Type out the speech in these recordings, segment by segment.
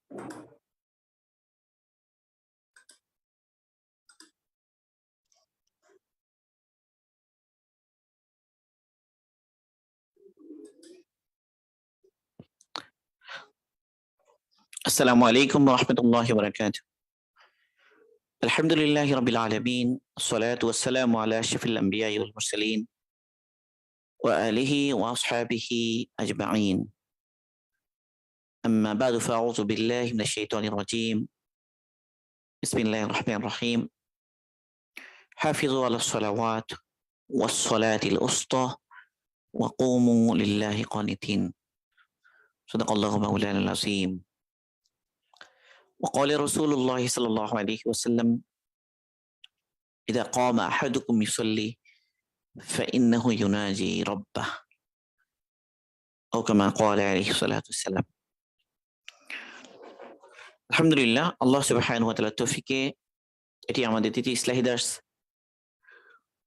আসসালামু আলাইকুম ওয়া রাহমাতুল্লাহি ওয়া বারাকাতুহু। আলহামদুলিল্লাহি রাব্বিল আলামিন, আসসালাতু ওয়াসসালামু আলা আশরাফিল আমবিয়াই ওয়াল মুরসালিন ওয়া আলিহি ওয়া আসহাবিহি আজমাইন। আম্মা বা'দু ফাআউযু বিল্লাহি মিনাশ শাইতানির রাজীম। বিসমিল্লাহির রাহমানির রাহিম। হাফিযু আলাস সালাওয়াত ওয়াস সালাতিল উসতা ওয়া কুমু লিল্লাহি কানিতিন। সাদাকাল্লাহু মাওলানাল আযীম। وقال رسول الله صلى الله عليه وسلم: إذا قام أحدكم يصلي فإنه يناجي ربه أو كما قال عليه الصلاة والسلام. আলহামদুলিল্লাহ, আল্লাহ সুবহানাহু ওয়া তাআলার তৌফিকে এটি আমাদের তৃতীয় ইসলাহি দার্স।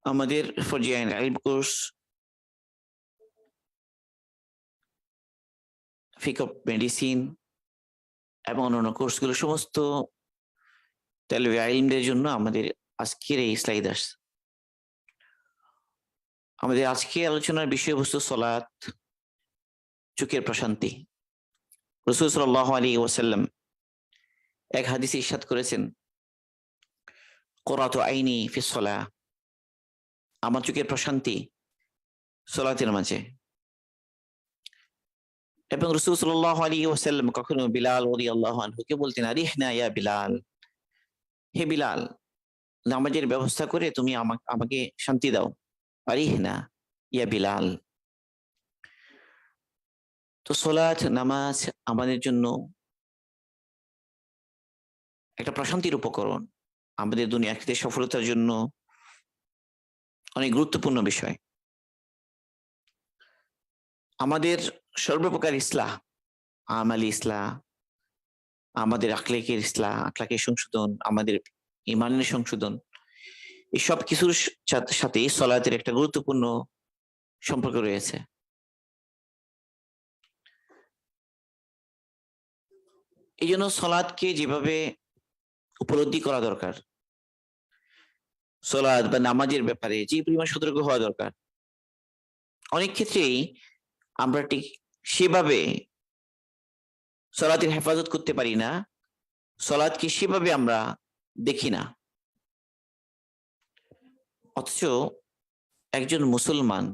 আমাদের ফরজিয়াইন ইলম কোর্স ফিকহ অফ মেডিসিন এবং অন্যান্য কোর্সগুলো সমস্ত তালিবে ইলমদের জন্য আমাদের আজকের এই ইসলাহি দার্স। আমাদের আজকে আলোচনার বিষয়বস্তু সালাত, চোখের প্রশান্তি। রাসূল সাল্লাল্লাহু আলাইহি ওয়াসাল্লাম এক হাদিসে ইরশাদ করেছেন, কুরাতু আইনি ফিস সালাহ, আমার চোখের প্রশান্তি সালাতের মাঝে। এবং রাসূল সাল্লাল্লাহু আলাইহি ওয়াসাল্লাম কখনো বিলাল রাদিয়াল্লাহু আনহুকে বলতেন, আরিহনা ইয়া বিলাল, হে বিলাল, নামাজের ব্যবস্থা করে তুমি আমাকে শান্তি দাও। আরিহনা ইয়া বিলাল। তো সালাত, নামাজ আমাদের জন্য একটা প্রশান্তির উপকরণ, আমাদের দুনিয়া আখিরাতের সফলতার জন্য অনেক গুরুত্বপূর্ণ বিষয়। আমাদের সর্বপ্রকার ইসলাহ, আমালি ইসলাহ, আমাদের আখলাকের সংশোধন, আমাদের ইমানের সংশোধন, এই সব কিছুর সাথে সালাতের একটা গুরুত্বপূর্ণ সম্পর্ক রয়েছে। এই জন্য সালাতকে যেভাবে উপলব্ধি করা দরকার, সালাত বা নামাজের ব্যাপারে যে পরিমাণ সতর্ক হওয়া দরকার, অনেক ক্ষেত্রেই আমরা ঠিক সেভাবে সালাতের হেফাজত করতে পারি না, সালাতকে সেভাবে আমরা দেখি না। অথচ একজন মুসলমান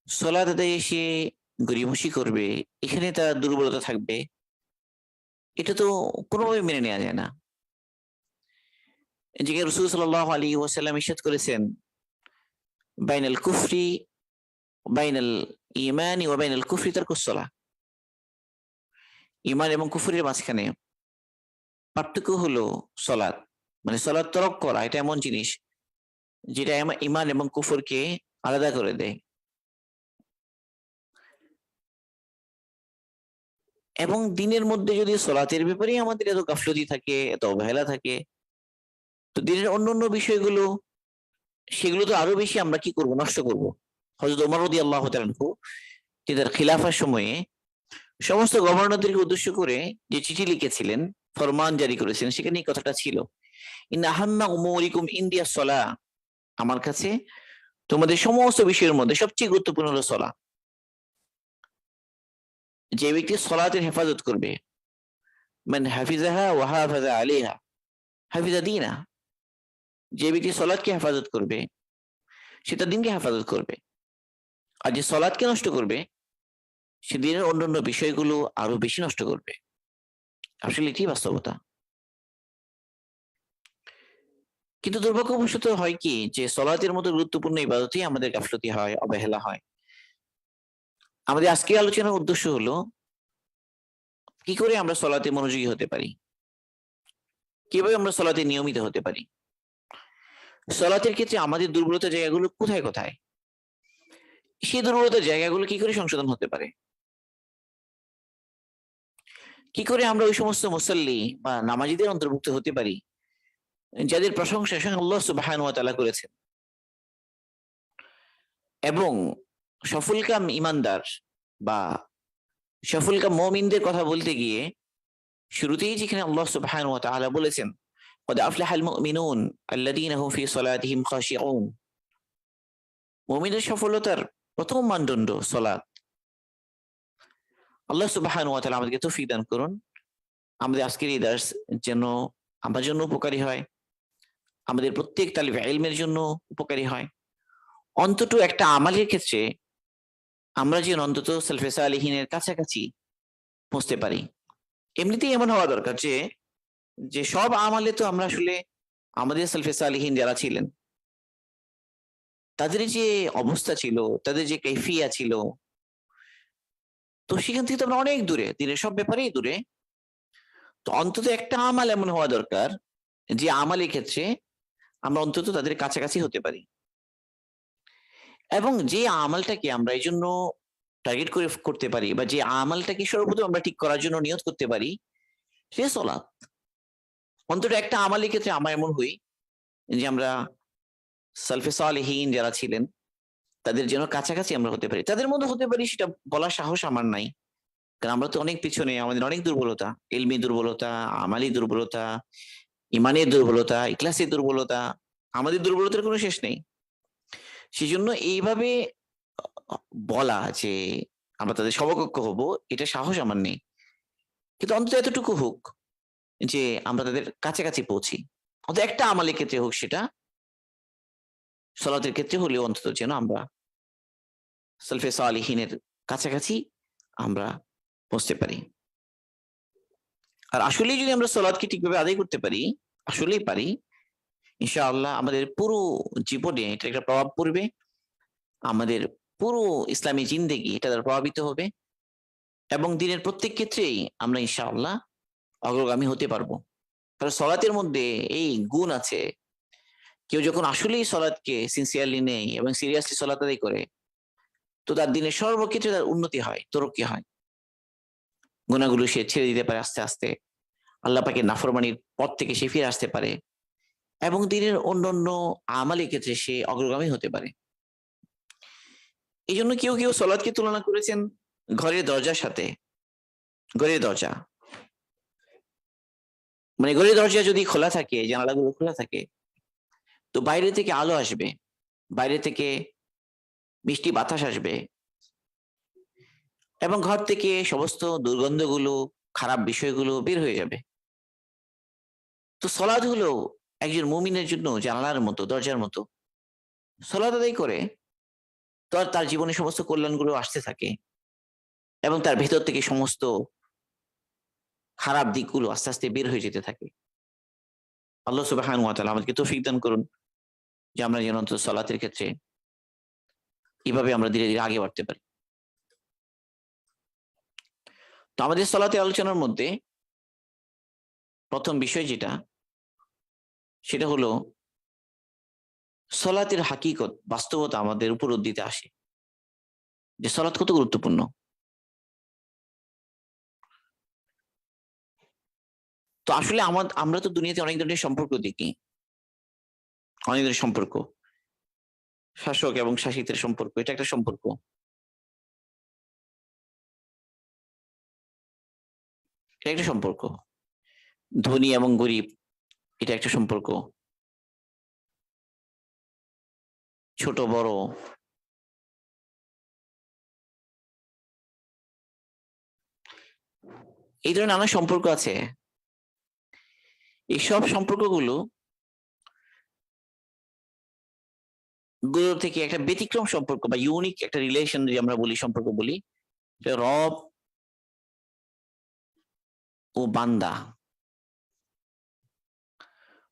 সালাত আদায়ে এসে গড়িমসি করবে, এখানে তার দুর্বলতা থাকবে, এটা তো কোনোভাবে মেনে নেওয়া যায় না। যেখানে রাসূল সাল্লাল্লাহু আলাইহি ওয়াসাল্লাম ইরশাদ করেছেন, বাইনাল কুফরি বাইনাল ঈমানি ওয়া বাইনাল কুফরি তারকুস সালাহ, ঈমান এবং কুফরের মাঝখানে পার্থক্য হলো সালাত। মানে সালাত তরক করা, এটা এমন জিনিস যেটা ঈমান এবং কুফরকে আলাদা করে দেয়। এবং দিনের মধ্যে যদি সালাতের ব্যাপারে আমাদের এত গাফলতি থাকে, এত অবহেলা থাকে, তো দিনের অন্যান্য বিষয়গুলো, সেগুলো তো আরো বেশি আমরা কি করব, নষ্ট করব। হযরত ওমর রাদিয়াল্লাহু তাআলা আনহু তার খিলাফার সময়ে সমস্ত গভর্নরদেরকে উদ্দেশ্য করে যে চিঠি লিখেছিলেন, ফরমান জারি করেছিলেন, সেখানে এই কথাটা ছিল, ইন্না আহাম্মা উমুরিকুম ইনদিয়াস সালাহ, আমার কাছে তোমাদের সমস্ত বিষয়ের মধ্যে সবচেয়ে গুরুত্বপূর্ণ হলো সালাহ। যে ব্যক্তি সালাতের হেফাজত করবে, মান হাফিজাহা ওয়া হাফাযা আলাইহা হাফিজা দীনা, যে ব্যক্তি সালাতকে হেফাজত করবে সে তার দ্বীনকে হেফাজত করবে। আর যে সালাতকে নষ্ট করবে সে দ্বীনের অন্যান্য বিষয়গুলো আরো বেশি নষ্ট করবে। আসলে এটি বাস্তবতা। কিন্তু দুর্ভাগ্যবশত হয় কি, যে সালাতের মতো গুরুত্বপূর্ণ ইবাদতেই আমাদের গাফলতি হয়, অবহেলা হয়। আমাদের আজকের আলোচনার উদ্দেশ্য হলো কি করে আমরা সালাতে মনোযোগী হতে পারি, কিভাবে আমরা সালাতে নিয়মিত হতে পারি, সালাতের ক্ষেত্রে আমাদের দুর্বলতার জায়গাগুলো কোথায় কোথায়, সেই দুর্বলতার জায়গাগুলো কি করে সংশোধন হতে পারে, কি করে আমরা ওই সমস্ত মুসাল্লি বা নামাজীদের অন্তর্ভুক্ত হতে পারি যাদের প্রশংসা স্বয়ং আল্লাহ সুবহানাহু ওয়া তাআলা করেছেন। এবং সফলকাম ইমানদার বা সফলকাম মুমিনদের কথা বলতে গিয়ে শুরুতেই যেখানে আল্লাহ সুবহানাহু ওয়া তাআলা বলেছেন قد أفلح المؤمنون الذين هم في صلاتهم خاشعون, মুমিনের সফলতার প্রথম মানদণ্ড সালাত। আল্লাহ সুবহানাহু ওয়া তাআলা আমাদেরকে তৌফিক দান করুন আমাদের আজকের এই দার্স যেন আমার জন্য উপকারী হয়, আমাদের প্রত্যেক তালিবে ইলমের জন্য উপকারী হয়। অন্তত একটা আমালের ক্ষেত্রে আমরা যেন অন্তত সালফে সালিহিনের কাছাকাছি পৌঁছতে পারি। এমনিতেই এমন হওয়া দরকার যে যে সব আমালে তো আমরা আসলে আমাদের সালফে সালিহিন যারা ছিলেন তাদের যে অবস্থা ছিল, তাদের যে কাইফিয়া ছিল, তো সেখান থেকে তো আমরা অনেক দূরে, দিনের সব ব্যাপারেই দূরে। তো অন্তত একটা আমাল এমন হওয়া দরকার যে আমালের ক্ষেত্রে আমরা অন্তত তাদের কাছাকাছি হতে পারি, এবং যে আমালটাকে আমরা এই জন্য টার্গেট করে করতে পারি বা যে আমালটাকে সর্বপ্রথম আমরা ঠিক করার জন্য নিয়ত করতে পারি সে সালাত। অন্তত একটা আমালের ক্ষেত্রে আমরা এমন হই যে আমরা সালফে সালেহীন যারা ছিলেন তাদের যেন কাছাকাছি আমরা হতে পারি, তাদের মধ্যে হতে পারি, সেটা বলার সাহস আমার নাই, কারণ আমরা তো অনেক পিছনে, আমাদের অনেক দুর্বলতা, ইলমি দুর্বলতা, আমালি দুর্বলতা, ইমানের দুর্বলতা, ইখলাসের দুর্বলতা, আমাদের দুর্বলতার কোনো শেষ নেই। সেই জন্য এইভাবে বলা যে আমরা তাদের সমকক্ষ হব, এটা সাহস আমার নেই, কিন্তু অন্তত এতটুকু হোক যে আমরা তাদের কাছাকাছি পৌঁছি, অন্তত একটা আমালের ক্ষেত্রে হোক, সেটা সালাতের ক্ষেত্রে হলেও অন্তত যেন আমরা সালফে সালিহিনের কাছাকাছি আমরা পৌঁছতে পারি। আর আসলেই যদি আমরা সালাতকে ঠিকভাবে আদায় করতে পারি, আসলেই পারি, ইনশাআল্লাহ আমাদের পুরো জীবনে এটা একটা প্রভাব পড়বে, আমাদের পুরো ইসলামী জিন্দেগি এটা দ্বারা প্রভাবিত হবে, এবং দিনের প্রত্যেক ক্ষেত্রেই আমরা ইনশাআল্লাহ অগ্রগামী হতে পারবো। কারণ সালাতের মধ্যে এই গুণ আছে, কেউ যখন আসলেই সালাতকে সিনসিয়ারলি নেয় এবং সিরিয়াসলি সালাত আদায় করে, তো তার দিনের সর্বক্ষেত্রে তার উন্নতি হয়, তরক্কি হয়, গুণাগুলো সে ছেড়ে দিতে পারে আস্তে আস্তে, আল্লাহ পাকের নাফরমানির পথ থেকে সে ফিরে আসতে পারে, এবং দিনের অন্যান্য আমালের ক্ষেত্রে সে অগ্রগামী হতে পারে। এই জন্য কেউ কেউ সালাতকে তুলনা করেছেন ঘরের দরজার সাথে। ঘরের দরজা মানে ঘরের দরজা যদি খোলা থাকে, জানালাগুলো খোলা থাকে, তো বাইরে থেকে আলো আসবে, বাইরে থেকে মিষ্টি বাতাস আসবে, এবং ঘর থেকে সমস্ত দুর্গন্ধগুলো, খারাপ বিষয়গুলো বের হয়ে যাবে। তো সালাত হলো একজন মুমিনের জন্য জানালার মতো, দরজার মতো। সালাত আদায় করে তো তার জীবনে সমস্ত কল্যাণগুলো আসতে থাকে, এবং তার ভেতর থেকে সমস্ত খারাপ দিকগুলো আস্তে আস্তে বের হয়ে যেতে থাকে। আল্লাহ সুবহানাহু ওয়া তাআলা আমাদেরকে তৌফিক দান করুন যে আমরা যেন অন্তত সালাতের ক্ষেত্রে এভাবে আমরা ধীরে ধীরে আগে বাড়তে পারি। তো আমাদের সালাতে আলোচনার মধ্যে প্রথম বিষয় যেটা, সেটা হলো সালাতের হাকিকত, বাস্তবতা আমাদের উপলব্ধিতে আসে যে সালাত কত গুরুত্বপূর্ণ। তো আসলে আমরা তো দুনিয়াতে অনেক ধরনের সম্পর্ক দেখি, অনেক ধরনের সম্পর্ক, শাসক এবং শাসিতের সম্পর্ক, এটা একটা সম্পর্ক। এটা একটা সম্পর্ক। ধনী এবং গরিব, এটা একটা সম্পর্ক। ছোট বড়, এই ধরনের নানা সম্পর্ক আছে। এই সব সম্পর্কগুলো থেকে একটা ব্যতিক্রম সম্পর্ক বা ইউনিক একটা রিলেশন যে আমরা বলি, সম্পর্ক বলি, রব ও বান্দা,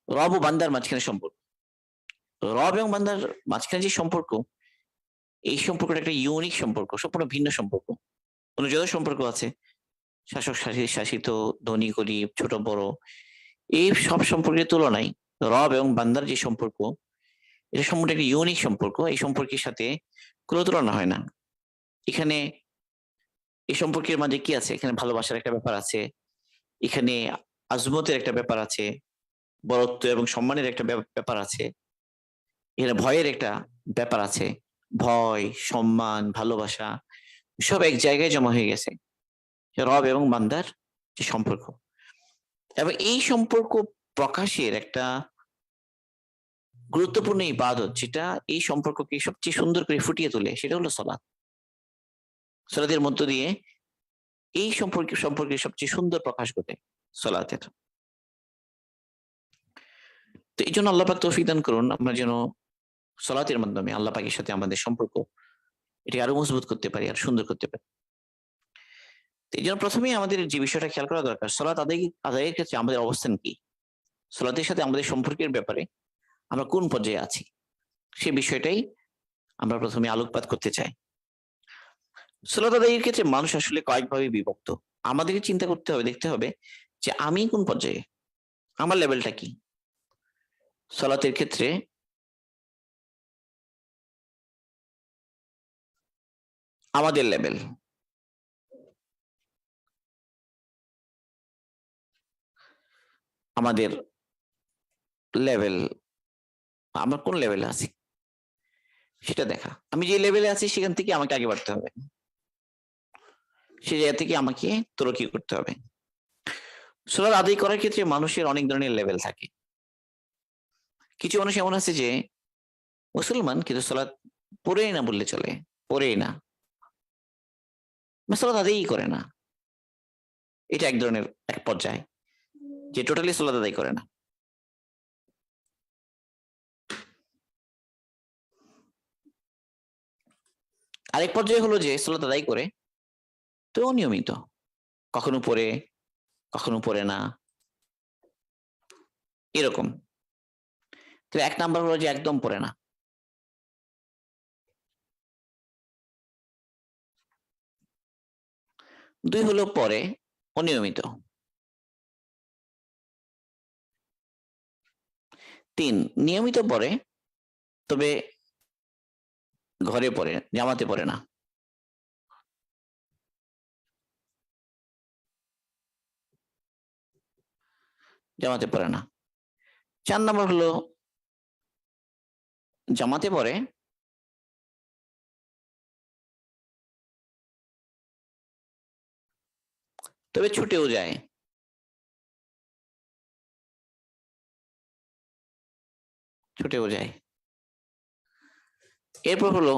রব ও বান্দার মাঝখানে সম্পর্ক, রব এবং বান্দার মাঝখানে যে সম্পর্ক, এই সম্পর্কটা একটা ইউনিক সম্পর্ক, সম্পূর্ণ ভিন্ন সম্পর্ক। অন্য যত সম্পর্ক আছে, শাসক শাসিত, ধনী গরিব, ছোট বড়, এই সব সম্পর্কের তুলনায় রব এবং বান্দার যে সম্পর্ক, এটা সম্পূর্ণ একটা ইউনিক সম্পর্ক। এই সম্পর্কের সাথে কোনো তুলনা হয় না। এখানে এই সম্পর্কের মাঝে কি আছে? এখানে ভালোবাসার একটা ব্যাপার আছে, এখানে আজমতের একটা ব্যাপার আছে, বরত্ব এবং সম্মানের একটা ব্যাপার আছে, এখানে ভয়ের একটা ব্যাপার আছে। ভয়, সম্মান, ভালোবাসা সব এক জায়গায় জমা হয়ে গেছে রব এবং বান্দার যে সম্পর্ক। এবং এই সম্পর্ক প্রকাশের একটা গুরুত্বপূর্ণ ইবাদত যেটা এই সম্পর্ককে সবচেয়ে সুন্দর করে ফুটিয়ে তোলে, সেটা হলো সালাত। সালাতের মধ্য দিয়ে এই সম্পর্কে সবচেয়ে সুন্দর প্রকাশ ঘটে সালাতের। তো এই জন্য আল্লাহ পাক তৌফিক দান করুন, আমরা যেন সালাতের মাধ্যমে আল্লাহ পাকের সাথে আমাদের সম্পর্ক এটাকে আরো মজবুত করতে পারি, আর সুন্দর করতে পারি। তো এই জন্য প্রথমেই আমাদের যে বিষয়টা খেয়াল করা দরকার, সালাত আদায়ের ক্ষেত্রে আমাদের অবস্থান কি, সালাতের সাথে আমাদের সম্পর্কের ব্যাপারে আমরা কোন পর্যায়ে আছি, সে বিষয়টাই আমরা প্রথমে আলোকপাত করতে চাই। সালাত আদায়ের ক্ষেত্রে মানুষ আসলে কয়েকভাবে বিভক্ত। আমাদেরকে চিন্তা করতে হবে, দেখতে হবে যে আমি কোন পর্যায়ে, আমার লেভেলটা কি সালাতের ক্ষেত্রে। আমাদের লেভেল, আমাদের লেভেল, আমরা কোন লেভেলে আছি সেটা দেখা। আমি যে লেভেলে আছি সেখান থেকে আমাকে আগে বাড়তে হবে, সে জায়গা থেকে আমাকে তরক্কি করতে হবে। সালাত আদায় করার ক্ষেত্রে মানুষের অনেক ধরনের লেভেল থাকে। কিছু মানুষ এমন আছে যে মুসলমান কিন্তু সালাত পড়েই না বললে চলে, পড়েই না, সালাত আদায়ই করে না। এটা এক ধরনের এক পর্যায়, যে টোটালি সালাত আদায় করে না। আরেক পর্যায়ে হলো যে সালাত আদায় করে তো অনিয়মিত, কখনো পড়ে কখনো পড়ে না, এরকম। তো এক নাম্বার হলো যে একদম পড়ে না। দুই হলো পরে অনিয়মিত। তিন নিয়মিত পড়ে, তবে ঘরে পড়ে, জামাতে পড়ে না। জামাতে পড়ে না। চার নম্বর হলো জামাতে পড়ে তবে ছুটেও যায়। ছুটেও যায়। এরপর হলো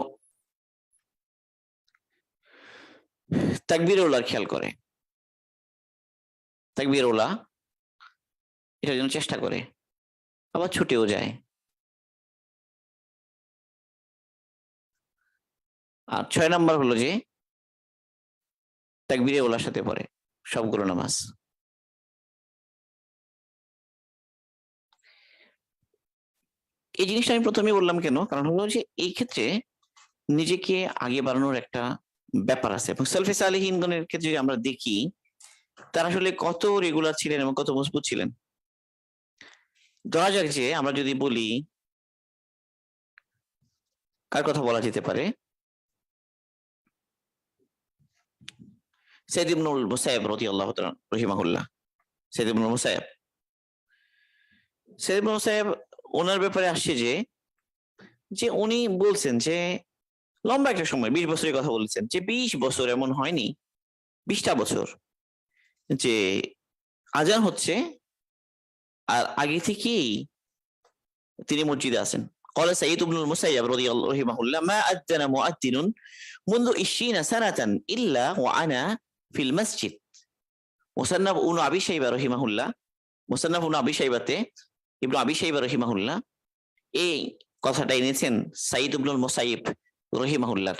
তাকবীরউল্লাহর খেয়াল করে, তাকবীরউল্লাহ এটার জন্য চেষ্টা করে, আবার ছুটেও যায়। আর 6 নাম্বার হলো যে তাকবীরে ওলার সাথে পড়ে সবগুলো নামাজ। এই জিনিসটা আমি প্রথমেই বললাম কেন, কারণ হলো যে এই ক্ষেত্রে নিজেকে আগে বাড়ানোর একটা ব্যাপার আছে। এবং সেলফে সালেহীনগণের ক্ষেত্রে যদি আমরা দেখি তারা আসলে কত রেগুলার ছিলেন এবং কত মজবুত ছিলেন। ধরা যাক যে আমরা যদি বলি, কার কথা বলা যেতে পারে, সাইদ ইবনুল মুসাইয়্যিব রাদিয়াল্লাহু তাআলা রাহিমাহুল্লাহ। সাইদ ইবনুল মুসাইয়্যিব, সাইদ ইবনুল মুসাইয়্যিব ওনার ব্যাপারে আসছে যে যে উনি বলছেন যে লম্বা একটা সময় 20 বছরের কথা বলেছেন, যে 20 বছর এমন হয়নি, 20টা বছর যে আজান হচ্ছে আর আগে থেকেই তিনি মসজিদে আছেন। قال سعيد بن المسيب رضي الله رحمه الله ما أذن مؤذن منذ 20 سنة إلا وأنا في المسجد। মুসান্নাফ ইবনু আবি শাইবা রাহিমাহুল্লাহ, মুসান্নাফ ইবনু আবি শাইবাতে ইবনু আবি শাইবা রাহিমাহুল্লাহ এই কথাটা এনেছেন সাইদ ইবনুল মুসাইয়্যিব রাহিমাহুল্লাহ,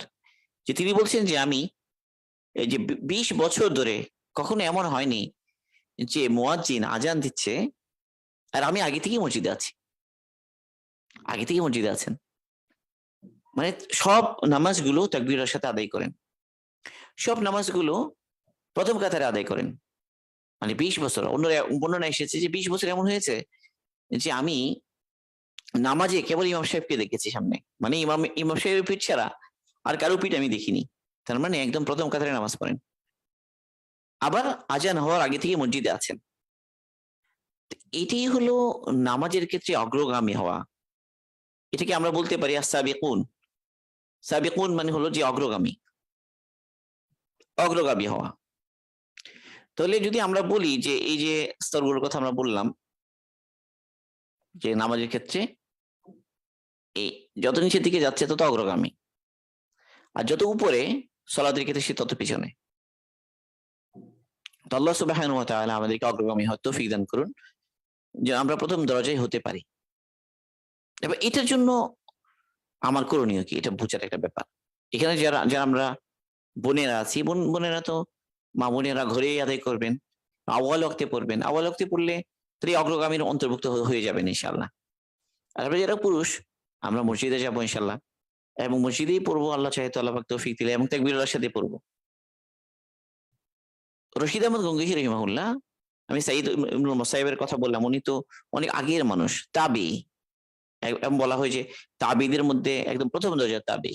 যে তিনি বলছেন যে আমি এই যে 20 বছর ধরে কখনো এমন হয়নি যে মুয়াজ্জিন আজান দিচ্ছে আর আমি আগে থেকেই মসজিদে আছি, আগে থেকেই মসজিদে আছেন। মানে সব নামাজগুলো তাকবীরের সাথে আদায় করেন, সব নামাজগুলো প্রথম কাতারে আদায় করেন। মানে 20 বছর, অন্য বর্ণনা এসেছে যে 20 বছর এমন হয়েছে যে আমি নামাজে কেবল ইমাম সাহেবকে দেখেছি সামনে, মানে ইমাম সাহেবের পিঠ ছাড়া আর কারো পিঠ আমি দেখিনি। তার মানে একদম প্রথম কাতারে নামাজ পড়েন, আবার আজান হওয়ার আগে থেকে মসজিদে আছেন। এটাই হলো নামাজের ক্ষেত্রে অগ্রগামী হওয়া। এটাকে আমরা বলতে পারি আস-সাবিকুন। সাবিকুন মানে হলো যে অগ্রগামী, অগ্রগামী হওয়া। তো তাহলে যদি আমরা বলি যে এই যে স্তরগুলোর কথা আমরা বললাম যে নামাজের ক্ষেত্রে এই যত নিচের দিকে যাচ্ছে তত অগ্রগামী, আর যত উপরে সলাতের ক্ষেত্রে সে তত পিছনে। তো আল্লাহ সুবহানাহু ওয়া তাআলা আমাদেরকে অগ্রগামী হওয়ার তৌফিক দান করুন, যে আমরা প্রথম দরজায় হতে পারি। এবার এটার জন্য আমার করণীয় কি, এটা বোঝার একটা ব্যাপার। এখানে যারা যারা আমরা বোনেরা আছি, বোনেরা তো মা বোনেরা ঘরেই আদায় করবেন, আওয়াল ওয়াক্তে পড়বেন। আওয়াল ওয়াক্তে পড়লে তিনি অগ্রগামীর অন্তর্ভুক্ত হয়ে যাবেন ইনশাআল্লাহ। আর আমরা যারা পুরুষ, আমরা মসজিদে যাবো ইনশাআল্লাহ, এবং মসজিদেই পড়বো আল্লাহ চাহে তো, আল্লাহ পাক তৌফিক দিলে, এবং তাকবীরের সাথে পড়বো। রশিদ আহমদ গঙ্গোহী রাহিমাহুল্লাহ, আমি সাইদ ইবনুল মুসাইয়্যিবের কথা বললাম, উনি তো অনেক আগের মানুষ, তাবি, এবং বলা হয় যে তাবিদের মধ্যে একদম প্রথম দরজার তাবি।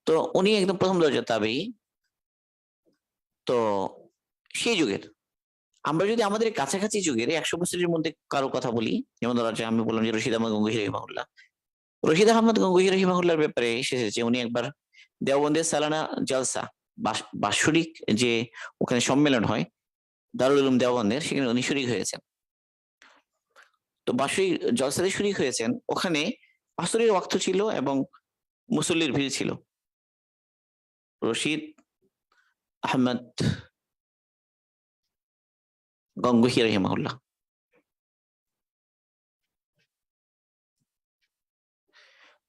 তো উনি একদম প্রথম দরজার তাবি। তো সেই যুগের, আমরা যদি আমাদের কাছাকাছি যুগের 100 বছরের মধ্যে কারো কথা বলি, যেমন ধরা যায় আমি বললাম যে রশিদ আহমদ গঙ্গোহী রাহিমাহুল্লাহ। রশিদ আহমদ গঙ্গোহী রাহিমাহুল্লাহর ব্যাপারে এসেছে উনি একবার দেওবন্দের সালানা জলসা, বাৎসরিক যে ওখানে সম্মেলন হয় দারুল উলুম দেওবন্দের, সেখানে উনি শরীক হয়েছেন। তো বাৎসরিক জলসাতে শরীক হয়েছেন, ওখানে আসরের ওয়াক্ত ছিল এবং মুসল্লির ভিড় ছিল। রশিদ আহমদ গঙ্গোহী রাহিমাহুল্লাহ,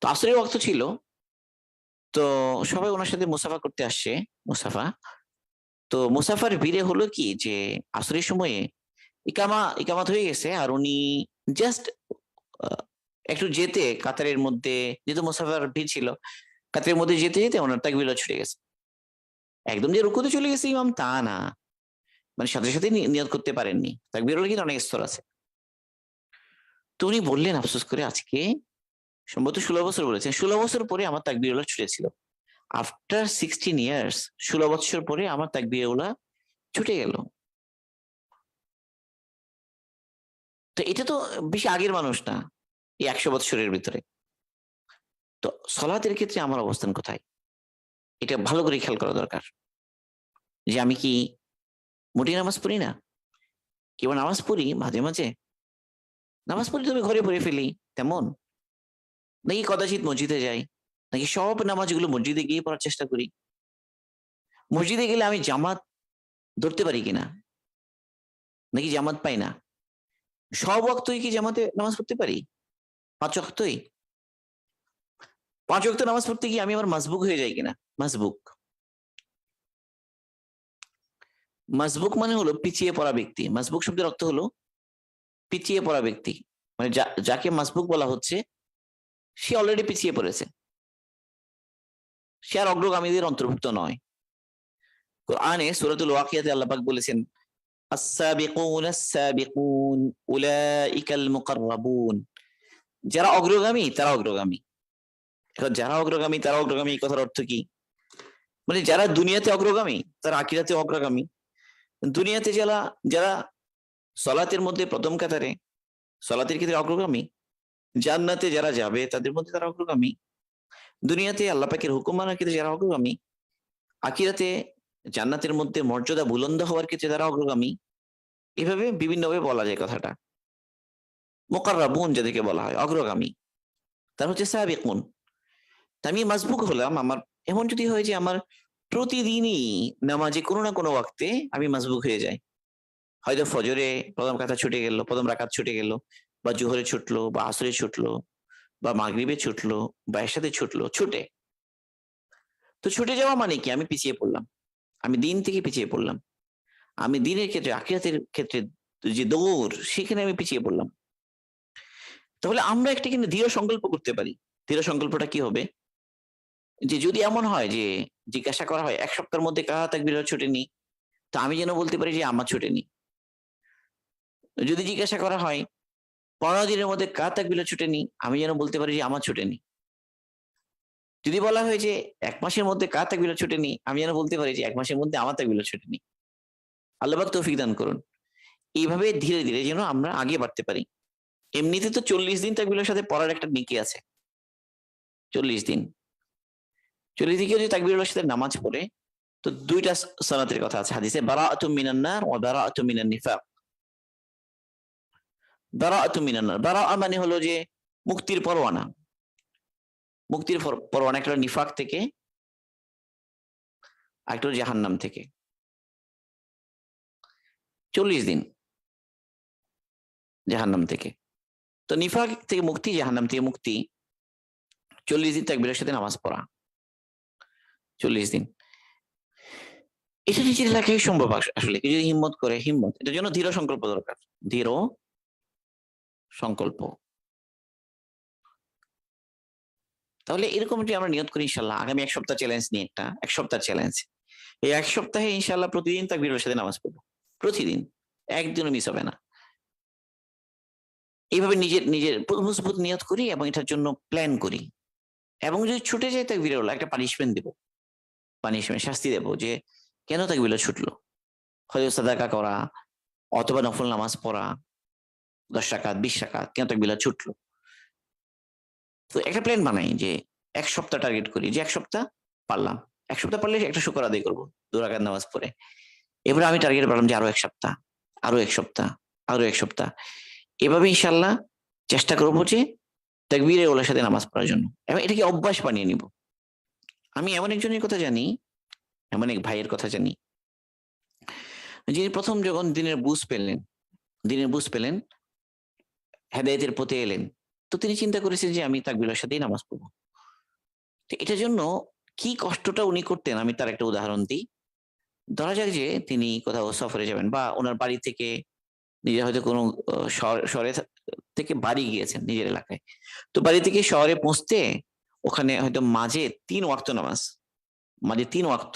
তো আসরের ওয়াক্ত ছিল, তো সবাই ওনার সাথে মুসাফা করতে আসছে, মুসাফা। তো মুসাফার ভিড়ে হলো কি যে আসরের সময়ে ইকামাত হয়ে গেছে, আর উনি জাস্ট একটু যেতে কাতারের মধ্যে, যেহেতু মুসাফার ভিড় ছিল, কাতারের মধ্যে যেতে যেতে ওনার তাকবীরত ছুটে গেছে। একদম যে রুকুতে চলে গেছে ইমাম তা না, মানে সাথে সাথে নিয়ত করতে পারেননি। তাকবীরের কিন্তু অনেক স্তর আছে। তো উনি বললেন আফসোস করে, আজকে সম্ভবত 16 বছর বলেছেন, 16 বছর পরে আমার তাকবীরুল্লাহ ছুটেছিল। আফটার 16 ইয়ার্স, 16 বছর পরে আমার তাকবীরুল্লাহ ছুটে গেল। তো এটা তো বেশি আগের মানুষ না, এই 100 বছরের ভিতরে। তো সলাতের ক্ষেত্রে আমার অবস্থান কোথায়, এটা ভালো করে খেয়াল করা দরকার। যে আমি কি মোটেই নামাজ পড়ি না, কেবল নামাজ পড়ি মাঝে মাঝে, নামাজ পড়ি তবে ঘরে পড়ে ফেলি তেমন, নাকি কদাচিৎ মসজিদে যাই, নাকি সব নামাজগুলো মসজিদে গিয়ে পড়ার চেষ্টা করি, মসজিদে গেলে আমি জামাত ধরতে পারি কিনা, নাকি জামাত পাই না, সব ওয়াক্তই কি জামাতে নামাজ পড়তে পারি, 5 ওয়াক্তই, 5 ওয়াক্ত নামাজ পড়তে গিয়ে আমি আমার মাসবুক হয়ে যাই কিনা। মাসবুক, মাসবুক মানে হলো পিছিয়ে পড়া ব্যক্তি। মাসবুক শব্দের অর্থ হলো পিছিয়ে পড়া ব্যক্তি, মানে যাকে মাসবুক বলা হচ্ছে সে অলরেডি পিছিয়ে পড়েছে, সে আর অগ্রগামীদের অন্তর্ভুক্ত নয়। কোরআনে সূরাতুল ওয়াকিয়াতে আল্লাহ পাক বলেছেন, আস-সাবিকুন আস-সাবিকুন উলাইকাল মুকাররাবুন, যারা অগ্রগামী তারা অগ্রগামী। এখন যারা অগ্রগামী তারা অগ্রগামী, এই কথার অর্থ কি? মানে যারা দুনিয়াতে অগ্রগামী তারা আখিরাতে অগ্রগামী। দুনিয়াতে যারা যারা সলাতের মধ্যে প্রথম কাতারে, সলাতের ক্ষেত্রে অগ্রগামী, জান্নাতে যারা যাবে তাদের মধ্যে তারা অগ্রগামী। দুনিয়াতে আল্লাহ পাকের হুকুম মানার ক্ষেত্রে যারা অগ্রগামী, আখিরাতে জান্নাতের মধ্যে মর্যাদা বুলন্দ হওয়ার ক্ষেত্রে তারা অগ্রগামী। এভাবে বিভিন্নভাবে বলা যায় কথাটা। মুকাররাবুন যাদেরকে বলা হয় অগ্রগামী, তার হচ্ছে সাবিকুন। আমি মাসবুক হলাম, আমার এমন যদি হয় যে আমার প্রতিদিনই নামাজে কোনো না কোনো ওয়াক্তে আমি মাসবুক হয়ে যাই, হয়তো ফজরে প্রথম কাতা ছুটে গেল, প্রথম রাকাত ছুটে গেল, বা জোহরে ছুটলো, বা আসরে ছুটলো, বা মাগরিবে ছুটলো, বা এরশাদে ছুটলো, ছুটে। তো ছুটে যাওয়া মানে কি, আমি পিছিয়ে পড়লাম, আমি দিন থেকে পিছিয়ে পড়লাম, আমি দিনের ক্ষেত্রে আখিরাতের ক্ষেত্রে যে দৌড় সেখানে আমি পিছিয়ে পড়লাম। তাহলে আমরা একটা কিন্তু দৃঢ় সংকল্প করতে পারি। দৃঢ় সংকল্পটা কি হবে, যে যদি এমন হয় যে জিজ্ঞাসা করা হয় 1 সপ্তাহের মধ্যে কাহা তাকবীরত ছুটেনি, তো আমি যেন বলতে পারি যে আমার ছুটেনি। যদি জিজ্ঞাসা করা হয় 15 দিনের মধ্যে কাহা তাকবীরত ছুটেনি, আমি যেন বলতে পারি যে আমার ছুটেনি। যদি বলা হয় যে 1 মাসের মধ্যে কাহা তাকবীরত ছুটেনি, আমি যেন বলতে পারি যে 1 মাসের মধ্যে আমার তাকবীরত ছুটেনি। আল্লাহ পাক তৌফিক দান করুন। এইভাবে ধীরে ধীরে যেন আমরা আগে বাড়তে পারি। এমনিতে তো 40 দিন তাকবীরের সাথে পড়ার একটা নেকি আছে। 40 দিন, 40 দিন কেউ যদি তাকবীরের সাথে নামাজ পড়ে, তো দুইটা সালাতের কথা আছে হাদিসে, বারাআতুম মিনান নার ওয়া বারাআতুম মিনান নিফাক। বারাআতুম মিনান নার, বারাআ মানে হলো যে মুক্তির পরোয়ানা, মুক্তির পরোয়ানা, একটা নিফাক থেকে, আরেকটা জাহান্নাম থেকে। 40 দিন জাহান্নাম থেকে। তো নিফাক থেকে মুক্তি, জাহান্নাম থেকে মুক্তি, 40 দিন তাকবীরের সাথে নামাজ পড়া, 40 দিন। এটা নিজের এলাকায় সম্ভব আসলে, কেউ যদি হিম্মত করে, হিম্মত, এটার জন্য দৃঢ় সংকল্প দরকার, দৃঢ় সংকল্প। তাহলে এরকম যে আমরা নিয়ত করি ইনশাল্লাহ আগামী 1 সপ্তাহ চ্যালেঞ্জ নিয়ে, একটা 1 সপ্তাহ চ্যালেঞ্জ, এই 1 সপ্তাহে ইনশাল্লাহ প্রতিদিন তাকবীরের সাথে নামাজ পড়বো, প্রতিদিন, একদিনও মিস হবে না। এইভাবে নিজের নিজের মজবুত নিয়ত করি এবং এটার জন্য প্ল্যান করি। এবং যদি ছুটে যায় তাকবীরের ওলা, একটা পানিশমেন্ট দেব, পানিশমেন্ট, শাস্তি দেব যে কেন তাকবীর ছুটলো, হয়তো সাদাকা করা অথবা নফল নামাজ পড়া 10 রাকাত 20 রাকাত, কেন তাকবীর ছুটলো। তো একটা প্ল্যান বানাই যে 1 সপ্তাহ টার্গেট করি, যে 1 সপ্তাহ পারলাম, 1 সপ্তাহ পারলে একটা শুকর আদায় করবো 2 রাকাত নামাজ পড়ে। এবারে আমি টার্গেট পারলাম যে আরো 1 সপ্তাহ, আরো 1 সপ্তাহ, আরো 1 সপ্তাহ। এভাবে ইনশাল্লাহ চেষ্টা করবো যে তাকবীরের ওলার সাথে নামাজ পড়ার জন্য, এবং এটাকে অভ্যাস বানিয়ে নিব। আমি এমন একজনের কথা জানি, এমন এক ভাইয়ের কথা জানি, যিনি প্রথম যখন দিনের বুঝ পেলেন, হেদায়েতের পথে এলেন, তো তিনি চিন্তা করেছেন যে আমি তাকবীরের সাথেই নামাজ পড়বো। তো এটার জন্য কি কষ্টটা উনি করতেন আমি তার একটা উদাহরণ দিই। ধরা যাক যে তিনি কোথাও সফরে যাবেন, বা ওনার বাড়ি থেকে, নিজের হয়তো কোনো শহরে থেকে বাড়ি গিয়েছেন নিজের এলাকায়, তো বাড়ি থেকে শহরে পৌঁছতে ওখানে হয়তো মাঝে 3 ওয়াক্ত নামাজ, মাঝে 3 ওয়াক্ত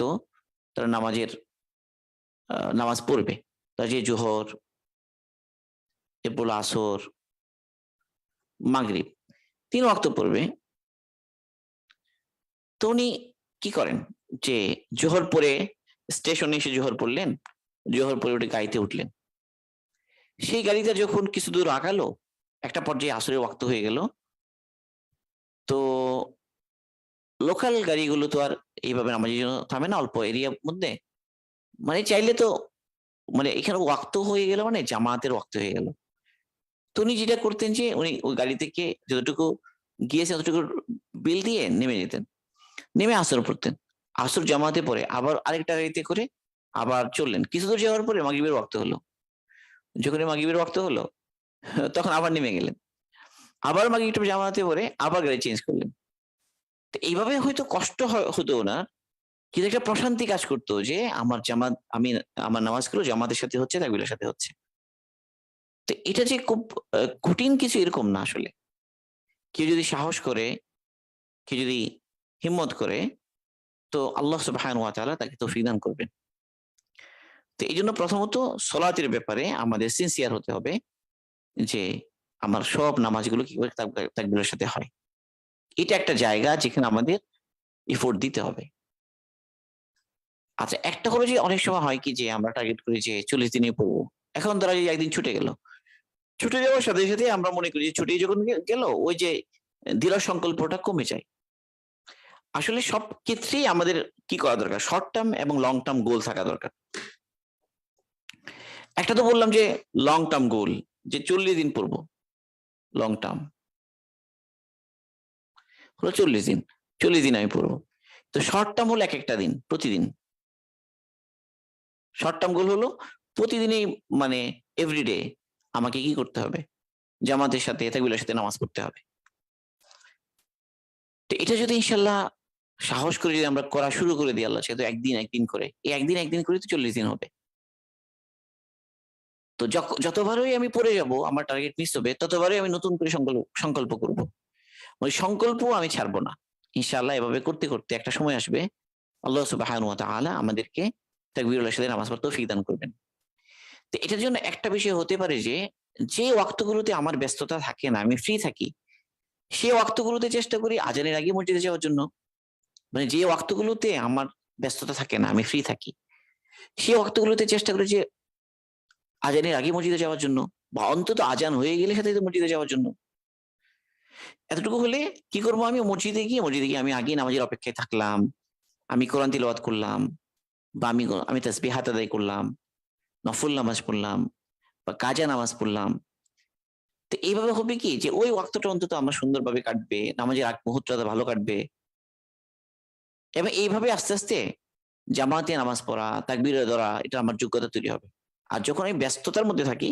তারা নামাজ পড়বে, তার যে জোহর, এরপর আসর, মাগরিব, 3 ওয়াক্ত পড়বে। তো উনি কি করেন যে জোহর পরে স্টেশনে এসে জোহর পড়লেন, জোহর পরে উঠে গাড়িতে উঠলেন, সেই গাড়িটা যখন কিছু দূর আগালো, একটা পর্যায়ে আসরের ওয়াক্ত হয়ে গেল। তো লোকাল গাড়িগুলো তো আর এইভাবে নামাজের জন্য থামে না অল্প এরিয়ার মধ্যে, মানে চাইলে তো, মানে এখানে ওয়াক্ত হয়ে গেল, মানে জামাতের ওয়াক্ত হয়ে গেল। তো উনি যেটা করতেন যে উনি ওই গাড়ি থেকে যতটুকু গিয়েছে ততটুকু বিল দিয়ে নেমে যেতেন, নেমে আসর পড়তেন, আসর জামাতে পড়ে আবার আরেকটা গাড়িতে করে আবার চললেন। কিছু দূর যাওয়ার পরে মাগরিবের ওয়াক্ত হলো, যখন মাগরিবের ওয়াক্ত হলো তখন আবার নেমে গেলেন, আবার মাগরিবটা জামাতে পড়ে আবার গাড়ি চেঞ্জ করলেন। তো এইভাবে হয়তো কষ্ট হতো না, কিন্তু একটা প্রশান্তি কাজ করতো যে আমার জামাত, আমি আমার নামাজগুলো জামাতের সাথে হচ্ছে, তাকবীরের সাথে হচ্ছে। তো এটা যে খুব কঠিন কিছু এরকম না আসলে, কেউ যদি সাহস করে, কেউ যদি হিম্মত করে, তো আল্লাহ সুবহানাহু ওয়া তাআলা তাকে তৌফিক দান করবেন। তো এই জন্য প্রথমত সলাতের ব্যাপারে আমাদের সিনসিয়ার হতে হবে যে আমার সব নামাজগুলো কি করে তাকবীরের সাথে হয়। এটা একটা জায়গা যেখানে আমাদের এফোর্ট দিতে হবে। আচ্ছা, একটা হলো যে অনেক সময় হয় কি যে আমরা টার্গেট করি যে 40 দিনে পড়বো, এখন ধরা যায় একদিন ছুটে গেল, ছুটে যাওয়ার সাথে সাথে আমরা মনে করি যে ছুটে যখন গেল ওই যে দৃঢ় সংকল্পটা কমে যায়। আসলে সব ক্ষেত্রেই আমাদের কি করা দরকার, শর্ট টার্ম এবং লং টার্ম গোল থাকা দরকার। একটা তো বললাম যে লং টার্ম গোল, যে 40 দিন পড়বো, লং টার্ম হলো 40 দিন, 40 দিন আমি পড়বো। তো শর্ট টার্ম হলো একটা দিন, প্রতিদিন। শর্ট টার্ম গোল হলো প্রতিদিনই, মানে এভরিডে আমাকে কি করতে হবে, জামাতের সাথে তাকবীরের সাথে নামাজ পড়তে হবে। তো এটা যদি ইনশাল্লাহ সাহস করে যদি আমরা করা শুরু করে দিই, আল্লাহ সেহেতু একদিন করে, এই একদিন করে তো 40 দিন হবে। তো যতবারই আমি পড়ে যাব আমার টার্গেট মিস হবে, ততবারই আমি নতুন করে সংকল্প করব, ওই সংকল্প আমি ছাড়বো না ইনশাআল্লাহ। এভাবে করতে করতে একটা সময় আসবে আল্লাহ সুবহানাহু ওয়া তাআলা আমাদেরকে তাকবীরের সাথে নামাজ পড়তে তৌফিক দান করবেন। তো এটার জন্য একটা বিষয় হতে পারে যে যে ওয়াক্তগুলোতে আমার ব্যস্ততা থাকে না, আমি ফ্রি থাকি, সেই ওয়াক্তগুলোতে চেষ্টা করি আজানের আগে মসজিদে যাওয়ার জন্য। মানে যে ওয়াক্তগুলোতে আমার ব্যস্ততা থাকে না, আমি ফ্রি থাকি, সেই ওয়াক্তগুলোতে চেষ্টা করি যে আজানের আগে মসজিদে যাওয়ার জন্য, বা অন্তত আজান হয়ে গেলে সাথে মসজিদে যাওয়ার জন্য। এতটুকু হলে কি করবো, আমি মসজিদে গিয়ে আমি আগে নামাজের অপেক্ষায় থাকলাম, আমি কোরআন তিলাওয়াত করলাম, বা আমি তাসবিহাত আদায় করলাম, নফল নামাজ পড়লাম বা কাজা নামাজ পড়লাম। তো এইভাবে হবে কি যে ওই ওয়াক্তটা অন্তত আমার সুন্দরভাবে কাটবে, নামাজের আগ মুহূর্তটা ভালো কাটবে। এবং এইভাবে আস্তে আস্তে জামাতে নামাজ পড়া, তাকবীরে ধরা, এটা আমার যোগ্যতা তৈরি হবে। আর যখন আমি ব্যস্ততার মধ্যে থাকি,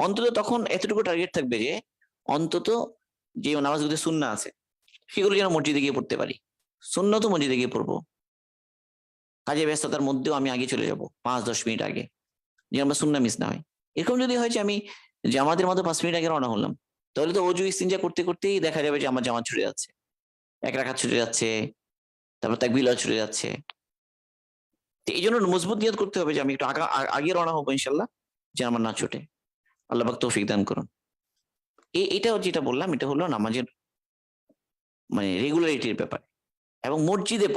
অন্তত তখন এতটুকু টার্গেট থাকবে যে অন্তত যে নামাজগুলো সুন্নাহ আছে সেগুলো যেন মসজিদে গিয়ে পড়তে পারি। সুন্নাহ তো মসজিদে গিয়ে পড়বো, কাজে ব্যস্ততার মধ্যেও আমি আগে চলে যাব 5-10 মিনিট আগে, যেন আমার সুন্নাহ মিস না হয়। এরকম যদি হয় যে আমি জামাতের মতো 5 মিনিট আগে রওনা হলাম, তাহলে তো অজু ইস্তিনজা করতে করতেই দেখা যাবে যে আমার জামাত ছুটে যাচ্ছে, এক রাকাত ছুটে যাচ্ছে, তারপর তাকবীর ছুটে যাচ্ছে। তো এই জন্য মজবুত নিয়ত করতে হবে যে আমি একটু আগে রওনা হবো ইনশাল্লাহ, যেন আমার না ছুটে। আল্লাহ পাক তৌফিক দান করুন। এটাও যেটা বললাম, এটা হলো নামাজের মানে রেগুলারিটির ব্যাপার। এবং মসজিদে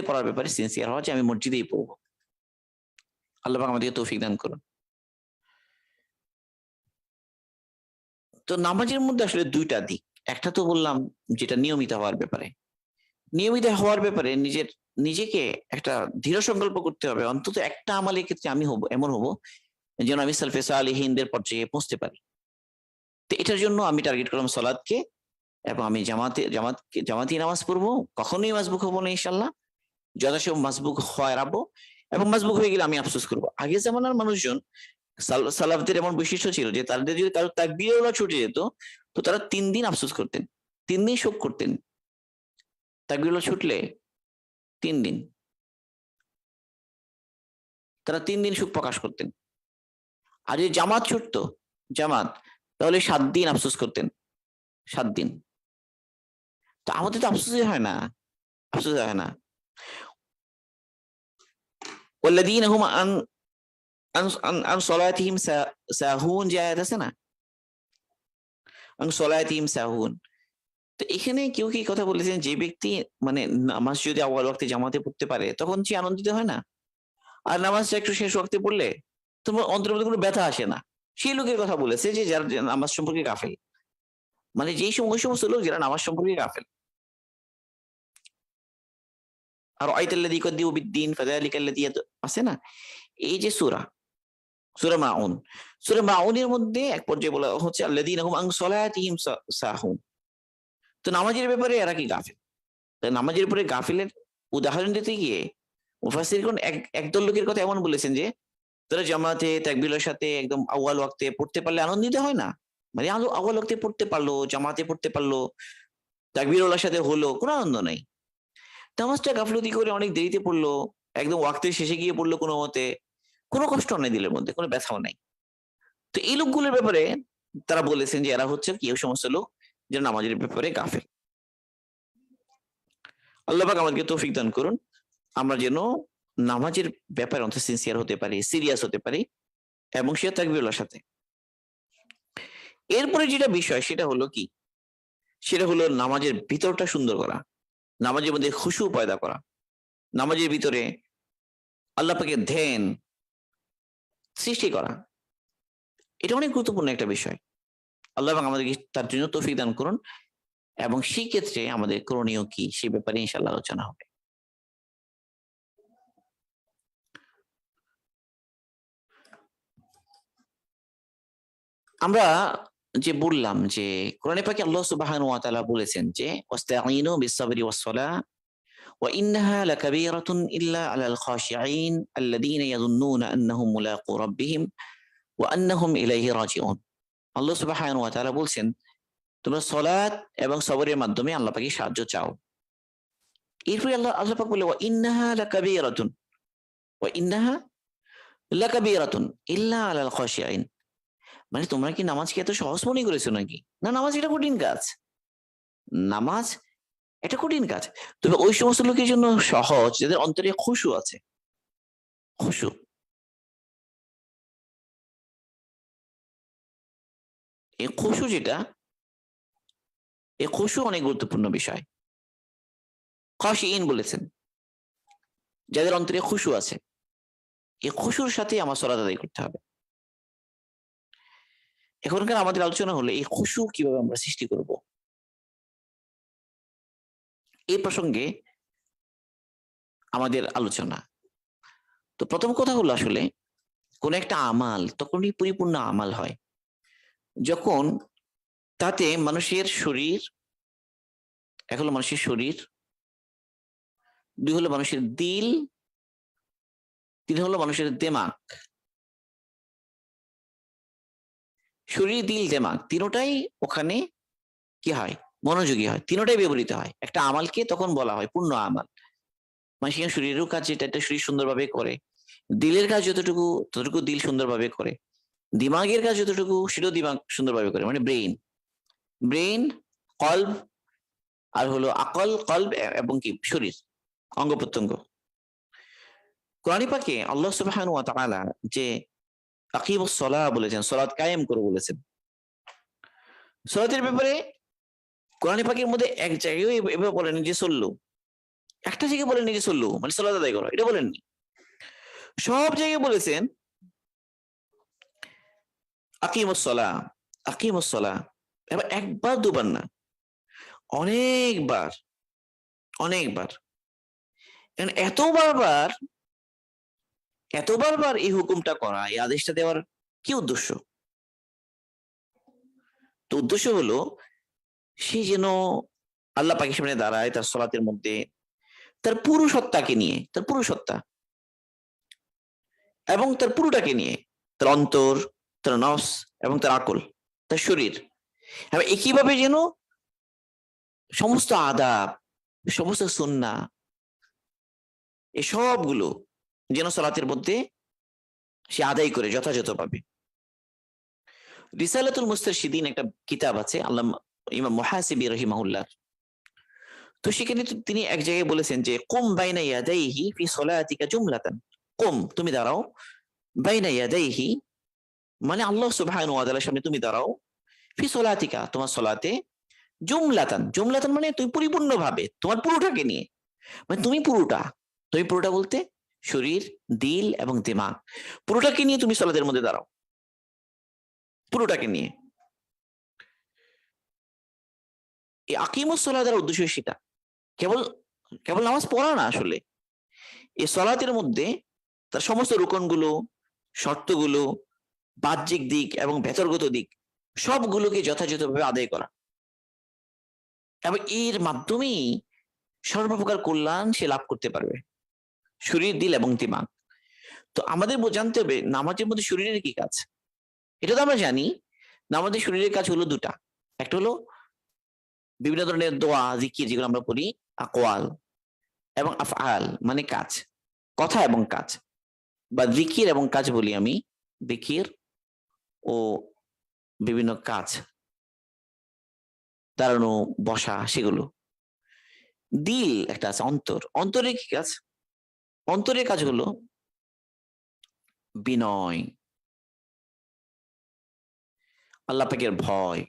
পড়ার ব্যাপারে সিনসিয়ার হওয়া যে আমি মসজিদেই পড়বো। আল্লাহ পাক আমাদেরকে তৌফিক দান করুন। তো নামাজের মধ্যে আসলে দুইটা দিক। একটা তো বললাম যেটা নিয়মিত হওয়ার ব্যাপারে, নিয়মিত হওয়ার ব্যাপারে নিজেকে একটা দৃঢ় সংকল্প করতে হবে, অন্তত একটা আমলের ক্ষেত্রে আমি এমন হব যেন আমি সালফে সালিহিনদের পর্যায়ে পৌঁছতে পারি। তো এটার জন্য আমি টার্গেট করলাম সালাদকে, এবং আমি জামাতি নামাজ পড়বো, কখনোই মাসবুক হবো না ইনশাল্লাহ, যথাসম্ভব মাসবুক হারাবো। এবং মাসবুক হয়ে গেলে আমি আফসোস করবো। আগে জামানার মানুষজন, সালাফদের এমন বৈশিষ্ট্য ছিল যে তাদের যদি কারো তাকবীরে ছুটে যেত, তো তারা 3 দিন আফসোস করতেন, 3 দিন শোক করতেন। তাকবীরে ছুটলে 3 দিন, তারা 3 দিন শোক প্রকাশ করতেন। আর যদি জামাত ছুটতো, জামাত, তাহলে 7 দিন আফসোস করতেন, 7 দিন। তো আমাদের তো আফসোসই হয় না, আফসোস হয় না। والذين هم عن صلاتهم ساهون, যে আয়াত আছে না, عن صلاتهم ساهون। তো এখানে কেউ কি কথা বলেছেন যে ব্যক্তি মানে নামাজ যদি আউয়াল ওয়াক্তে জামাতে পড়তে পারে তখন সে আনন্দিত হয় না, আর নামাজটা একটু শেষ ওয়াক্তে পড়লে তোমার অন্তরের মধ্যে কোনো ব্যথা আসে না, সেই লোকের কথা বলেছে যে যারা নামাজ সম্পর্কে গাফেল। মানে ওই সমস্ত লোক যারা নামাজ সম্পর্কে গাফেল। আর আইতাল্লাযী ইউকাদ্দিবু বিদ্দীন ফাযালিকাল্লাযী আছে না, এই যে সূরা মাউন, সূরা মাউনের মধ্যে এক পর্যায়ে বলা হচ্ছে আল্লাযীনা হুম আন সালাতিহিম সাহুন। তো নামাজের ব্যাপারে এরা কি গাফেল? নামাজের উপরে গাফিলের উদাহরণ দিতে গিয়ে মুফাসসিরগণ একদল লোকের কথা এমন বলেছেন যে তারা জামাতে তাকবীরের সাথে একদম আউয়াল ওয়াক্তে পড়তে পারলে আনন্দিত হয় না। মানে আউয়াল ওয়াক্তে পড়তে পারলো, জামাতে পড়তে পারলো, তাকবীরওয়ালার সাথে হলো, কোনো আনন্দ নাই। নামাজটা গাফলতি করে অনেক দেরিতে পড়লো, একদম ওয়াক্তের শেষে গিয়ে পড়লো কোনো মতে, কোনো কষ্ট নাই দিলের মধ্যে, কোনো ব্যথাও নাই। তো এই লোকগুলোর ব্যাপারে তারা বলেছেন যে এরা হচ্ছে কি, ওই সমস্ত লোক যারা নামাজের ব্যাপারে গাফেল। আল্লাহ পাক আমাদেরকে তৌফিক দান করুন, আমরা যেন নামাজের ব্যাপারে অন্তত সিনসিয়ার হতে পারি, সিরিয়াস হতে পারি, এবং সে তাকবীরের সাথে। এরপরে যেটা বিষয় সেটা হলো কি, সেটা হলো নামাজের ভিতরটা সুন্দর করা, নামাজের মধ্যে খুশু পয়দা করা, নামাজের ভিতরে আল্লাহ পাকের ধ্যান সৃষ্টি করা। এটা অনেক গুরুত্বপূর্ণ একটা বিষয়। আল্লাহ পাক আমাদেরকে তার জন্য তৌফিক দান করুন, এবং সেই ক্ষেত্রে আমাদের করণীয় কি সে ব্যাপারে ইনশাআল্লাহ আলোচনা হবে। আমরা যে বললাম যে কোরআনে পাকে আল্লাহ সুবহানাহু ওয়া তাআলা বলেছেন যে ওয়াস্তাঈনু বিস-সাবরি ওয়াস-সালাহ ওয়া ইন্নাহা লাকাবীরাতুন ইল্লা আলাল খাশিঈন আল্লাযীনা ইয়াযুন্নুনা আন্নাহুম মুলাকু রাব্বিহিম ওয়া আন্নাহুম ইলাইহি রাজিউন। আল্লাহ সুবহানাহু ওয়া তাআলা বলছেন তোমরা সালাত এবং সবরের মাধ্যমে আল্লাহ পাকের সাহায্য চাও। এরপরে আল্লাহ পাক বলে ওয়া ইন্নাহা লাকাবীরাতুন ইল্লা আলাল খাশিঈন। মানে তোমরা কি নামাজকে এত সহজ মনে করেছো নাকি? না, নামাজ এটা কঠিন কাজ। নামাজ এটা কঠিন কাজ। তবে ওই সমস্ত লোকের জন্য সহজ যাদের অন্তরে খুশু আছে। খুশু, এই খুশু যেটা, এই খুশু অনেক গুরুত্বপূর্ণ বিষয়। খাশিঈন বলেছেন, যাদের অন্তরে খুশু আছে, এই খুশুর সাথে আমার সালাত আদায় করতে হবে। এখনকার আমাদের আলোচনা হলো এই খুশু কিভাবে আমরা সৃষ্টি করব। এই প্রসঙ্গে আমাদের আলোচনা। তো প্রথম কথা হলো আসলে কোন একটা আমাল তখনই পরিপূর্ণ আমাল হয় যখন তাতে মানুষের শরীর, এক হলো মানুষের শরীর, দুই হলো মানুষের দিল, তিন হলো মানুষের দেমাগ। শরীর, দিল, দেমাগ তিনটাই ওখানে কি হয়, মনোযোগী হয়, তিনটাই ব্যবহৃত হয়। একটা আমালকে তখন বলা হয় পূর্ণ আমাল। মানুষের শরীরেরও কাজ যেটা একটা শরীর সুন্দরভাবে করে, দিলের কাজ যতটুকু ততটুকু দিল সুন্দরভাবে করে, দিমাগের কাজ যতটুকু সেটাও দিমাগ সুন্দরভাবে করে, মানে ব্রেইন, ব্রেইন, কল্ব, আর হলো আকল, কল্ব এবং কি শরীর, অঙ্গ প্রত্যঙ্গ। কোরআনে পাকে আল্লাহ সুবহানাহু ওয়া তাআলা যে আকিমুস সালাহ বলেছেন, সালাত কায়েম করো বলেছেন। সালাতের ব্যাপারে কোরআনে পাকের মধ্যে এক জায়গায় এভাবে বলেন যে সল্লু, একটা জায়গায় বলেন যে সল্লু মানে সালাত আদায় করো, এটা বলেননি। সব জায়গায় বলেছেন আকিমুস সালাহ, আকিমুস সালাহ। এবার একবার দুবার না, অনেকবার, অনেকবার। এত বারবার, এত বারবার এই হুকুমটা করা, এই আদেশটা দেওয়ার কি উদ্দেশ্য? তো উদ্দেশ্য হলো সে যেন আল্লাহ পাকের সামনে দাঁড়ায় তার সালাতের মধ্যে তার পুরো সত্তাকে নিয়ে, তার পুরো সত্তা এবং তার পুরোটাকে নিয়ে, তার অন্তর, তার নফস এবং তার আকল, তার শরীর, এবং একইভাবে যেন সমস্ত আদাব, সমস্ত সুন্নাহ, এই সবগুলো যেন সালাতের মধ্যে সে আদায় করে যথাযথভাবে। রিসালাতুল মুস্তারশিদিন একটা কিতাব আছে আল্লামা ইমাম মুহাসিবি রাহিমাহুল্লাহ। তো সেখানে তিনি এক জায়গায় বলেছেন যে কুম বাইনা ইয়াদাইহি ফি সলাতিকা জুমলাতান, কুম তুমি দাঁড়াও, বাইনা ইয়াদাইহি মানে আল্লাহ সুবহানাহু ওয়া তাআলার সামনে তুমি দাঁড়াও, ফি সলাতিকা তোমার সলাতে, জুমলাতান, জুমলাতান মানে তুমি পরিপূর্ণভাবে তোমার পুরোটাকে নিয়ে, মানে তুমি পুরোটা, তুমি পুরোটা বলতে শরীর, দিল এবং দিমাগ পুরোটাকে নিয়ে তুমি সলাতের মধ্যে দাঁড়াও, পুরোটাকে নিয়ে। এই আকিমুস সালাহ দ্বারা উদ্দেশ্য সেটা, কেবল কেবল নামাজ পড়া না, আসলে এই সলাতের মধ্যে তার সমস্ত রুকনগুলো, শর্তগুলো, বাহ্যিক দিক এবং ভেতরগত দিক সবগুলোকে যথাযথভাবে আদায় করা, এবং এর মাধ্যমেই সর্বপ্রকার কল্যাণ সে লাভ করতে পারবে, শরীর, দিল এবং দিমাগ। তো আমাদের জানতে হবে নামাজের মধ্যে শরীরের কি কাজ। এটা তো আমরা জানি, নামাজের শরীরের কাজ হলো দুটা, একটা হলো বিভিন্ন ধরনের দোয়া, জিকির যেগুলো আমরা পড়ি, আকওয়াল এবং আফআল মানে কাজ, কথা এবং কাজ, বা জিকির এবং কাজ বলি আমি, জিকির ও বিভিন্ন কাজ, দাঁড়ানো, বসা, সেগুলো। দিল একটা আছে, অন্তর, অন্তরের কি কাজ? অন্তরের কাজ হলো বিনয়, আল্লাহ পাকের ভয়,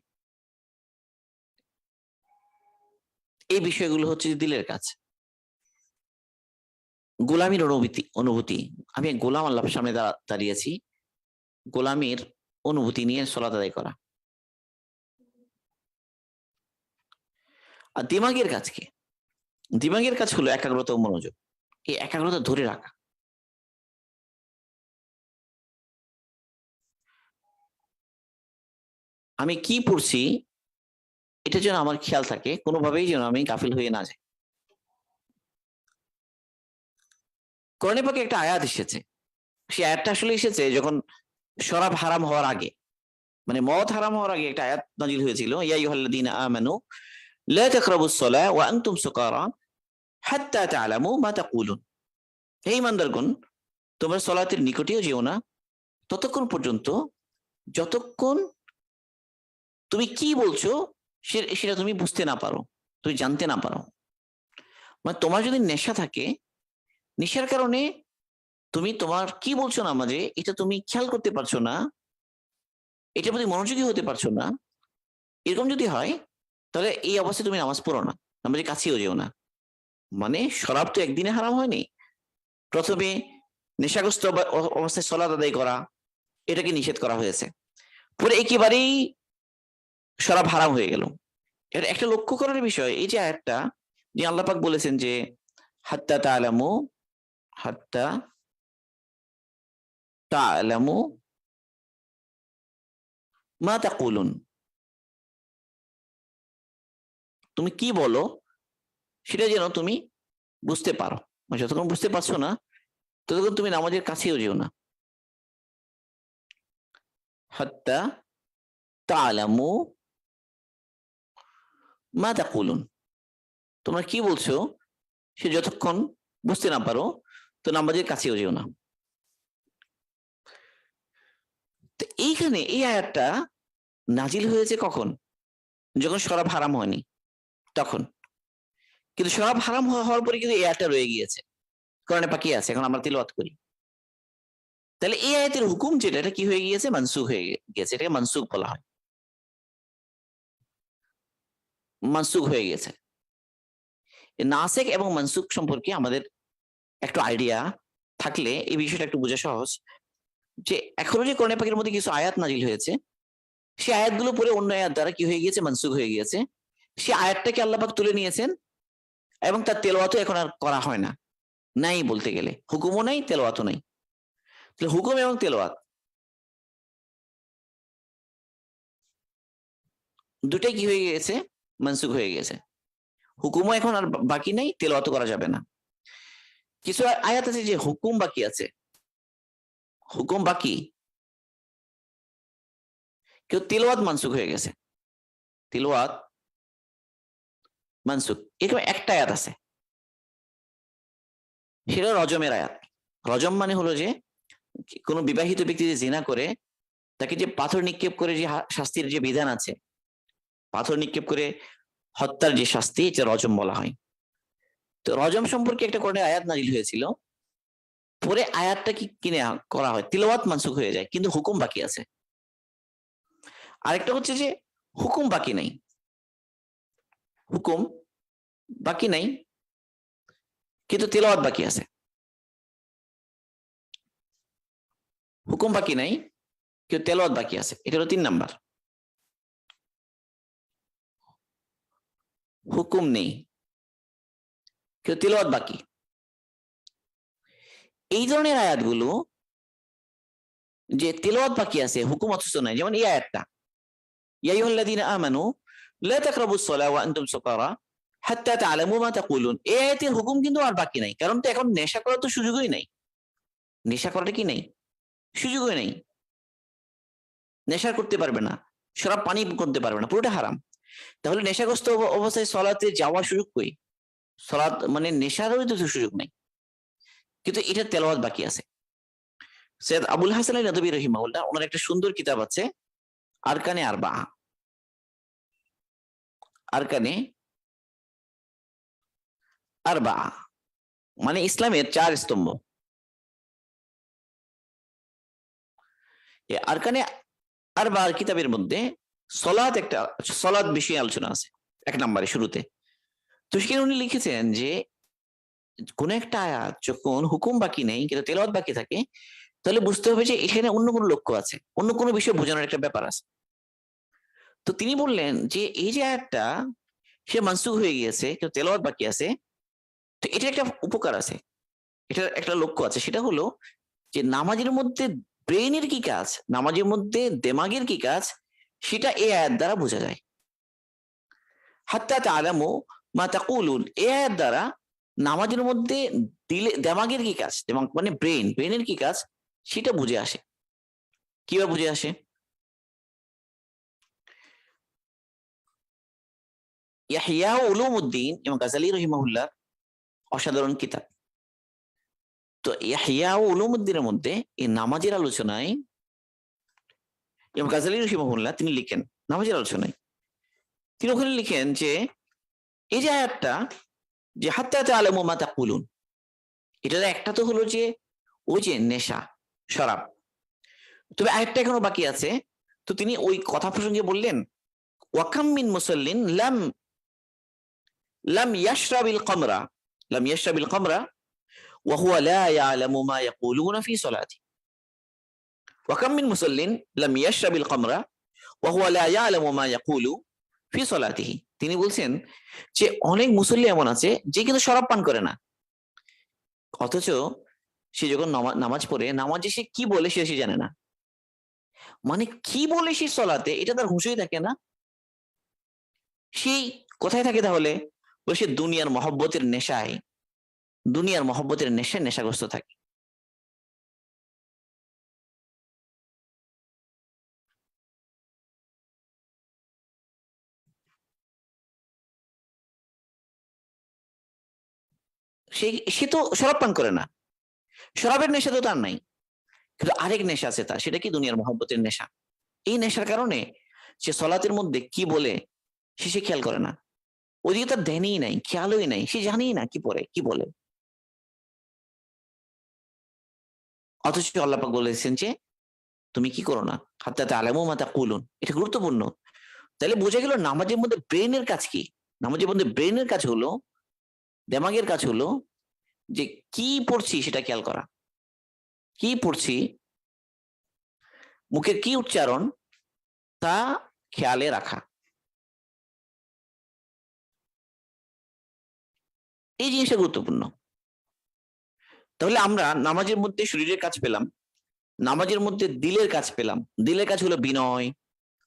এই বিষয়গুলো হচ্ছে দিলের কাজ। গোলামীর অনুভূতি, অনুভূতি, আমি এক গোলাম আল্লাহর সামনে দাঁড়িয়েছি, গোলামীর অনুভূতি নিয়ে সালাত আদায় করা। আর দিমাগের কাজ কি? দিমাগের কাজ হলো একাগ্রতা ও মনোযোগ, এই একাগ্রতা ধরে রাখা। আমি কি পড়ছি এটা যেন আমার খেয়াল থাকে, কোনোভাবেই যেন আমি গাফিল হয়ে না যাই। কোরআনে পাকে একটা আয়াত এসেছে, সেই আয়াতটা আসলে এসেছে যখন শরাব হারাম হওয়ার আগে, মানে মদ হারাম হওয়ার আগে একটা আয়াত নাজিল হয়েছিল, ইয়া আইয়ুহাল্লাযীনা আমানু লা তাকরাবুস সালাহ ওয়া আনতুম সুকারা হাত্তা তা'লামু মা তাকুলুন। হে ঈমানদারগণ, তোমরা সালাতের নিকটেও যেও না ততক্ষণ পর্যন্ত যতক্ষণ তুমি কি বলছো সেটা তুমি বুঝতে না পারো, তুমি জানতে না পারো। মানে তোমার যদি নেশা থাকে, নেশার কারণে তুমি তোমার কি বলছো নামাজে এটা তুমি খেয়াল করতে পারছো না, এটার প্রতি মনোযোগী হতে পারছো না, এরকম যদি হয় তাহলে এই অবস্থায় তুমি নামাজ পড়ো না, নামাজের কাছেও যেও না। মানে শরাব তো একদিনে হারাম হয়নি, প্রথমে নেশাগ্রস্ত অবস্থায় সালাত আদায় করা এটাকে নিষেধ করা হয়েছে, পরে একেবারেই শরাব হারাম হয়ে গেল। এটা একটা লক্ষ্য করার বিষয়, এই যে আয়াতটা, যে আল্লাহ পাক বলেছেন যে হাত্তা তা'লামু, হাত্তা তা'লামু মা তাকুলুন, তুমি কি বলো সেটা যেন তুমি বুঝতে পারো। যতক্ষণ বুঝতে পারছো না ততক্ষণ তুমি নামাজের কাছেও যেও না। হাত্তা তা'লামু মা তাকুলুন, তোমরা কি বলছো সে যতক্ষণ বুঝতে না পারো তো নামাজের কাছেও যেও না। তো এইখানে এই আয়াতটা নাজিল হয়েছে কখন? যখন শরাব হারাম হয়নি তখন। কিন্তু শরাব হারাম হওয়ার পরে কিন্তু এই আয়াতটা রয়ে গিয়েছে, কোরআনে পাকি আছে, এখন আমরা তিলাওয়াত করি। তাহলে এই আয়াতের হুকুম যেটা, এটা কি হয়ে গিয়েছে? মানসুখ হয়ে গিয়েছে। এটাকে মানসুখ বলা হয়, মানসুখ হয়ে গেছে। নাসেখ এবং মানসুখ সম্পর্কে আমাদের একটু আইডিয়া থাকলে এই বিষয়টা একটু বোঝা সহজ। যে এখনো যে কোরআনে পাকের মধ্যে কিছু আয়াত নাজিল হয়েছে, সেই আয়াতগুলো পরে অন্য আয়াত দ্বারা কি হয়ে গিয়েছে? মানসুখ হয়ে গিয়েছে। সেই আয়াতটাকে আল্লাহ পাক তুলে নিয়েছেন এবং তার তেলাওয়াতও এখন আর করা হয় না, নাই বলতে গেলে। হুকুমও নাই, তেলাওয়াতও নাই। তাহলে হুকুম এবং তেলাওয়াত দুটাই কি হয়ে গেছে? মানসুখ হয়ে গেছে। হুকুমও এখন আর বাকি নাই, তেলাওয়াতও করা যাবে না। কিছু আয়াত আছে যে হুকুম বাকি আছে, হুকুম বাকি, কেউ তেলাওয়াত মানসুখ হয়ে গেছে, তেলাওয়াত মানসুখ। এরকম একটা আয়াত আছে, সেটা রজমের আয়াত। রজম মানে হলো যে কোনো বিবাহিত ব্যক্তি যে জিনা করে তাকে যে পাথর নিক্ষেপ করে যে শাস্তির যে বিধান আছে, পাথর নিক্ষেপ করে হত্যার যে শাস্তি, এটা রজম বলা হয়। তো রজম সম্পর্কে একটা কোরআনে আয়াত নাজিল হয়েছিল, পরে আয়াতটা কি কিনে করা হয়, তিলাওয়াত মানসুখ হয়ে যায়, কিন্তু হুকুম বাকি আছে। আরেকটা হচ্ছে যে হুকুম বাকি নাই, হুকুম বাকি নাই কিন্তু তিলাওয়াত বাকি আছে। হুকুম বাকি নাই কিন্তু তেলাওয়াত বাকি আছে, এটা হলো 3 নাম্বার। হুকুম নেই কিন্তু তেলাওয়াত বাকি। এই ধরনের আয়াতগুলো যে তেলাওয়াত বাকি আছে, হুকুম অথচ নাই, যেমন এই আয়াতটা, ইয়া আইয়ুহাল্লাযীনা আমানু লা তাকরাবুস সালাহ ওয়া আনতুম সুকারা হাত্তা তা'লামু মা তাকুলুন। এই আয়াতের হুকুম কিন্তু আর বাকি নাই, কারণ তো এখন নেশা করার তো সুযোগই নাই। নেশা করাটা কি নেই? সুযোগই নেই। নেশা করতে পারবে না, শরাব পানি করতে পারবে না, পুরোটা হারাম। তাহলে নেশাগ্রস্ত অবস্থায় সলাতে যাওয়ার সুযোগ কই? সলাত মানে নেশারও তো সুযোগ নেই, কিন্তু এটা তেলাওয়াত বাকি আছে। সৈয়দ আবুল হাসান নদভী রহিমাহুল্লাহ, ওনার একটা সুন্দর কিতাব আছে, আরকানে আরবা, আরকানে আরবা মানে ইসলামের 4 স্তম্ভ। আরকানে আরবা কিতাবের মধ্যে সলাত একটা, সলাত বিষয়ে আলোচনা আছে 1 নম্বরে শুরুতে। তো সেখানে উনি লিখেছেন যে কোন একটা আয়াত যখন হুকুম বাকি নেই কিন্তু তেলাওয়াত বাকি থাকে, তাহলে বুঝতে হবে যে এখানে অন্য কোনো লক্ষ্য আছে, অন্য কোনো বিষয় বোঝানোর একটা ব্যাপার আছে। তো তিনি বললেন যে এই যে আয়াতটা সে মানসুখ হয়ে গিয়েছে কিন্তু তেলাওয়াত বাকি আছে, তো এটা একটা উপকার আছে, এটার একটা লক্ষ্য আছে। সেটা হলো যে নামাজের মধ্যে ব্রেইনের কি কাজ, নামাজের মধ্যে দেমাগের কি কাজ, সেটা এই আয়াত দ্বারা বোঝা যায়। হাত্তা তা'লামু মা তাকুলুন, এই আয়াত দ্বারা নামাজের মধ্যে দিলে দেমাগের কি কাজ, দেমাগ মানে ব্রেইন, ব্রেইনের কি কাজ সেটা বুঝে আসে। কিভাবে বুঝে আসে? ইহইয়া উলুমুদ্দিন ইমাম গাজালি রহিমাহুল্লাহ অসাধারণ কিতাব। তো ইহইয়া উলুমুদ্দিনের মধ্যে এই নামাজের আলোচনায় ইমাম গাজালি রহিমাহুল্লাহ তিনি লিখেন, নামাজের আলোচনায় তিনি ওখানে লিখেন যে এই যে আয়াতটা, যে হাত্তা তা'লামু মা তাকুলুন, এটার একটা তো হলো যে ওই যে নেশা, শরাব, তবে আরেকটা এখনো বাকি আছে। তো তিনি ওই কথা প্রসঙ্গে বললেন, ওয়াকাম মিন মুসাল্লিন লাম লাম ইয়াশরাবিল খামরা, লাম ইয়াশরাবিল খামরা ওয়া হুয়া লা ইয়ালামু মা ইয়াকুলুনা ফি সালাতি। ওয়াকাম মিন মুসাল্লিন লাম ইয়াশরাবিল খামরা ওয়া হুয়া লা ইয়ালামু মা ইয়াকুলু ফি সালাতিহি। তিনি বলছেন যে অনেক মুসল্লি এমন আছে যে কিন্তু শরাব পান করে না, অথচ সে যখন নামাজ পড়ে, নামাজে সে কি বলে সে জানে না, মানে কি বলে সে সলাতে এটা তার হুঁশই থাকে না। সেই কোথায় থাকে তাহলে? সে দুনিয়ার মহব্বতের নেশায়, দুনিয়ার মহব্বতের নেশায় নেশাগ্রস্ত থাকে। সে তো শরাব পান করে না, শরাবের নেশা তো তার নাই, কিন্তু আরেক নেশা আছে তার, সেটা কি? দুনিয়ার মহব্বতের নেশা। এই নেশার কারণে সে সলাতের মধ্যে কি বলে সে খেয়াল করে না, ওদিকে তার ধ্যানই নাই, খেয়ালই নাই, সে জানেই না কি পড়ে কি বলে। অথচ আল্লাহ পাক বলেছেন যে তুমি কি করো না, হাত্তা তাআলামু মা তাকুলুন, এটা গুরুত্বপূর্ণ। তাহলে বোঝা গেল নামাজের মধ্যে ব্রেনের কাজ কি? নামাজের মধ্যে ব্রেনের কাজ হলো, দেমাগের কাজ হলো যে কি পড়ছি সেটা খেয়াল করা, কি পড়ছি, মুখের কি উচ্চারণ তা খেয়ালে রাখা। এই জিনিসটা গুরুত্বপূর্ণ। তাহলে আমরা নামাজের মধ্যে শরীরের কাজ পেলাম, নামাজের মধ্যে দিলের কাজ পেলাম। দিলের কাজ হলো বিনয়,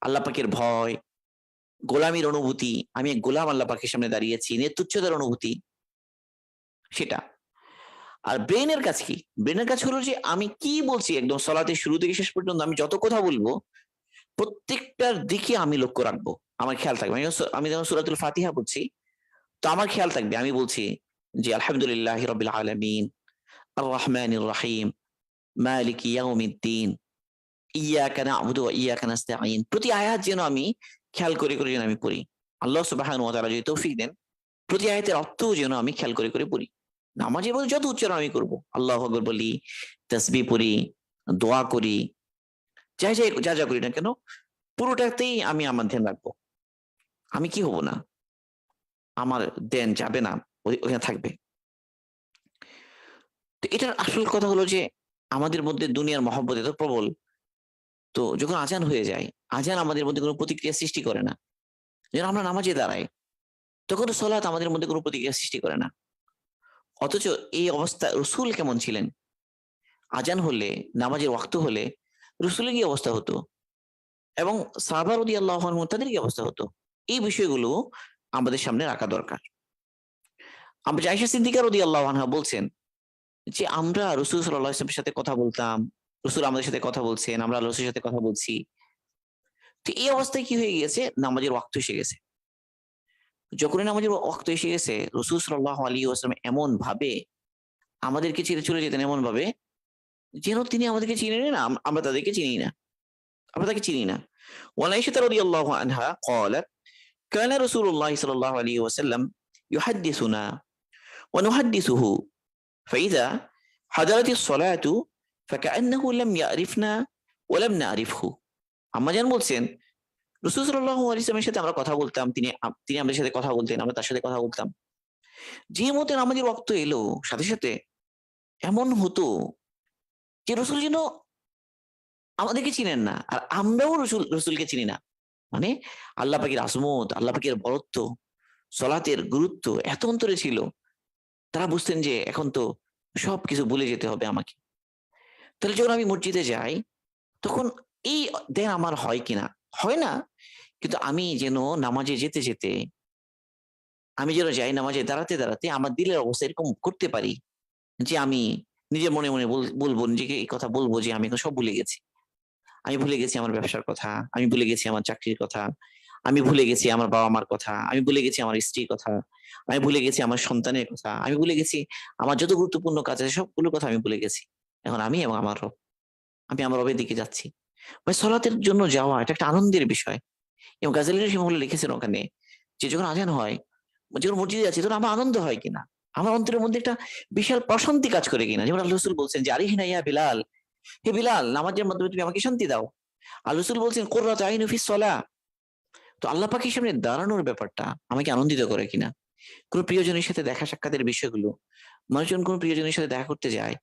আল্লাহ পাকের ভয়, গোলামীর অনুভূতি, আমি এক গোলাম আল্লাহ পাকের সামনে দাঁড়িয়েছি, নেতৃত্বের অনুভূতি, সেটা। আর ব্রেনের কাজ কি? ব্রেনের কাজ হলো যে আমি কি বলছি, একদম সলাতের শুরু থেকে শেষ পর্যন্ত আমি যত কথা বলবো প্রত্যেকটার দিকে আমি লক্ষ্য রাখবো, আমার খেয়াল থাকবে। আমি যখন সূরাতুল ফাতিহা বলছি, তো আমার খেয়াল থাকবে আমি বলছি যে আলহামদুলিল্লাহি রাব্বিল আলামিন, আর রহমানির রহিম, মালিকি ইয়াউমিদ্দিন, ইয়াকা না'বুদু ওয়া ইয়াকা নাস্তাঈন। প্রতি আয়াত যেন আমি খেয়াল করে করে যেন আমি পড়ি। আল্লাহ সুবহানাহু ওয়া তাআলা যদি তৌফিক দেন, প্রতি আয়াতের অর্থও যেন আমি খেয়াল করে করে পড়ি। নামাজে বলে যত উচ্চারণ আমি করবো, আল্লাহু আকবার বলি, তাসবিহ পড়ি, দোয়া করি, যাই যাই যা যা করি না কেন, পুরোটাতেই আমি আমার ধ্যান রাখবো। আমি কি হব না, আমার ধ্যান যাবে না, ওখানে থাকবে। তো এটার আসল কথা হলো যে আমাদের মধ্যে দুনিয়ার মহব্বত এত প্রবল, তো যখন আজান হয়ে যায়, আজান আমাদের মধ্যে কোনো প্রতিক্রিয়া সৃষ্টি করে না। যখন আমরা নামাজে দাঁড়াই, তখন সলাৎ আমাদের মধ্যে কোনো প্রতিক্রিয়া সৃষ্টি করে না। অথচ এই অবস্থা রসুল কেমন ছিলেন? আজান হলে, নামাজের ওয়াক্ত হলে রসুলের কি অবস্থা হতো, এবং সাহাবা রাদিয়াল্লাহু আনহুম তাদের কি অবস্থা হতো, এই বিষয়গুলো আমাদের সামনে রাখা দরকার। আমরা আয়েশা সিদ্দিকা রাদিয়াল্লাহু আনহা বলছেন যে আমরা রসুল সাল্লাল্লাহু আলাইহি ওয়াসাল্লামের সাথে কথা বলতাম, রসুল আমাদের সাথে কথা বলছেন, আমরা রসুলের সাথে কথা বলছি। তো এই অবস্থায় কি হয়ে গেছে, নামাজের ওয়াক্ত এসে গেছে। যখনই নামাজের ওয়াক্ত এসে গেছে, রসুল সাল্লাল্লাহু আলাইহি ওয়াসাল্লাম এমন ভাবে আমাদেরকে ছেড়ে চলে যেতেন, এমন ভাবে যেন তিনি আমাদেরকে চিনে না, আমরা তাদেরকে চিনি না, আমরা তাকে চিনি না। ওয়ান আয়েশা রাদিয়াল্লাহু আনহা قالت كان رسول الله صلى الله عليه وسلم يحدثنا ونحدثه فإذا حضرت الصلاة فكأنه لم يعرفنا ولم نعرفه। আম্মা জান বলছেন রাসূল সাল্লাল্লাহু আলাইহি ওয়াসাল্লামের সাথে আমরা কথা বলতাম, তিনি আমাদের সাথে কথা বলতেন, আমরা তার সাথে কথা বলতাম। যে মুহূর্তে নামাজের ওয়াক্ত এলো, সাথে সাথে এমন হতো যে রসুল যেন আমাদেরকে চিনেন না, আর আমরাও রসুলকে চিনি না। মানে আল্লাহ পাকের আজমত, আল্লাহ পাকের বরত্ব, সলাতের গুরুত্ব এত অন্তরে ছিল, তারা বুঝতেন যে এখন তো সবকিছু ভুলে যেতে হবে আমাকে। তাহলে যখন আমি মসজিদে যাই, তখন এই ধ্যান আমার হয় কিনা, হয় না, কিন্তু আমি যেন নামাজে যেতে যেতে, আমি যেন যাই নামাজে দাঁড়াতে দাঁড়াতে আমার দিলের অবস্থা এরকম করতে পারি যে আমি নিজের মনে মনে বলবো, নিজেকে এই কথা বলবো যে আমি এখন সব ভুলে গেছি। আমি ভুলে গেছি আমার ব্যবসার কথা, আমি ভুলে গেছি আমার চাকরির কথা, আমি ভুলে গেছি আমার বাবা মার কথা, আমি ভুলে গেছি আমার স্ত্রীর কথা, আমি ভুলে গেছি আমার সন্তানের কথা, আমি ভুলে গেছি আমার যত গুরুত্বপূর্ণ কাজ আছে সবগুলোর কথা আমি ভুলে গেছি। এখন আমি এবং আমার রব, আমি আমার রবের দিকে যাচ্ছি। ভাই সলাতের জন্য যাওয়া এটা একটা আনন্দের বিষয়। এবং গাজালি রহিমাহুল্লাহ লিখেছেন ওখানে যে যখন আজান হয়, যখন মসজিদে যাচ্ছি, তখন আমার আনন্দ হয় কিনা, আমার অন্তরের মধ্যে একটা বিশাল প্রশান্তি কাজ করে কিনা। যেমন আল্লাহ রাসূল বলছেন যে আরিহিনা ইয়া বিলাল, হে বিলাল নামাজের মাধ্যমে তুমি আমাকে শান্তি দাও। আল্লাহ রাসূল বলছেন কুররাতু আইনি ফিস সালাহ। তো আল্লাহ পাকের সামনে দাঁড়ানোর ব্যাপারটা আমাকে আনন্দিত করে কিনা। কোন প্রিয়জনের সাথে দেখা সাক্ষাতের বিষয়গুলো, মানুষজন কোন প্রিয়জনের সাথে দেখা করতে যায়,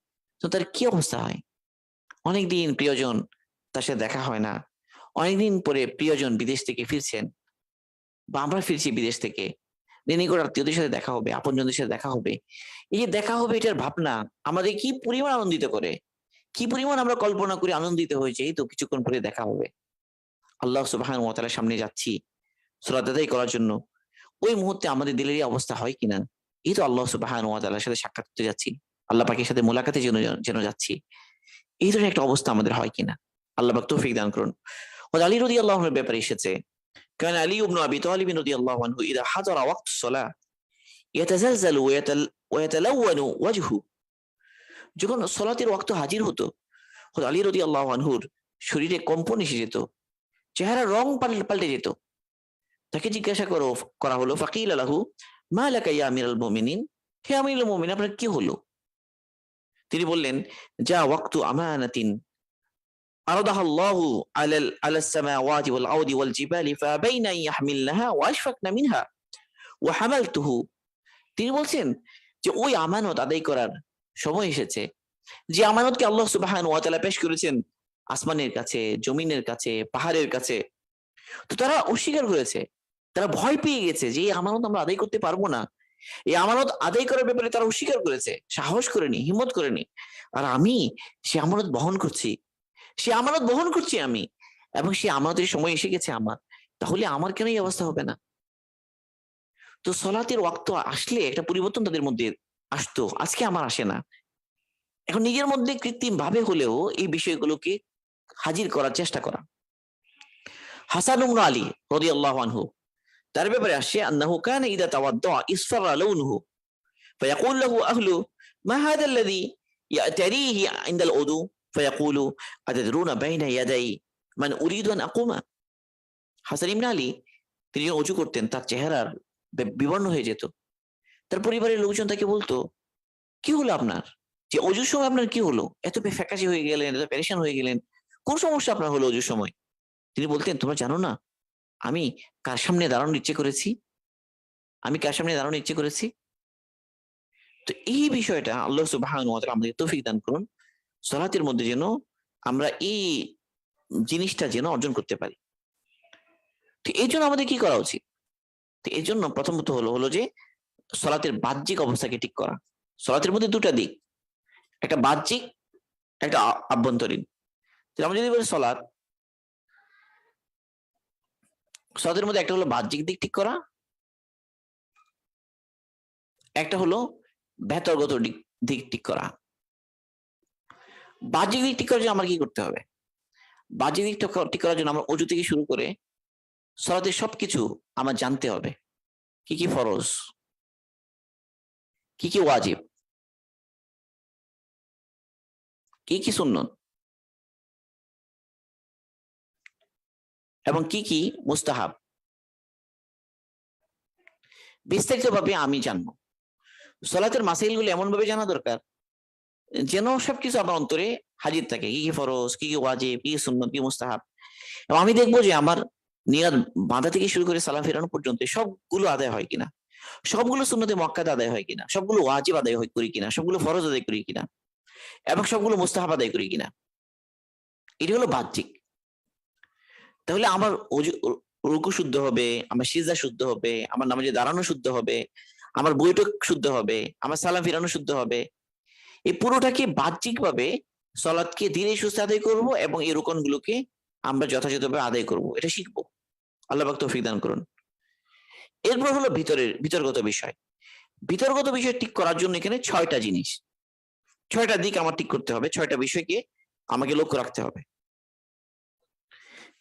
তো তার কি অবস্থা হয়? অনেকদিন প্রিয়জন তার সাথে দেখা হয় না, অনেকদিন পরে প্রিয়জন বিদেশ থেকে ফিরছেন, বা আমরা ফিরছি বিদেশ থেকে, নিকট আত্মীয়দের সাথে দেখা হবে, আপনজনদের সাথে দেখা হবে। এই যে দেখা হবে এটার ভাবনা আমাদের কি পরিমাণ আনন্দিত করে, কি পরিমাণ আমরা কল্পনা করি আনন্দিত হয়েছে, এই তো কিছুক্ষণ পরে দেখা হবে। আল্লাহ সুবহানাহু ওয়া তাআলার সামনে যাচ্ছি সালাত আদায় করার জন্য। ওই মুহূর্তে আমাদের দিলের এই অবস্থা হয় কিনা, এই তো আল্লাহ সুবহানাহু ওয়া তাআলার সাথে সাক্ষাৎ করতে যাচ্ছি, আল্লাহ পাকের সাথে মোলাকাতের জন্য যেন যাচ্ছি, এই ধরনের একটা অবস্থা আমাদের হয় কিনা। আল্লাহ পাক তৌফিক দান করুন। আলী রাদিয়াল্লাহু আনহুর ব্যাপারে এসেছে, كان علي بن ابي طالب رضي الله عنه اذا حضر وقت الصلاه يتزلزل ويتلون وجهه। যখন সালাতের ওয়াক্ত হাজির হতো, আলী রাদিয়াল্লাহু আনহুর শরীরে কম্পন এসে যেত, চেহারার রং পাল্টে যেত। তাকে জিজ্ঞাসা করা হলো, ফাকিল আলাহু মা লাকা ইয়া আমিরুল মুমিনিন, হে আমিরুল মুমিনিন আপনার কি হলো? তিনি বললেন, যা ওয়াক্তু আমানাতিন আরাদাহা আল্লাহু আলাস সামাওয়াতি ওয়াল আরদি ওয়াল জিবালি ফাবাইনা ইয়াহমিলনাহা ওয়া আশফাকনা মিনহা ওয়া হামালতুহু। তিনি বলছেন যে ওই আমানত আদায় করার সময় এসেছে, যে আমানতকে আল্লাহ সুবহানাহু ওয়া তাআলা পেশ করেছেন আসমানের কাছে, জমিনের কাছে, পাহাড়ের কাছে। তো তারা অস্বীকার করেছে, তারা ভয় পেয়ে গেছে যে এই আমানত আমরা আদায় করতে পারবো না। এই আমানত আদায় করার ব্যাপারে তারা অস্বীকার করেছে, সাহস করেনি, হিম্মত করেনি। আর আমি সে আমানত বহন করছি, সে আমানত বহন করছি আমি, এবং সে আমানতের সময় এসে গেছে আমার, তাহলে আমার কেন এই অবস্থা হবে না? তো সলাতের ওয়াক্ত আসলে একটা পরিবর্তন তাদের মধ্যে আসতো, আজকে আমার আসে না। এখন নিজের মধ্যে কৃত্রিম ভাবে হলেও এই বিষয়গুলোকে হাজির করার চেষ্টা করা। হাসান ইবনে আলী রাদিয়াল্লাহু আনহু তার ব্যাপারে আসছে, আন্নাহু কানা ইদা তাওয়াদ্দা ইসফারা লাউনুহু ফায়াকুল লাহু আহলু মা হাদা আল্লাযী ইয়াতারিহি ইনদা আল-উযু ফায়াকুলু আতাদরুনা বাইনা ইয়াদাই মান উরিদু আন আকুমা। হাসান ইবনে আলী তিনি যখন ওযু করতেন তার চেহারার বিবর্ণ হয়ে যেত। তার পরিবারের লোকজন তাকে বলতো, কি হলো আপনার, যে অজুর সময় আপনার কি হলো, এত ফ্যাকাশে হয়ে গেলেন, এত পেরেশান হয়ে গেলেন, কোন সমস্যা আপনার হলো অজুর সময়? তিনি বলতেন, তোমরা জানো না আমি কার সামনে দাঁড়ানোর ইচ্ছে করেছি, আমি কার সামনে দাঁড়ানোর ইচ্ছে করেছি। তো এই বিষয়টা আল্লাহ সুবহানাহু ওয়া তাআলা আমাদের তৌফিক দান করুন, সালাতের মধ্যে যেন আমরা এই জিনিসটা যেন অর্জন করতে পারি। তো এই জন্য আমাদের কি করা উচিত? তো এই জন্য প্রথমত হলো যে সালাতের বাহ্যিক অবস্থাকে ঠিক করা। সালাতের মধ্যে দুটা দিক, একটা বাহ্যিক, একটা আভ্যন্তরীণ। আমরা যদি বলি সালাতের মধ্যে একটা হলো বাহ্যিক দিক ঠিক করা, একটা হলো ভেতরগত দিক ঠিক করা। বাহ্যিক দিক ঠিক করার জন্য আমার কি করতে হবে? বাহ্যিক দিক ঠিক করার জন্য আমার অজু থেকে শুরু করে সালাতের সবকিছু আমার জানতে হবে, কি কি ফরজ, কি কি ওয়াজিব, কি কি সুন্নত, এবং কি কি মুস্তাহাব, বিস্তারিত ভাবে আমি জানবো। সালাতের মাসাইলগুলো এমন ভাবে জানা দরকার যেন সবকিছু আমার অন্তরে হাজির থাকে, কি কি ফরজ, কি কি ওয়াজিব, কি কি সুন্নত, কি মুস্তাহাব। এবং আমি দেখবো যে আমার নিয়াত বাঁধা থেকে শুরু করে সালাম ফেরানো পর্যন্ত সবগুলো আদায় হয় কিনা, সবগুলো সুন্নতে মুআক্কাদা আদায় হয় কিনা, সবগুলো ওয়াজিব আদায় করি কিনা, সবগুলো ফরজ আদায় করি কিনা, এবং সবগুলো মুস্তাহাব আদায় করি কিনা। এটি হলো বাহ্যিক। তাহলে আমার রুকু শুদ্ধ হবে, আমার সিজদা শুদ্ধ হবে, আমার নামাজে দাঁড়ানো শুদ্ধ হবে, আমার বৈঠক শুদ্ধ হবে, আমার সালাম ফিরানো শুদ্ধ হবে। এই পুরোটাকে বাহ্যিক ভাবে সালাতকে ধীরে সুস্থে আদায় করব, এবং এই রুকন গুলোকে আমরা যথাযথভাবে আদায় করব, এটা শিখবো। আল্লাহ পাক তৌফিক দান করুন। এরপর হলো বিতর্গত বিষয়। বিতর্গত বিষয় ঠিক করার জন্য এখানে 6টা জিনিস, 6টা দিক আমার ঠিক করতে হবে, 6টা বিষয়কে আমাকে লক্ষ্য রাখতে হবে।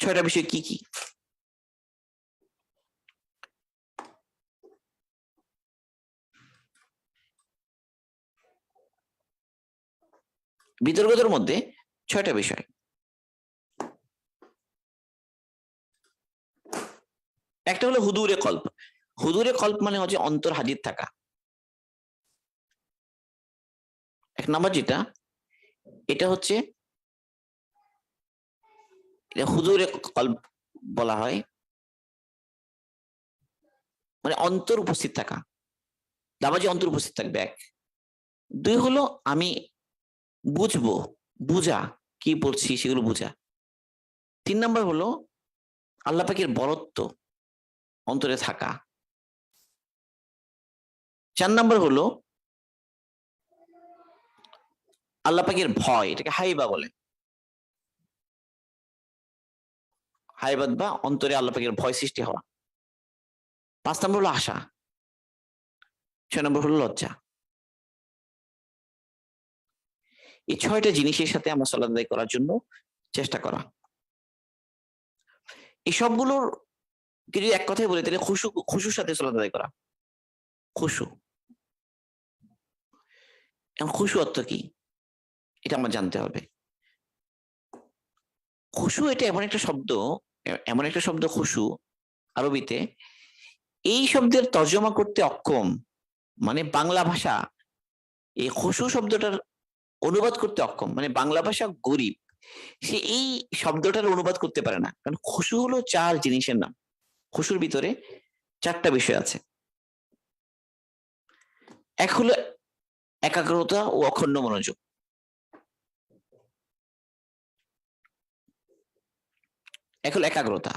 6টা বিষয় কি কি? বিতর্কতার মধ্যে 6টা বিষয়। একটা হলো হুদুরে কল্প। হুদুরে কল্প মানে হচ্ছে অন্তর হাজির থাকা। এক নাম্বার যেটা, এটা হচ্ছে হুদুরে কল্প বলা হয়, মানে অন্তর উপস্থিত থাকা, নামাজে অন্তর উপস্থিত থাকবে। 1, 2 হলো আমি বুঝবো, বুঝা, কি বলছি সেগুলো বুঝা। 3 নাম্বার হলো আল্লাহ পাকের বরত্ব অন্তরে থাকা। 4 নম্বর হলো আল্লাহ পাকের ভয়, এটাকে হাইবা বলে। হাইবাত বা অন্তরে আল্লাহ পাকের ভয় সৃষ্টি হওয়া। 5 নম্বর হলো আশা। 6 নম্বর হলো লজ্জা। এই 6টা জিনিসের সাথে আমরা সালাত আদায় করার জন্য চেষ্টা করা। এই সবগুলোর যদি এক কথায় বলি তাহলে খুশুর সাথে সালাত আদায় করা। খুশু। এখন খুশু অর্থ কি এটা আমার জানতে হবে। খুশু এটা এমন একটা শব্দ খুশু আরবিতে, এই শব্দের তর্জমা করতে অক্ষম, মানে বাংলা ভাষা এই খুশু শব্দটার অনুবাদ করতে অক্ষম, মানে বাংলা ভাষা গরিব, সে এই শব্দটার অনুবাদ করতে পারে না। কারণ খুশু হলো 4 জিনিসের নাম। খুশুর ভিতরে 4টা বিষয় আছে। এক হলো একাগ্রতা ও অখণ্ড মনোযোগ। এক হলো একাগ্রতা,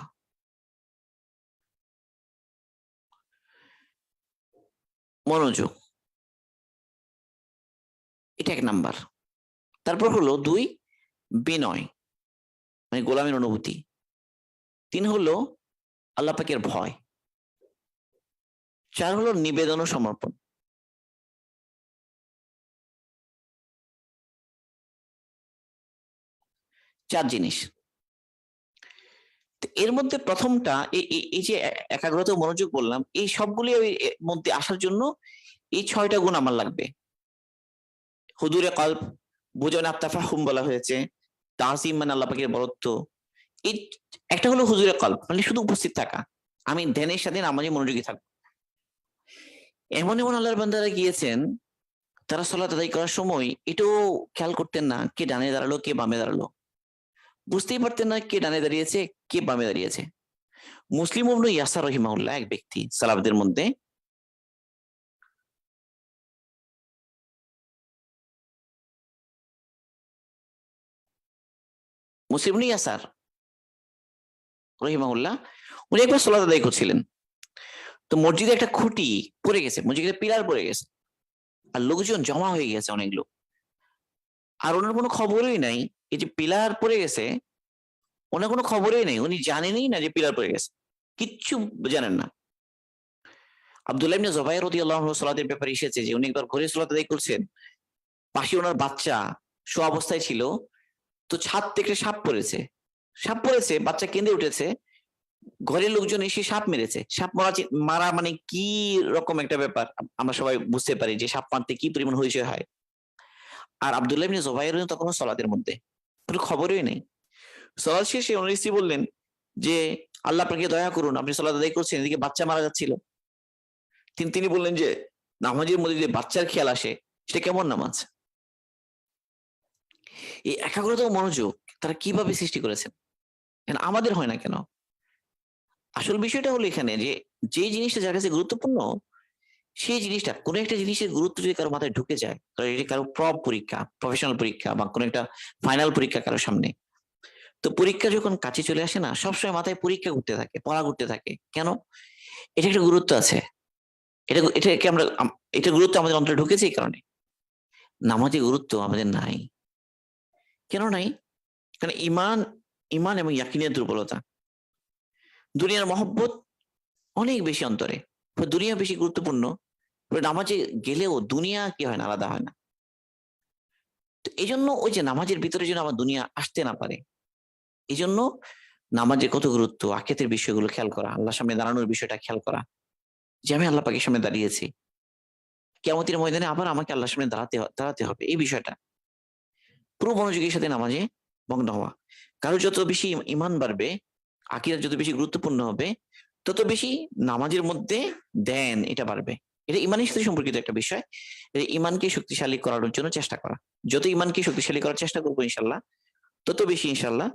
মনোযোগ, এটা 1 নাম্বার। তারপর হলো 2 বিনয়, মানে গোলামের অনুভূতি। 3 হলো আল্লাহ পাকের ভয়। 4 হলো নিবেদন ও সমর্পণ। চার জিনিস। এর মধ্যে প্রথমটা এই যে একাগ্রতা ও মনোযোগ বললাম, এই সবগুলি এর মধ্যে আসার জন্য এই 6টা গুণ আমার লাগবে। হুদুরে কলব, বুঝান আত্তাফাহুম বলা হয়েছে, তাজিম মানে আল্লাহ পাকের বরত্ব। এই একটা হলো হুজুরে কলব, মানে শুধু উপস্থিত থাকা, আমি ধ্যানের সাথে নামাজে মনোযোগী থাকবো। এমন এমন আল্লাহর বান্দারা গিয়েছেন, তারা সালাত আদায় করার সময় এটাও খেয়াল করতেন না কে ডানে দাঁড়ালো কে বামে দাঁড়ালো, বুঝতেই পারতেন না কে ডানে দাঁড়িয়েছে কে বামে দাঁড়িয়েছে। মুসলিম ইবনে ইয়াসার রহিমাহুল্লাহ এক ব্যক্তি সালাফদের মধ্যে, মুসলিম ইবনে ইয়াসার রহিমাহুল্লাহ, উনি একবার সালাত আদায় করছিলেন। তো মসজিদে একটা খুঁটি পড়ে গেছে, মসজিদে পিলার পড়ে গেছে, আর লোকজন জমা হয়ে গেছে অনেক লোক। আর ওনার কোনো খবরই নাই এই যে পিলার পড়ে গেছে, ওনার কোনো খবরই নেই, উনি জানেনই না যে পিলার পড়ে গেছে, কিচ্ছু জানেন না। আব্দুল্লাহ ইবনে জুবাইর রাদিয়াল্লাহু আনহু সালাতের ব্যাপারে এসেছে যে উনি একবার ঘরে সালাত আদায় করছেন, পাশে ওনার বাচ্চা শোয়া অবস্থায় ছিল, তো ছাদ থেকে সাপ পড়েছে, বাচ্চা কেঁদে উঠেছে, ঘরের লোকজন এসে সাপ মেরেছে। সাপ মারা মানে কি রকম একটা ব্যাপার আমরা সবাই বুঝতে পারি যে সাপ মারতে কি পরিমাণ হইচই হয়। আর আব্দুল্লাহ ইবনে জুবাইর তখন সালাতের মধ্যে, কোনো খবরই নেই। সালাত শেষে ওনার স্ত্রী বললেন যে আল্লাহ আপনাকে দয়া করুন, আপনি সালাত আদায় করছেন, এদিকে বাচ্চা মারা যাচ্ছিল। তিনি বললেন যে নামাজের মধ্যে যদি বাচ্চার খেয়াল আসে সেটা কেমন নামাজ। এই একাগ্রতা ও মনোযোগ তারা কিভাবে সৃষ্টি করেছেন, আমাদের হয় না কেন? আসল বিষয়টা হলো এখানে যে জিনিসটা যার কাছে গুরুত্বপূর্ণ, সেই জিনিসটা কোনো একটা জিনিসের গুরুত্ব যদি কারো মাথায় ঢুকে যায়, কারো পরীক্ষা, প্রফেশনাল পরীক্ষা বা কোনো একটা ফাইনাল পরীক্ষা কারো সামনে, তো পরীক্ষা যখন কাছে চলে আসে না, সবসময় মাথায় পরীক্ষা ঘুরতে থাকে, পড়া ঘুরতে থাকে। কেন? এটা একটা গুরুত্ব আছে, এটাকে আমরা এটা গুরুত্ব আমাদের অন্তরে ঢুকেছে এই কারণে। নামাজের গুরুত্ব আমাদের নাই। কেন নাই? কারণ ইমান এবং ইয়াকিনের দুর্বলতা, দুনিয়ার মহব্বত অনেক বেশি অন্তরে, দুনিয়া বেশি গুরুত্বপূর্ণ। নামাজে গেলেও দুনিয়া কি হয় না, আলাদা হয় না। তো এই জন্য ওই যে নামাজের ভিতরে যেন আমার দুনিয়া আসতে না পারে, এই জন্য নামাজের কত গুরুত্ব, আখিরাতের বিষয়গুলো খেয়াল করা, আল্লাহর সামনে দাঁড়ানোর বিষয়টা খেয়াল করা, যে আমি আল্লাহ পাকের সামনে দাঁড়িয়েছি, কিয়ামতের ময়দানে আবার আমাকে আল্লাহর সামনে দাঁড়াতে হবে, এই বিষয়টা পুরো মনোযোগের সাথে নামাজে মগ্ন হওয়া। কারো যত বেশি ইমান বাড়বে, আখিরাত যত বেশি গুরুত্বপূর্ণ হবে, তত বেশি নামাজের মধ্যে ধ্যান এটা বাড়বে। এটা ইমানের সাথে সম্পর্কিত একটা বিষয়। ইমানকে শক্তিশালী করার জন্য চেষ্টা করা, যত ইমানকে শক্তিশালী করার চেষ্টা করবো ইনশাল্লাহ, তত বেশি ইনশাল্লাহ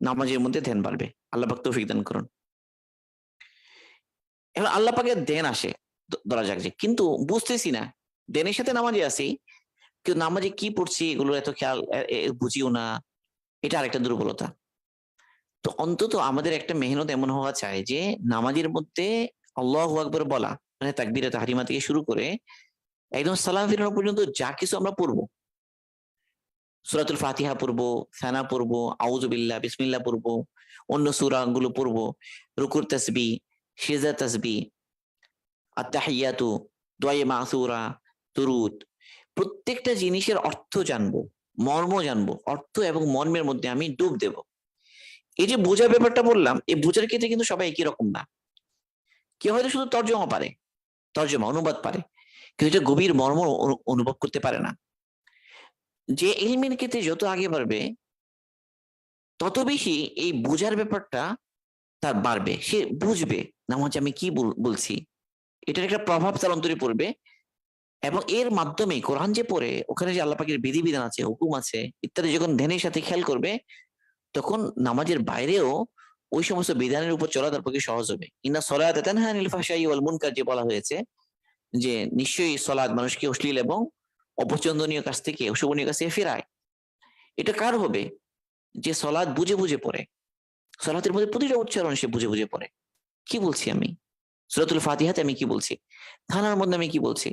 নামাজের মধ্যে ধ্যান বাড়বে। আল্লাহ পাক তৌফিক দান করুন। এখন আল্লাহ পাকের ধ্যান আসে, ধরা যাক যে, কিন্তু বুঝতেছি না, ধ্যানের সাথে নামাজে আসি, কিন্তু নামাজে কি পড়ছি এগুলো এত খেয়াল বুঝিও না, এটা আরেকটা দুর্বলতা। তো অন্তত আমাদের একটা মেহনত এমন হওয়া চাই যে নামাজের মধ্যে আল্লাহু আকবার বলা, মানে তাকবীরে তাহরিমা থেকে শুরু করে একদম সালাম ফিরানো পর্যন্ত যা কিছু আমরা পড়বো, সূরাতুল ফাতিহা পড়বো, সানা পড়বো, আউযু বিল্লাহ, বিসমিল্লাহ পড়বো, অন্য সূরা গুলো পড়বো, রুকুর তাসবিহ, সিজদা তাসবিহ, আত-তাহিয়াতু, দোয়া মাসুরা, দুরুদ, প্রত্যেকটা জিনিসের অর্থ জানবো, মর্ম জানবো, অর্থ এবং মর্মের মধ্যে আমি ডুব দেব। এই যে বোঝার ব্যাপারটা বললাম, এই বোঝার ক্ষেত্রে কিন্তু সবাই একই রকম না। কেউ হয়তো শুধু তর্জমা পারে, তর্জমা অনুবাদ পারে, কিন্তু এটা গভীর মর্ম অনুভব করতে পারে না। যে ইলমের ক্ষেত্রে যত আগে বাড়বে তত বেশি এই বোঝার ব্যাপারটা তার বাড়বে, সে বুঝবে নামাজ আমি কি বলছি, এটার একটা প্রভাব তার অন্তরে পড়বে। এবং এর মাধ্যমে কোরআন যে পড়ে ওখানে যে আল্লাহ পাকের বিধিবিধান আছে, হুকুম আছে ইত্যাদি যখন ধ্যানের সাথে খেয়াল করবে, তখন নামাজের বাইরেও ওই সমস্ত বিধানের উপর চলা তার পক্ষে সহজ হবে। ইন্না সলাতা তানহা আনিল ফাহশাই ওয়াল মুনকার, যে বলা হয়েছে যে নিশ্চয়ই সলাৎ মানুষকে অশ্লীল এবং অপছন্দনীয় কাজ থেকে, অশুভনীয় কাজ থেকে ফেরায়। এটা কার হবে? যে সলাৎ বুঝে বুঝে পড়ে, সলাতের মধ্যে প্রতিটা উচ্চারণ সে বুঝে বুঝে পড়ে। কি বলছি আমি সূরাতুল ফাতিহাতে, আমি কি বলছি থানার মধ্যে, আমি কি বলছি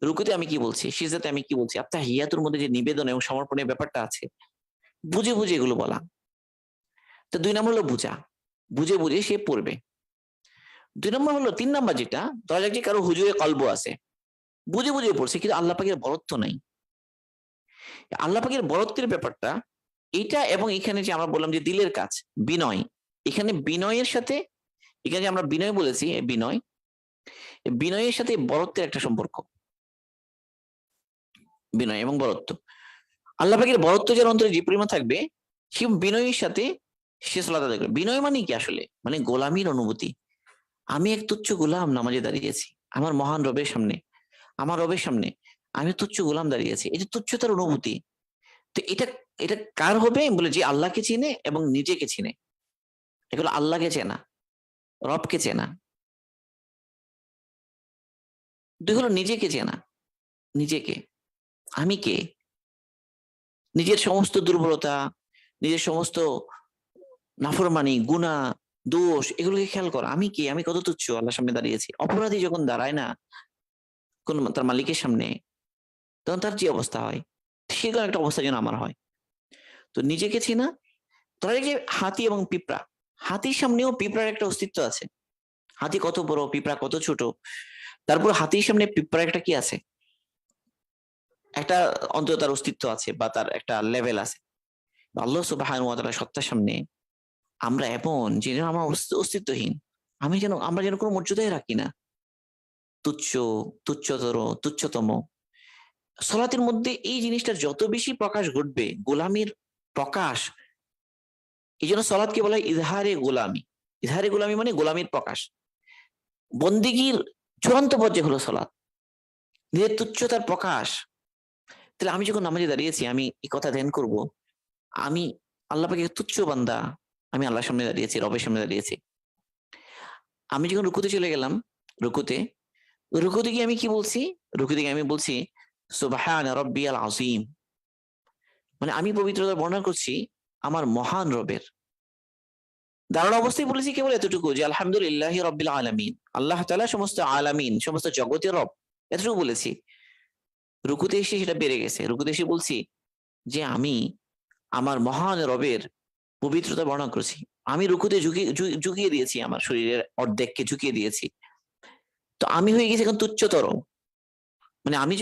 রুকুতে, আমি কি বলছি সিজদাতে, আমি কি বলছি আত্তাহিয়াতুর মধ্যে যে নিবেদন এবং সমর্পণের ব্যাপারটা আছে, বুঝে বুঝে এগুলো বলা। তো 2 নম্বর হলো বুঝা, বুঝে বুঝে সে পড়বে। 2 নম্বর হলো, 3 নম্বর যেটা, ধরা যাক যে কারো হুজুরে কলব আছে, বুঝে বুঝে পড়ছে কিন্তু আল্লাহ পাকের বরত্ব নাই। আল্লাহ পাকের বরত্বের ব্যাপারটা এটা, এবং এখানে যে আমরা বললাম যে দিলের কাজ, বিনয়, এখানে বিনয়ের সাথে, এখানে যে আমরা বিনয় বলেছি, বিনয়, বিনয়ের সাথে বরত্বের একটা সম্পর্ক, বিনয় এবং বরত্ব। আল্লাহ পাকের বরত্ব যার অন্তরে যে পরিমাণ থাকবে, সে বিনয়ের সাথে সে সালাত আদায় করবে। বিনয় মানে কি আসলে? মানে গোলামির অনুভূতি। আমি এক তুচ্ছ গোলাম নামাজে দাঁড়িয়েছি আমার মহান রবের সামনে, আমার রবের সামনে আমি তুচ্ছ গোলাম দাঁড়িয়েছি, এই যে তুচ্ছতার অনুভূতি। তো এটা এটা কার হবে বলে? যে আল্লাহকে চিনে এবং নিজেকে চিনে। এগুলো আল্লাহকে চেনা, রবকে চেনা। 2 হলো নিজেকে চেনা, নিজেকে, আমি কে, নিজের সমস্ত দুর্বলতা, নিজের সমস্ত নাফরমানি, গুনাহ, দোষ, এগুলোকে খেয়াল করা। আমি কে, আমি কত তুচ্ছ আল্লাহর সামনে দাঁড়িয়েছি। অপরাধী যখন দাঁড়ায় না কোন তার মালিকের সামনে, তখন তার যে অবস্থা হয়, সেরকম একটা অবস্থা যেন আমার হয়। তো নিজেকে চিনা। ধরা যাক যে হাতি এবং পিঁপড়া, হাতির সামনেও পিঁপড়ার একটা অস্তিত্ব আছে। হাতি কত বড়, পিঁপড়া কত ছোট, তারপর হাতির সামনে পিঁপড়ার একটা কি আছে, একটা অন্তত তার অস্তিত্ব আছে বা তার একটা লেভেল আছে। আল্লাহ সুবহানাহু ওয়া তাআলার সত্তার সামনে আমরা এমন যে যেন আমার অস্তিত্বহীন, আমরা যেন কোনো মর্যাদাই রাখি না, তুচ্ছ, তুচ্ছতর, তুচ্ছতম। সলাতের মধ্যে এই জিনিসটা যত বেশি প্রকাশ ঘটবে, গোলামির প্রকাশ, এই জন্য সলাৎকে বলা হয় ইজহারে গোলামি। ইজহারে গোলামি মানে গোলামির প্রকাশ। বন্দিগির চূড়ান্ত পর্যায়ে হলো সলাৎ, নিজের তুচ্ছতার প্রকাশ। তাহলে আমি যখন নামাজে দাঁড়িয়েছি, আমি এই কথা ধ্যান করব, আমি আল্লাহ পাকের তুচ্ছ বান্দা, আমি আল্লাহর সামনে দাঁড়িয়েছি, রবের সামনে দাঁড়িয়েছি। আমি যখন রুকুতে চলে গেলাম, রুকুতে, রুকুতে গিয়ে আমি কি বলছি? রুকুতে গিয়ে আমি বলছি সুবহানা রাব্বিয়াল আযীম, মানে আমি পবিত্রতা বর্ণনা করছি আমার মহান রবের। দাঁড়ানো অবস্থায় বলেছি কেবল এতটুকু যে আলহামদুলিল্লাহি রাব্বিল আলামিন, আল্লাহ তাআলা সমস্ত আলামিন, সমস্ত জগতের রব, এতটুকু বলেছি। রুকুতে এসে সেটা বেড়ে গেছে, রুকুতে এসে বলছি যে আমি আমার মহান রবের পবিত্রতা বর্ণনা করছি। আমি রুকুতে ঝুঁকিয়ে দিয়েছি, আমার শরীরের অর্ধেককে ঝুঁকিয়ে দিয়েছি। তো আমি হয়ে গেছি এখন তুচ্ছতর। মানে আমি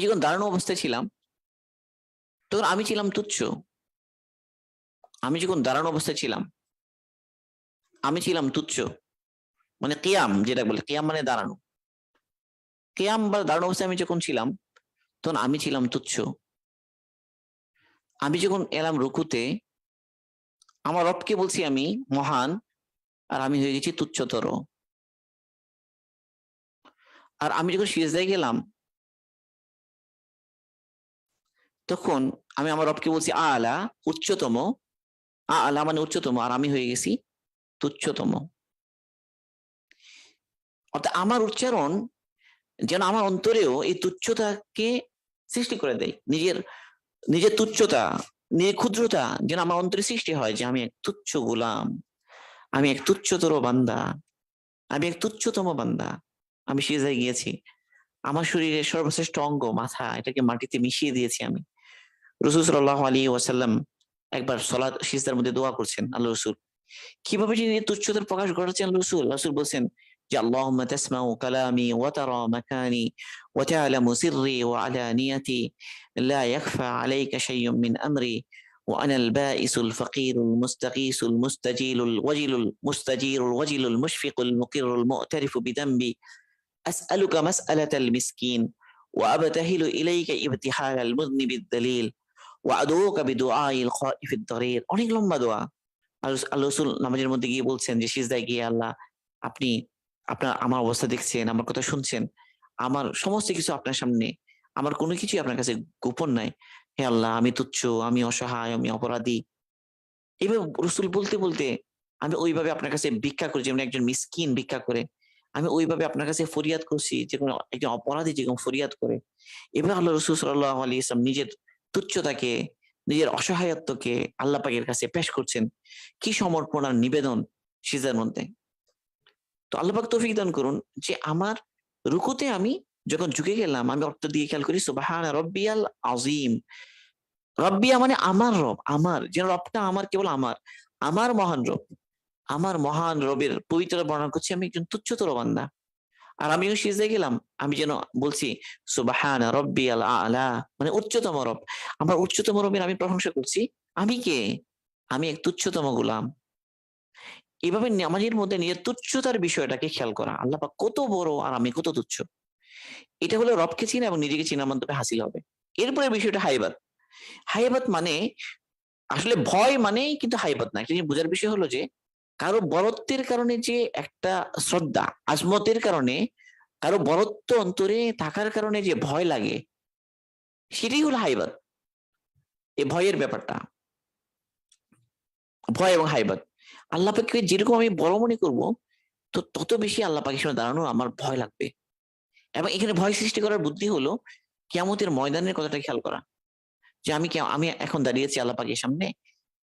যখন দাঁড়ানো অবস্থায় ছিলাম, তখন আমি ছিলাম তুচ্ছ। আমি যখন দাঁড়ানো অবস্থায় ছিলাম, আমি ছিলাম তুচ্ছ। মানে কিয়াম যেটা বলে, কিয়াম মানে দাঁড়ানো, কিয়াম বা দাঁড়ানো অবস্থায় আমি যখন ছিলাম, তখন আমি ছিলাম তুচ্ছ। আমি যখন এলাম রুকুতে, আমার রবকে বলছি আমি মহান, আর আমি হয়ে গেছি তুচ্ছতর। আর আমি যখন সিজদায় গেলাম, তখন আমি আমার রবকে বলছি আলা, উচ্চতম, আলা মানে উচ্চতম, আর আমি হয়ে গেছি তুচ্ছতম। অর্থাৎ আমার উচ্চারণ যেন আমার অন্তরেও এই তুচ্ছতাকে সৃষ্টি করে দেয়। নিজের নিজের তুচ্ছতা, নিজের ক্ষুদ্রতা যেন আমার অন্তরে সৃষ্টি হয়, যে আমি এক তুচ্ছ গোলাম, আমি এক তুচ্ছতর বান্দা। আমি এক তুচ্ছতম বান্দা, আমি সিজদায় গিয়েছি, আমার শরীরের সর্বশ্রেষ্ঠ অঙ্গ মাথা, এটাকে মাটিতে মিশিয়ে দিয়েছি আমি। রাসূল সাল্লাল্লাহু আলাইহি ওয়াসাল্লাম একবার সালাত সিজদার মধ্যে দোয়া করছেন আল্লাহ রাসূল। কিভাবে তিনি এই তুচ্ছতার প্রকাশ ঘটাচ্ছেন আল্লাহ রাসূল? রাসূল বলছেন যে, "আল্লাহুম্মা তাসমাউ কালামি ওয়া তারা মাকানি ওয়া তা'লামু সিররি ওয়া আলানিয়াতি লা ইয়াখফা আলাইকা শাইয়্যুম মিন আমরি ওয়া আনাল বাঈসুল ফাকিরুল মুস্তাগীসুল মুস্তাজিলুল ওয়াজিলুল মুস্তাজিরুল ওয়াজিলুল মুশফিকুল মুকিরুল মু'তারিফু বিদামবি আস'ালুকা মাস'আলাতাল মিসকিন ওয়া আবতাহিলু ইলাইকা ইবতিহালাল মুযনিবিদ দালিল ওয়া আদউকা বিদুআইল খাইফিদ দারির।" অনেক লম্বা দোয়া। আল্লাহ রসুল নামাজের মধ্যে গিয়ে বলছেন যে সিজদায় গিয়ে, আল্লাহ আপনি আমার অবস্থা দেখছেন, আমার কথা শুনছেন, আমার সমস্ত কিছু আপনার সামনে, আমার কোনো কিছুই আপনার কাছে গোপন নাই। হে আল্লাহ, আমি তুচ্ছ, আমি অসহায়, আমি অপরাধী। এইভাবে রসুল বলতে বলতে আমি ওইভাবে আপনার কাছে ভিক্ষা করি, যেমন একজন মিসকিন ভিক্ষা করে, আমি ওইভাবে আপনার কাছে ফরিয়াদ করছি যে কোনো একজন অপরাধী যেরকম ফরিয়াদ করে। এবার আল্লাহ রসুল সাল্লাহ আলী ইসলাম নিজের তুচ্ছতাকে, নিজের অসহায়ত্বকে আল্লাহ পাকের কাছে পেশ করছেন। কি সমর্পণ আর নিবেদন সিজদার মধ্যে! তো আল্লাহ পাক তৌফিক দান করুন যে আমার রুকুতে আমি যখন ঝুঁকে গেলাম, আমি অর্থ দিয়ে খেয়াল করি সুবহানা রব্বিয়াল আযীম। রব্বিয়া মানে আমার রব, আমার যেন রবটা আমার, কেবল আমার মহান রব, আমার মহান রবের পবিত্র বর্ণনা করছি আমি একজন তুচ্ছতর বান্দা। আর আমিও সিজদায় গেলাম, আমি যেন বলছি সুবহানা রব্বিয়াল আ'লা, মানে উচ্চতম রব, আমার উচ্চতম রবের আমি প্রশংসা করছি। আমি কে? আমি এক তুচ্ছতম গোলাম। এভাবে নামাজের মধ্যে নিজের তুচ্ছতার বিষয়টাকে খেয়াল করা, আল্লাহ পাক কত বড় আর আমি কত তুচ্ছ, এটা হলো রবকে চিনা এবং নিজেকে চিনার মাধ্যমে হাসিল হবে। এরপরে বিষয়টা হাইবাত। হাইবাত মানে আসলে ভয় মানেই কিন্তু হাইবাত না। একটা জিনিস বোঝার বিষয় হলো যে কারো বরত্বের কারণে যে একটা শ্রদ্ধা, আজমতের কারণে, কারো বরত্ব অন্তরে থাকার কারণে যে ভয় লাগে, সেটাই হলো হাইবাত। এই ভয়ের ব্যাপারটা, ভয় এবং হাইবাত, আল্লাহ পাককে যেরকম আমি বড় মনে করবো, তো তত বেশি আল্লাহ পাকের সামনে দাঁড়ানো আমার ভয় লাগবে। এবং এখানে ভয় সৃষ্টি করার বুদ্ধি হলো কিয়ামতের ময়দানের কথাটা খেয়াল করা, যে আমি এখন দাঁড়িয়েছি আল্লাহ পাকের সামনে,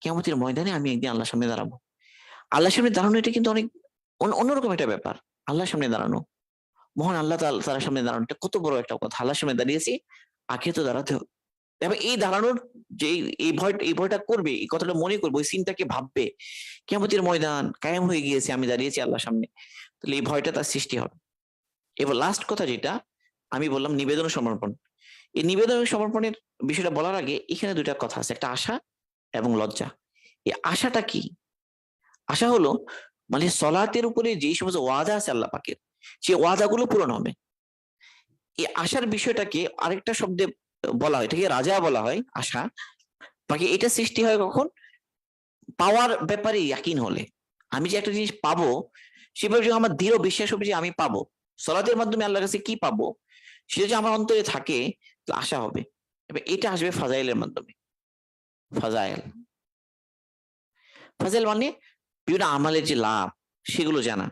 কিয়ামতের ময়দানে আমি একদিন আল্লাহর সামনে দাঁড়াবো। আল্লাহর সামনে দাঁড়ানো এটা কিন্তু অনেক অন্যরকম একটা ব্যাপার। আল্লাহর সামনে দাঁড়ানো, মহান আল্লাহ তাআলার সামনে দাঁড়ানো, এটা কত বড় একটা কথা। আল্লাহর সামনে দাঁড়িয়েছি, আগে তো দাঁড়াতে হবে। এবং এই দাঁড়ানোর যে এই ভয়টা করবে, এই কথাটা মনে করবে, ওই সিনটাকে ভাববে, কিয়ামতের ময়দান কায়েম হয়ে গিয়েছে, আমি দাঁড়িয়েছি আল্লাহর সামনে, তাহলে এই ভয়টা তার সৃষ্টি হবে। এবার লাস্ট কথা যেটা আমি বললাম, নিবেদন ও সমর্পণ। এই নিবেদন এবং সমর্পণের বিষয়টা বলার আগে এখানে দুইটা কথা আছে, একটা আশা এবং লজ্জা। এই আশাটা কি? আশা হলো মানে সলাতের উপরে যে সমস্ত ওয়াদা আছে আল্লাহ পাকের, সেই ওয়াদাগুলো পূরণ হবে। এই আশার বিষয়টাকে আরেকটা শব্দে বলা হয়, এটাকে রাজা বলা হয়, আশা। বাকি এটা সৃষ্টি হয় কখন? পাওয়ার ব্যাপারে ইয়াকিন হলে, আমি যে একটা জিনিস পাবো, সেভাবে যদি আমার দৃঢ় বিশ্বাস হবে যে আমি পাবো, সলাতের মাধ্যমে আল্লাহর কাছে কি পাবো, সেটা যে আমার অন্তরে থাকে, তো আশা হবে। এবার এটা আসবে ফাজাইলের মাধ্যমে। ফাজাইল, ফাজাইল মানে বিভিন্ন আমলের যে লাভ, সেগুলো জানা।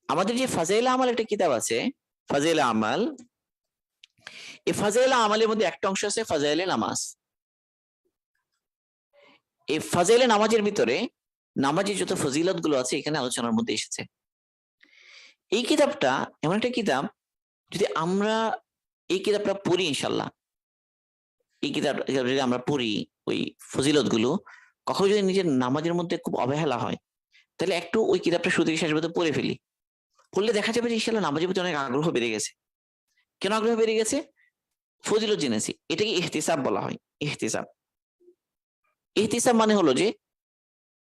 আমাদের যে ফাজাইল আমাল একটা কিতাব আছে, ফাজাইল আমাল, এই ফাজাইল আমালের মধ্যে একটা অংশ আছে ফাজাইলে নামাজ। এই ফাজাইলে নামাজের ভিতরে নামাজের যত ফজিলত গুলো আছে এখানে আলোচনার মধ্যে এসেছে। এই কিতাবটা এমন একটা কিতাব, যদি আমরা এই কিতাবটা পড়ি ইনশাল্লাহ, এই কিতাব যদি আমরা পড়ি, ওই ফজিলত গুলো, কখনো যদি নিজের নামাজের মধ্যে খুব অবহেলা হয়, তাহলে একটু ওই কিতাবটা শুরু থেকে শেষ পর্যন্ত পড়ে ফেলি, পড়লে দেখা যাবে যে ইনশাল্লাহ নামাজের প্রতি অনেক আগ্রহ বেড়ে গেছে। কেন আগ্রহ বেড়ে গেছে? ফজিলত জেনেছি। এটাকে ইহতিসাব বলা হয়। ইহতিসাব, ইহতিসাব মানে হলো যে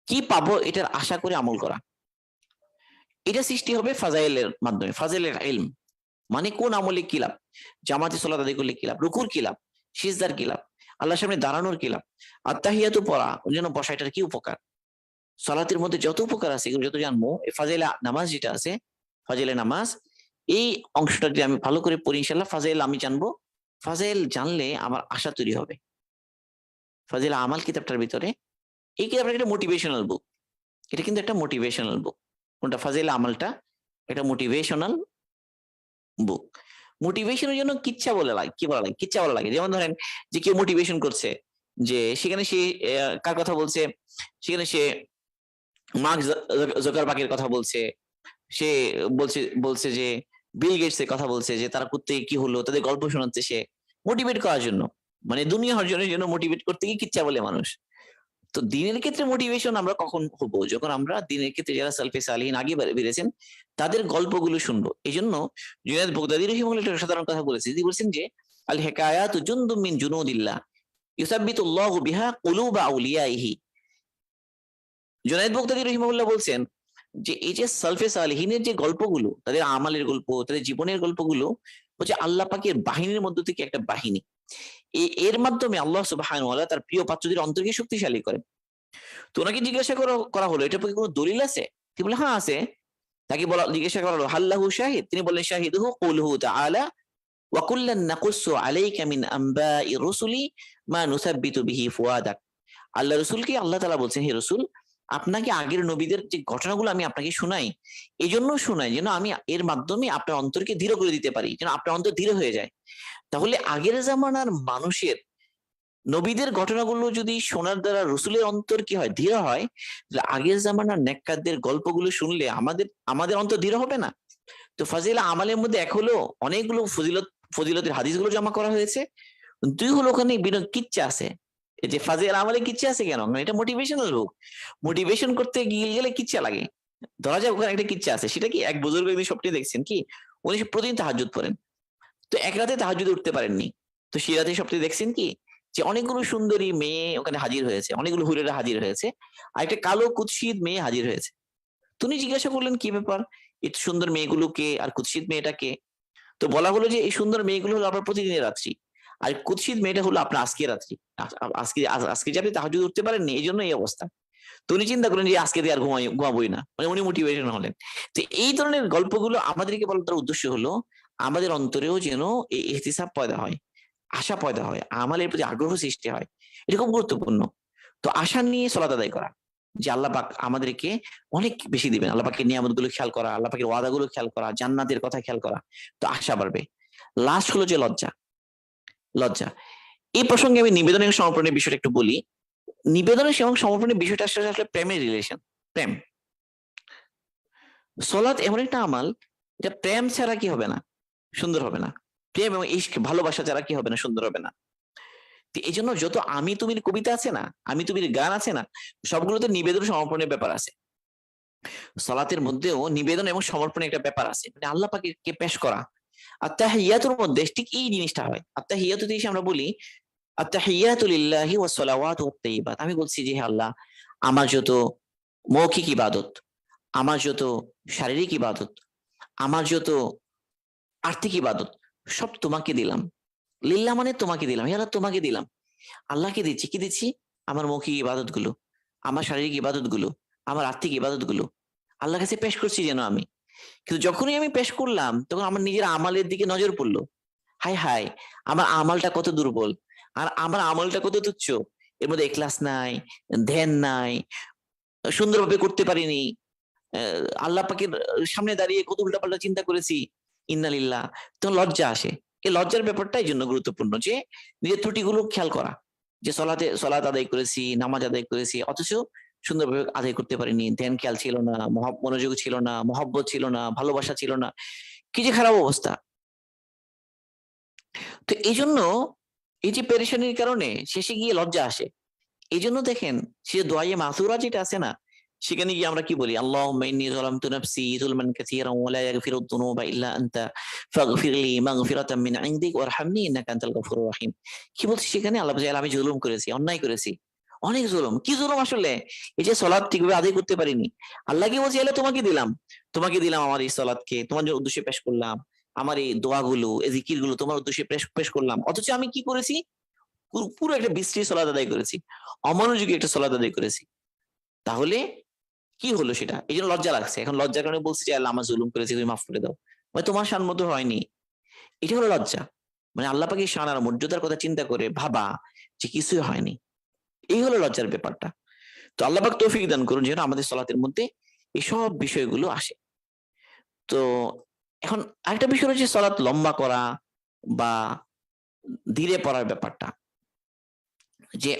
কি পাবো এটার আশা করে আমল করা। এটা সৃষ্টি হবে ফাজাইলের মাধ্যমে। ফাজাইলের ইলম মানে কোন আমলে কি লাভ, জামাতে সালাত আদায় করলে কি লাভ, রুকুর কি লাভ, সিজদার কি লাভ, আল্লাহর সামনে দাঁড়ানোর কি লাভ, আত্তাহিয়াতু পড়া, ওই জন্য বসা, এটার কি উপকার, সালাতের মধ্যে যত উপকার আছে এগুলো যত জানবো, এই ফাজাইলা নামাজ যেটা আছে, ফাজাইলে নামাজ, এই অংশটা যদি আমি ভালো করে পড়ি ইনশাল্লাহ, ফাজাইল আমি জানবো। ফাজাইল জানলে আমার আশা তৈরি হবে। ফাজাইল আমাল কিতাবটার ভিতরে, এই কিতাবটা একটা মোটিভেশনাল বুক। এটা কিন্তু একটা মোটিভেশনাল বুক। কোনটা? ফাজাইল আমালটা এটা মোটিভেশনাল বুক। মোটিভেশনের জন্য কিচ্ছা বলে লাগে, কি বলা লাগে, কিচ্ছা বলা লাগে। যেমন ধরেন যে কেউ মোটিভেশন করছে, যে সেখানে সে কার কথা বলছে, সেখানে সে মার্ক জুকারবার্গের কথা বলছে, সে বলছে যে বিল গেটস এর কথা বলছে যে তারা করতে কি হলো, তাদের গল্প শোনাচ্ছে সে মোটিভেট করার জন্য, মানে দুনিয়া অর্জনের জন্য মোটিভেট করতে গিয়ে কিচ্ছা বলে মানুষ। তো দিনের ক্ষেত্রে মোটিভেশন আমরা কখন হবো? যখন আমরা দিনের ক্ষেত্রে যারা সালফে সালিহিন আগে বেড়েছেন তাদের গল্পগুলো শুনবো। এই জন্য জুনায়েদ বাগদাদী রাহিমাহুল্লাহ একটা সাধারণ কথা বলেছে, তিনি বলছেন যে আল হিকায়াতু জুনদুম মিন জুনুদিল্লাহ ইউসাব্বিতুল্লাহু বিহা কুলুবা আউলিয়াইহি। জুনায়েদ বাগদাদী রাহিমাহুল্লাহ বলছেন যে এই যে সালফে সালিহিনের যে গল্পগুলো, তাদের আমালের গল্প, তাদের জীবনের গল্পগুলো হচ্ছে আল্লাহ পাকের বাহিনীর মধ্য থেকে একটা বাহিনী। এর মাধ্যমে আল্লাহ সুবহানাহু ওয়া তাআলা তার প্রিয় পাত্রদের অন্তরকে শক্তিশালী করেন। তো ওনাকে জিজ্ঞাসা করা হলো এটা কোনো দলিল আছে? তিনি বলে হ্যাঁ আছে। তাকে জিজ্ঞাসা করা হলো হাল্লাহু শাহিদ, তিনি বললেন শাহিদুহু কওলুহু তাআলা ওয়া কুল্লান নাকুসসু আলাইকা মিন আনবাই রুসুলি মা নুসাব্বিতু বিহি ফুয়াদাক। আল্লাহ রসুলকে আল্লাহ তাআলা বলছেন, হে রসুল আপনাকে আগের নবীদের যে ঘটনাগুলো আমি আপনাকে শোনাই, এই জন্য শোনাই যেন আমি এর মাধ্যমে আপনার অন্তরকে দৃঢ় করে দিতে পারি, যেন আপনার অন্তর দৃঢ় হয়ে যায়। তাহলে আগের জামানার মানুষের নবীদের ঘটনাগুলো যদি শোনার দ্বারা রসুলের অন্তর কি হয়, দৃঢ় হয়, তাহলে আগের জামানার নেককারদের গল্পগুলো শুনলে আমাদের অন্তর দৃঢ় হবে না? তো ফাজিলা আমালের মধ্যে এক হলো অনেকগুলো ফজিলতের হাদিসগুলো জমা করা হয়েছে, দুই হলো ওখানে কিচ্ছা আছে। এই যে ফাজিল আমালে কিচ্ছা আছে কেন? এটা মোটিভেশনাল হোক, মোটিভেশন করতে গেলে কিচ্ছা লাগে। ধরা যাক ওখানে একটা কিচ্ছা আছে, সেটা কি এক বুজুর্গ একদিন স্বপ্নে দেখছেন কি উনি প্রতিদিন তাহাজ্জুদ পড়েন, তো এক রাতে তাহাজ্জুদে উঠতে পারেননি। তো সেই রাতে স্বপ্নে দেখছেন কি যে অনেকগুলো সুন্দরী মেয়ে ওখানে হাজির হয়েছে, অনেকগুলো হুরেরা হাজির হয়েছে, আর একটা কালো কুৎসিত মেয়ে হাজির হয়েছে। তুমি জিজ্ঞাসা করলেন কি ব্যাপার, এই সুন্দর মেয়েগুলোকে আর কুৎসিত মেয়েটাকে? তো বলা হলো যে এই সুন্দর মেয়েগুলো হলো আপনার প্রতিদিনের রাত্রি, আর কুৎসিত মেয়েটা হলো আপনার আজকে রাত্রি। আজকে যে আপনি তাহাজ্জুদ উঠতে পারেননি এই জন্য এই অবস্থা। তো উনি চিন্তা করেন যে আজকে দিয়ে আর ঘুমাবোই না, মানে উনি মোটিভেশন হলেন। তো এই ধরনের গল্পগুলো আমাদেরকে বলার উদ্দেশ্য হলো আমাদের অন্তরেও যেন এই ইহতিসাব পয়দা হয়, আশা পয়দা হয়, আমাদের প্রতি আগ্রহ সৃষ্টি হয়। এটা খুব গুরুত্বপূর্ণ। তো আশা নিয়ে সালাত আদায় করা, যে আল্লাহ পাক আমাদেরকে অনেক বেশি দিবেন, আল্লাহ পাকের নিয়ামত গুলো খেয়াল করা, আল্লাহ পাকের ওয়াদা গুলো খেয়াল করা, জান্নাতের কথা খেয়াল করা, তো আশা বাড়বে। লাস্ট হলো যে লজ্জা। এই প্রসঙ্গে আমি নিবেদনের সমর্পণের বিষয়টা একটু বলি। নিবেদনের এবং সমর্পণের বিষয়টা আসলে প্রেমের রিলেশন। প্রেম, সলাৎ এমন একটা আমাল এটা প্রেম ছাড়া কি হবে না, সুন্দর হবে না। প্রেম এবং ইশক, ভালোবাসা ছাড়া কি হবে না, সুন্দর হবে না। এই জন্য যত আমি তুমির কবিতা আছে না, আমি তুমির গান আছে না, সবগুলোতে নিবেদন সমর্পণের ব্যাপার আছে। সলাতের মধ্যেও নিবেদন এবং সমর্পণের একটা ব্যাপার আছে, মানে আল্লাহ পাকে পেশ করা। আত্তাহিয়াতুর মধ্যে ঠিক এই জিনিসটা হয়। আত্তাহিয়াতু দিয়ে আমরা বলি আত্তাহিয়াতু লিল্লাহি ওয়াস সালাওয়াতু ওয়াত তাইয়্যিবাত। আমি বলছি যে হে আল্লাহ, আমার যত মৌখিক ইবাদত, আমার যত শারীরিক ইবাদত, আমার যত আর্থিক ইবাদত, সব তোমাকে দিলাম। লিল্লাহ মানে তোমাকে দিলাম, হে আল্লাহ তোমাকে দিলাম। আল্লাহকে দিচ্ছি, কি দিচ্ছি? আমার মৌখিক ইবাদত গুলো, আমার শারীরিক ইবাদত গুলো, আমার আর্থিক ইবাদত গুলো আল্লাহর কাছে পেশ করছি যেন আমি। কিন্তু যখনই আমি পেশ করলাম তখন আমার নিজের আমালের দিকে নজর পড়লো। হায় হায়, আমার আমলটা কত দুর্বল, আর আমার আমলটা কত তুচ্ছ। এর মধ্যে ইখলাস নাই, ধ্যান নাই, সুন্দরভাবে করতে পারিনি। আল্লাহ পাকের সামনে দাঁড়িয়ে কত উল্টাপাল্টা চিন্তা করেছি। ইন্নালিল্লাহ। তখন লজ্জা আসে। এই লজ্জার ব্যাপারটা এই জন্য গুরুত্বপূর্ণ যে নিজের ত্রুটিগুলো খেয়াল করা, যে সলাত আদায় করেছি, নামাজ আদায় করেছি, অথচ সুন্দরভাবে আদায় করতে পারিনি, ধ্যান খেয়াল ছিল না, মনোযোগ ছিল না, মহব্বত ছিল না, ভালোবাসা ছিল না, কি যে খারাপ অবস্থা। তো এই জন্য এই যে পেরেশানির কারণে শেষে গিয়ে লজ্জা আসে। এই জন্য দেখেন সে দোয়ায়ে মাসুরা যেটা আছে না, সেখানে গিয়ে আমরা কি বলি? আল্লাহুম্মা ইন্নী যালামতু নাফসি যুলমান কাসীরান ওয়া লা ইয়াগফিরুদ যুনুবা ইল্লা আনতা ফাগফিরলি মাগফিরাতাম মিন ইনদিক ওয়ারহামনি ইন্নাকা আনতাল গফুরুর রহিম। কি বলছি সেখানে? আল্লাহ বলছে আমি জুলুম করেছি, অন্যায় করেছি, অনেক জুলুম। কি জুলুম আসলে? এই যে সালাত ঠিকভাবে আদায় করতে পারিনি। আল্লাহ কি বলছে? এলে তোমাকে দিলাম আমার এই সালাতকে, তোমার জন্য উদ্দেশ্যে পেশ করলাম, আমার এই দোয়াগুলো, এই জিকিরগুলো তোমার উদ্দেশ্যে পেশ করলাম, অথচ আমি কি করেছি? পুরো একটা বিশ্রী সালাত আদায় করেছি, অমনোযোগী একটা সালাত আদায় করেছি। তাহলে কি হলো সেটা? এই জন্য লজ্জা লাগছে। এখন লজ্জার কারণে বলছি যে আল্লাহ আমার জুলুম করেছি, তুমি মাফ করে দাও। মানে তোমার শান মতো হয়নি। এটা হলো লজ্জা। মানে আল্লাহ পাকের শান আর মর্যাদার কথা চিন্তা করে ভাবা যে কিছুই হয়নি। এই হলো লজ্জার ব্যাপারটা। তো আল্লাহ পাক তৌফিক দান করুন যেন আমাদের সালাতের মধ্যে এইসব বিষয়গুলো আসে। তো এখন আরেকটা বিষয় হচ্ছে সালাত লম্বা করা বা ধীরে পড়ার ব্যাপারটা। যে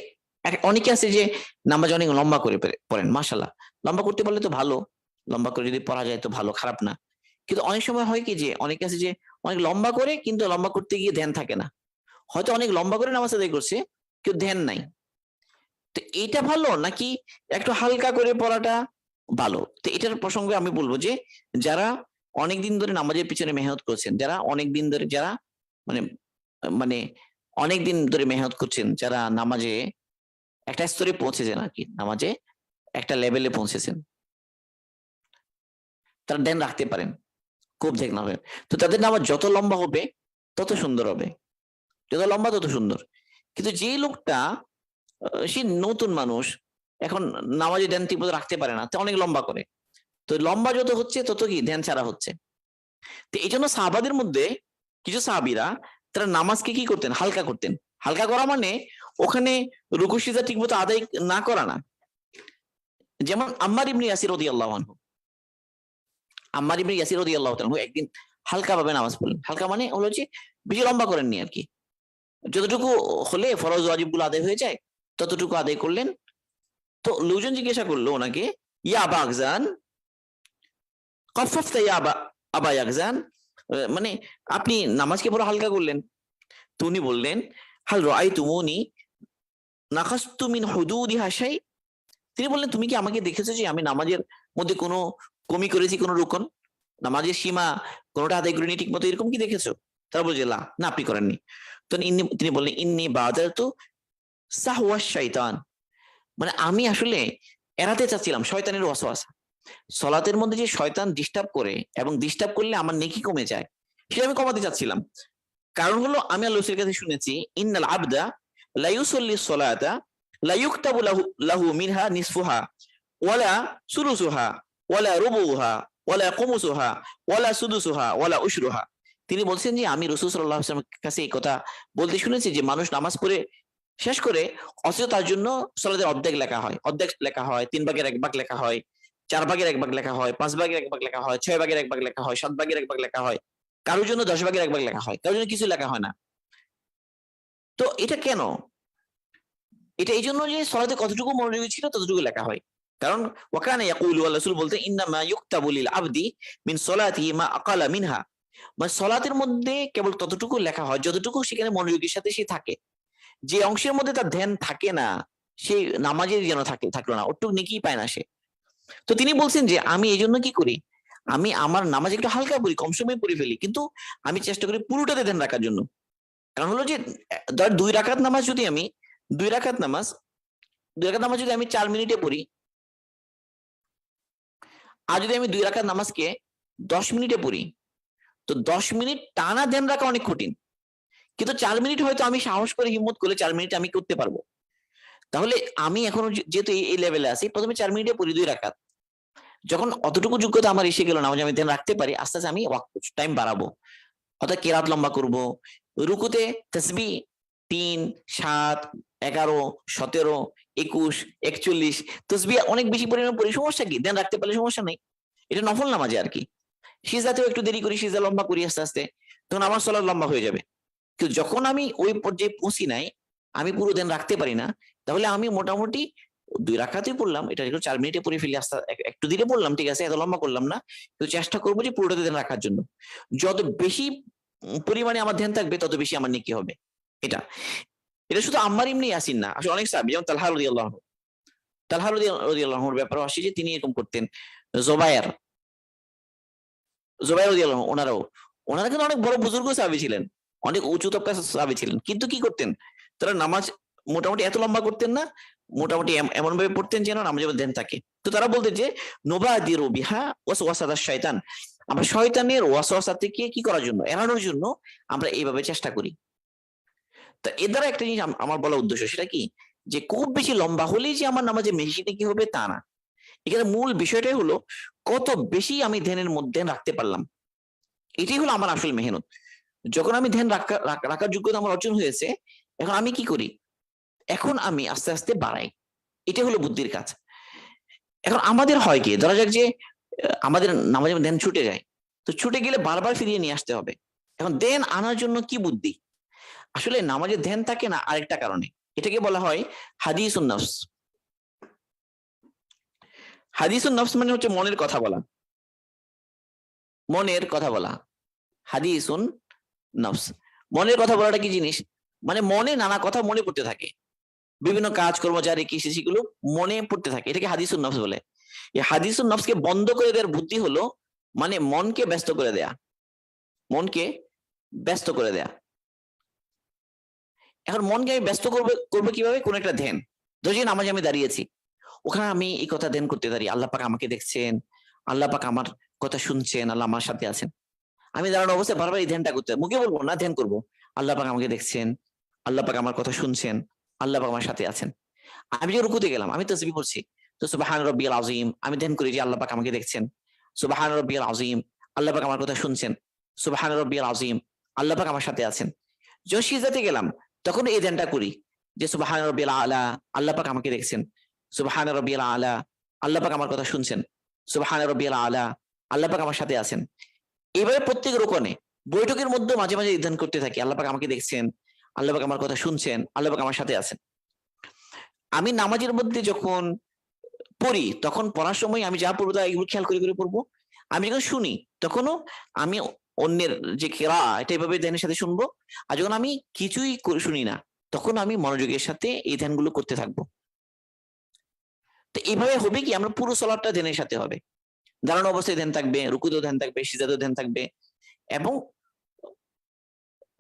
অনেকে আছে যে নামাজ অনেক লম্বা করে পড়েন, মাশাআল্লাহ, লম্বা করতে পারলে তো ভালো। লম্বা করে যদি পড়া যায় তো ভালো, খারাপ না। কিন্তু অনেক সময় হয় কি যে অনেকে আছে যে অনেক লম্বা করে কিন্তু লম্বা করতে গিয়ে ধ্যান থাকে না, হয়তো অনেক লম্বা করে নামাজ আদায় করছে কিন্তু ধ্যান নাই। তো এইটা ভালো নাকি একটু হালকা করে পড়াটা ভালো? তো এটার প্রসঙ্গে আমি বলবো যে যারা অনেকদিন ধরে নামাজের পিছনে মেহনত করছেন, যারা অনেকদিন ধরে যারা মানে মানে অনেকদিন ধরে মেহনত করছেন, যারা নামাজে একটা স্তরে পৌঁছেছেন আর কি, নামাজে একটা লেভেলে পৌঁছেছেন, তারা ধ্যান রাখতে পারেন, খুব ধ্যান হবে। তো তাদের নামাজ যত লম্বা হবে তত সুন্দর হবে, যত লম্বা তত সুন্দর। কিন্তু যে লোকটা সে নতুন মানুষ, এখন নামাজে ধ্যান ঠিক মতো রাখতে পারে না, তো অনেক লম্বা করে, তো লম্বা যত হচ্ছে তত কি ধ্যান ছাড়া হচ্ছে। তো এই জন্য সাহাবাদের মধ্যে কিছু সাহাবীরা তারা নামাজকে কি করতেন, হালকা করতেন। হালকা করা মানে ওখানে রুকু সিজদা ঠিক মতো আদায় না করা না। যেমন আম্মার ইবনে ইয়াসির রাদিয়াল্লাহু আনহু, আম্মার ইবনে ইয়াসির রাদিয়াল্লাহু তাআলা একদিন হালকা ভাবে নামাজ পড়লেন। হালকা মানে হলো যে বেশি লম্বা করেননি আর কি, যতটুকু হলে ফরজ ওয়াজিব গুলো আদায় হয়ে যায় ততটুকু আদায় করলেন। তো লোকজন জিজ্ঞাসা করলো ওনাকে, ইয়া আবা আকজান, কফফতা ইয়া আবা ইয়াকজান, মানে আপনি নামাজকে বড় হালকা করলেন। তো উনি বললেন, হাল রাআইতুমুনি নাকাসতু মিন হুদুদিহা শাই। তিনি বললেন, তুমি কি আমাকে দেখেছো যে আমি নামাজের মধ্যে কোনো কমি করেছি, কোনো রুকন, নামাজের সীমা কোনোটা আদায় করিনি ঠিক মতো, এরকম কি দেখেছো? তারা বলছে না, না আপনি করেননি। তো তিনি বললেন, ইন্নি বাদারতু সাহওয়া শাইতান, মানে আমি আসলে এড়াতে চাচ্ছিলাম শয়তানের ওয়াসওয়াসা। সলাতের মধ্যে যে শয়তান ডিস্টার্ব করে এবং ডিস্টার্ব করলে আমার নেকি কমে যায়, সেটা আমি কমাতে চাচ্ছিলাম। কারণ হলো আমি আল্লাহর কাছে শুনেছি, ইন্নাল আবদা লা ইউসাল্লি সলাতা লা ইউকতাবু লাহু লাহু মিনহা নিসফুহা ওয়ালা সুলুসুহা ওয়ালা রুবুহা ওয়ালা কুমুসুহা ওয়ালা সুদুসুহা ওয়ালা উশরুহা। তিনি বলছেন যে আমি রাসূল সাল্লাল্লাহু আলাইহি ওয়াসাল্লামের কাছে এই কথা বলতে শুনেছি যে মানুষ নামাজ পড়ে শেষ করে অথচ তার জন্য সলাতের অর্ধেক লেখা হয়, অর্ধেক লেখা হয়, 3 ভাগের 1 ভাগ লেখা হয়, 4 ভাগের 1 ভাগ লেখা হয়, 5 ভাগের 1 ভাগ লেখা হয়, 6 ভাগের 1 ভাগ লেখা হয়, 7 ভাগের 1 ভাগ লেখা হয়, কারোর জন্য 10 ভাগের 1 ভাগ লেখা হয়, কারোর জন্য কিছু লেখা হয় না। তো এটা কেন? এটা এই জন্য যে সলাতে কতটুকু মনোযোগী ছিল ততটুকু লেখা হয়। কারণ ওয়াকানা ইয়াকুলু, আল্লাহ রাসূল বলতেন, ইন্নামা ইউকতাবু লিল আবদি মিন সলাতিহি মা আকালা মিনহা, মানে সলাতের মধ্যে কেবল ততটুকু লেখা হয় যতটুকু সেখানে মনোযোগের সাথে সে থাকে। যে অংশের মধ্যে তার ধ্যান থাকে না, সে নামাজের যেন থাকলো না, ওটুকু নেকি পায় না সে। তো তিনি বলছেন যে আমি এই জন্য কি করি, আমি আমার নামাজ একটু হালকা পড়ি, কম সময় পড়ে ফেলি, কিন্তু আমি চেষ্টা করি পুরোটাতে ধ্যান রাখার জন্য। কারণ হলো যে ধর 2 রাকাত নামাজ যদি আমি 2 রাকাত নামাজ 2 রাকাত নামাজ যদি আমি 4 মিনিটে পড়ি, আর যদি আমি 2 রাকাত নামাজকে 10 মিনিটে পড়ি, তো 10 মিনিট টানা ধ্যান রাখা অনেক কঠিন। কিন্তু 4 মিনিট হয়তো আমি সাহস করে হিম্মত করলে 4 মিনিট আমি করতে পারবো। তাহলে আমি এখনো যেহেতু এই লেভেলে আছি, প্রথমে 4 মিনিটে পড়ি 2 রাকাত। যখন অতটুকু যোগ্যতা আমার এসে গেল, নামাজে আমি ধ্যান রাখতে পারি, আস্তে আস্তে আমি টাইম বাড়াবো, অর্থাৎ কেরাত লম্বা করব, রুকুতে তাসবিহ 3, 7, 11, 17, 21, 41 তাসবিহ অনেক বেশি পরিমাণে পড়ি, সমস্যা কি? ধ্যান রাখতে পারলে সমস্যা নেই, এটা নফল নামাজে আর কি। সিজদাতেও একটু দেরি করি, সিজদা লম্বা করি আস্তে আস্তে, তখন আমার সালাত লম্বা হয়ে যাবে। কিন্তু যখন আমি ওই পর্যায়ে পৌঁছি নাই, আমি পুরো ধ্যান রাখতে পারি না, তাহলে আমি মোটামুটি 2 রাকাতই পড়লাম, এটা একটু 4 মিনিটে পড়ে ফেলি, আস্তে একটু ধীরে পড়লাম, ঠিক আছে, এত লম্বা করলাম না, কিন্তু চেষ্টা করবো যে পুরোটাতে ধ্যান রাখার জন্য। যত বেশি পরিমাণে আমার ধ্যান থাকবে তত বেশি আমার নেকি হবে। এটা এটা শুধু আম্মার ইবনে ইয়াসির না, আসলে অনেক সাহাবী, যেমন তালহা রাদিয়াল্লাহু আনহু, তালহা রাদিয়াল্লাহু আনহুর ব্যাপারে আসছে যে তিনি এরকম করতেন। জুবায়ের জুবায়ের রাদিয়াল্লাহু আনহু, ওনারা কিন্তু অনেক বড় বুজুর্গ সাহাবী ছিলেন, অনেক উঁচু তবকার সাহাবী ছিলেন, কিন্তু কি করতেন তারা নামাজ মোটামুটি এত লম্বা করতেন না, মোটামুটি এমন ভাবে পড়তেন যেন নামাজের মধ্যে ধ্যান থাকে। তো তারা বলতেন যে নুবাদিরু বিহা ওয়াসওয়াসাতাশ শয়তান, আমরা শয়তানের ওয়াসওয়াসা থেকে কি করার জন্য, এড়ানোর জন্য আমরা এইভাবে চেষ্টা করি। তা এর দ্বারা একটা জিনিস আমার বলা উদ্দেশ্য, সেটা কি, যে খুব বেশি লম্বা হলেই যে আমার নামাজে বেশি কি হবে তা না। এখানে মূল বিষয়টাই হলো কত বেশি আমি ধ্যানের মধ্যে রাখতে পারলাম, এটাই হলো আমার আসল মেহনত। যখন আমি ধ্যান রাখার যোগ্যতা আমার অর্জন হয়েছে, এখন আমি কি করি, এখন আমি আস্তে আস্তে বাড়াই, এটা হলো বুদ্ধির কাজ। এখন আমাদের হয় কি, ধরা যাক যে আমাদের নামাজে ধ্যান ছুটে যায়, তো ছুটে গেলে বারবার ফিরিয়ে নিয়ে আসতে হবে। এখন ধ্যান আনার জন্য কি বুদ্ধি? আসলে নামাজে ধ্যান থাকে না আরেকটা কারণে, এটাকে বলা হয় হাদিসুন নফস। হাদিসুন নফস মানে হচ্ছে মনের কথা বলা, মনের কথা বলা। হাদিসুন নফস, মনের কথা বলাটা কি জিনিস? মানে মনে নানা কথা মনে পড়তে থাকে, বিভিন্ন কাজ কর্মচারী কৃষি সেগুলো মনে পড়তে থাকে, এটাকে হাদিসুন নফস বলে। এই হাদিসুন নফসকে বন্ধ করে দেওয়ার বুদ্ধি হলো মানে মনকে ব্যস্ত করে দেয়া, মনকে ব্যস্ত করে দেয়া। এখন মনকে আমি ব্যস্ত করবো করবো কিভাবে? কোন একটা ধ্যান, ধরছি নামাজে আমি দাঁড়িয়েছি, ওখানে আমি এই কথা ধ্যান করতে পারি, আল্লাহ পাক আমাকে দেখছেন, আল্লাহ পাক আমার কথা শুনছেন, আল্লাহ আমার সাথে আছেন। আমি দাঁড়ানো অবস্থায় বারবার এই ধ্যানটা করতে, মুখে বলবো না, ধ্যান করবো, আল্লাহ পাক আমাকে দেখছেন, আল্লাহ পাক আমার কথা শুনছেন, আল্লাহ পাক আমার সাথে আছেন। আমি যে রুকুতে গেলাম, আমি তাসবিহ পড়ছি, তো সুবহান রাব্বিয়াল আযীম, আমি ধ্যান করি যে আল্লাহ পাক আমাকে দেখছেন, সুবহান রাব্বিয়াল আযীম, আল্লাহ পাক আমার কথা শুনছেন, সুবহান রাব্বিয়াল আযীম, আল্লাহ পাক আমার সাথে আছেন। যখন সিজদাতে গেলাম তখন এই ধ্যানটা করি যে সুবহান রাব্বিয়াল আলা, আল্লাহ পাক আমাকে দেখছেন, সুবহান রাব্বিয়াল আলা, আল্লাহ পাক আমার কথা শুনছেন, সুবহান রাব্বিয়াল আলা, আল্লাহ পাক আমার সাথে আছেন। এইভাবে প্রত্যেক রোকনে বৈঠকের মধ্যে মাঝে মাঝে ধ্যান করতে থাকি, আল্লাহ পাক আমাকে দেখছেন, আল্লাহ পাক আমার কথা শুনছেন, আল্লাহ পাক আমার সাথে আছেন। আমি নামাজের মধ্যে যখন পড়ি তখন পড়ার সময় আমি যা পড়বো তা এগুলো খেয়াল করে করে পড়বো। আমি যখন শুনি তখনও আমি অন্যের যে কেরা এটা এভাবে ধ্যানের সাথে শুনবো। আর যখন আমি কিছুই শুনি না তখন আমি মনোযোগের সাথে এই ধ্যানগুলো করতে থাকবো। তো এইভাবে হবে কি, আমরা পুরো সলাটটা ধ্যানের সাথে হবে, দাঁড়ানো অবস্থায় ধ্যান থাকবে, রুকুতেও ধ্যান থাকবে, সিজদাতেও ধ্যান থাকবে এবং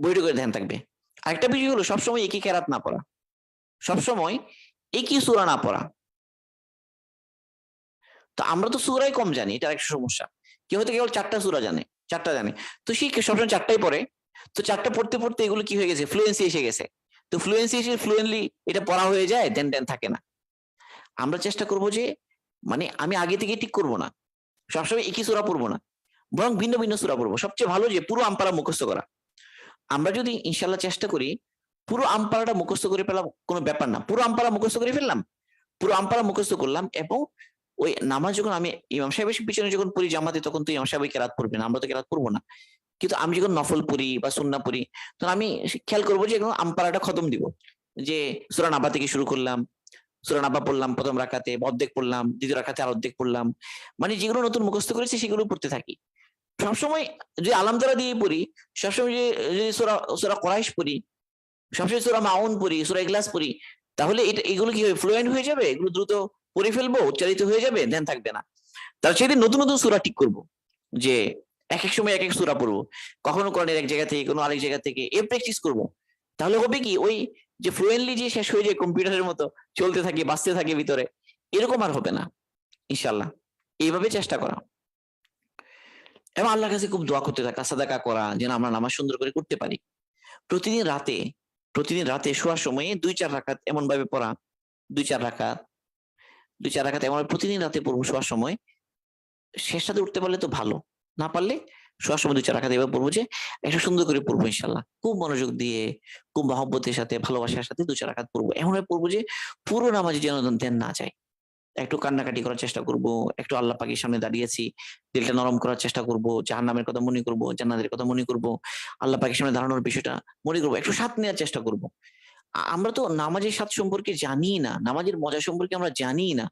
বৈঠকের ধ্যান থাকবে। আরেকটা বিষয় হলো সবসময় একই কেরাত না পড়া, সবসময় একই সূরা না পড়া। তো আমরা তো সূরাই কম জানি, এটা একটা সমস্যা। কেউ হয়তো কেবল 4টা সূরা জানে, 4টা জানে, তো সে সবসময় 4টাই পড়ে। তো 4টা পড়তে পড়তে এগুলো কি হয়ে গেছে, ফ্লুয়েন্সি এসে গেছে। তো ফ্লুয়েন্সি এসে ফ্লুয়েন্টলি এটা পড়া হয়ে যায়, দেন দেন থাকে না। আমরা চেষ্টা করব যে মানে আমি আগে থেকে ঠিক করব না, সবসময় একই সূরা পড়বো না, বরং ভিন্ন ভিন্ন সূরা পড়বো। সবচেয়ে ভালো যে পুরো আমপারা মুখস্থ করা। আমরা যদি ইনশাল্লাহ চেষ্টা করি পুরো আমপারাটা মুখস্থ করে ফেলাম, কোনো ব্যাপার না, পুরো আমপারা মুখস্থ করে ফেললাম, পুরো আমপারা মুখস্থ করলাম এবং ওই নামাজ যখন আমি ইমাম সাহেবের পিছনে যখন পড়ি জামাতে, তখন তো ইমাম সাহেব কেরাত পড়বে না, আমরা তো কেরাত পড়বো না। কিন্তু আমি যখন নফল পড়ি বা সুন্নাহ পড়ি তখন আমি খেয়াল করবো যে আমপারাটা খতম দিব, যে সূরা নাবা থেকে শুরু করলাম, সূরা নাবা পড়লাম প্রথম রাকাতে, অর্ধেক পড়লাম, দ্বিতীয় রাকাতে আর অর্ধেক পড়লাম, মানে যেগুলো নতুন মুখস্থ করেছি সেগুলো পড়তে থাকি। সবসময় যদি আলামদারা দিয়ে পড়ি, সবসময় যদি সূরা সূরা কুরাইশ পড়ি, সবসময় সূরা মাউন পড়ি, সূরা ইখলাস পড়ি, তাহলে এটা এগুলো কি হবে, ফ্লুয়েন্ট হয়ে যাবে, এগুলো দ্রুত পড়ে ফেলবো, উচ্চারিত হয়ে যাবে, ধ্যান থাকবে না। তার সেদিন নতুন নতুন সূরা ঠিক করব, যে এক এক সময় এক এক সূরা পড়বো, কখনো কোরআনের এক জায়গা থেকে, কোনো আরেক জায়গা থেকে, এ প্র্যাকটিস করব। তাহলে হবে কি, ওই যে ফ্লুয়েন্টলি যে শেষ হয়ে যায় কম্পিউটারের মতো চলতে থাকে, বাঁচতে থাকে ভিতরে, এরকম আর হবে না ইনশাল্লাহ। এইভাবে চেষ্টা করা এবং আল্লাহর কাছে খুব দোয়া করতে থাকা, সাদাকা করা, যেন আমরা নামাজ সুন্দর করে করতে পারি। প্রতিদিন রাতে, প্রতিদিন রাতে শোয়ার সময়ে 2-4 রাকাত এমন ভাবে পড়া, 2-4 রাকাত, 2-4 রাকাত এমন প্রতিদিন রাতে পড়বো শোয়ার সময়। শেষটাতে উঠতে পারলে তো ভালো, না পারলে শোয়ার সময় 2-4 রাকাত এভাবে পড়বো, যে একটা সুন্দর করে পড়বো ইনশাল্লাহ, খুব মনোযোগ দিয়ে, খুব মহব্বতের সাথে, ভালোবাসার সাথে 2-4 রাকাত পড়বো, এমন ভাবে পড়বো যে পুরো নামাজে যেন ধ্যান না যায়। একটু কান্নাকাটি করার চেষ্টা করব, একটু আল্লাহ পাকের সামনে দাঁড়িয়েছি, দিলটা নরম করার চেষ্টা করব, জাহান্নামের কথা মনে করব, জান্নাতের কথা মনে করব, আল্লাহ পাকের সামনে দাঁড়ানোর বিষয়টা মনে করব, একটু স্বাদ নেওয়ার চেষ্টা করব। আমরা তো নামাজের স্বাদ সম্পর্কে জানি না, নামাজের মজা সম্পর্কে আমরা জানি না,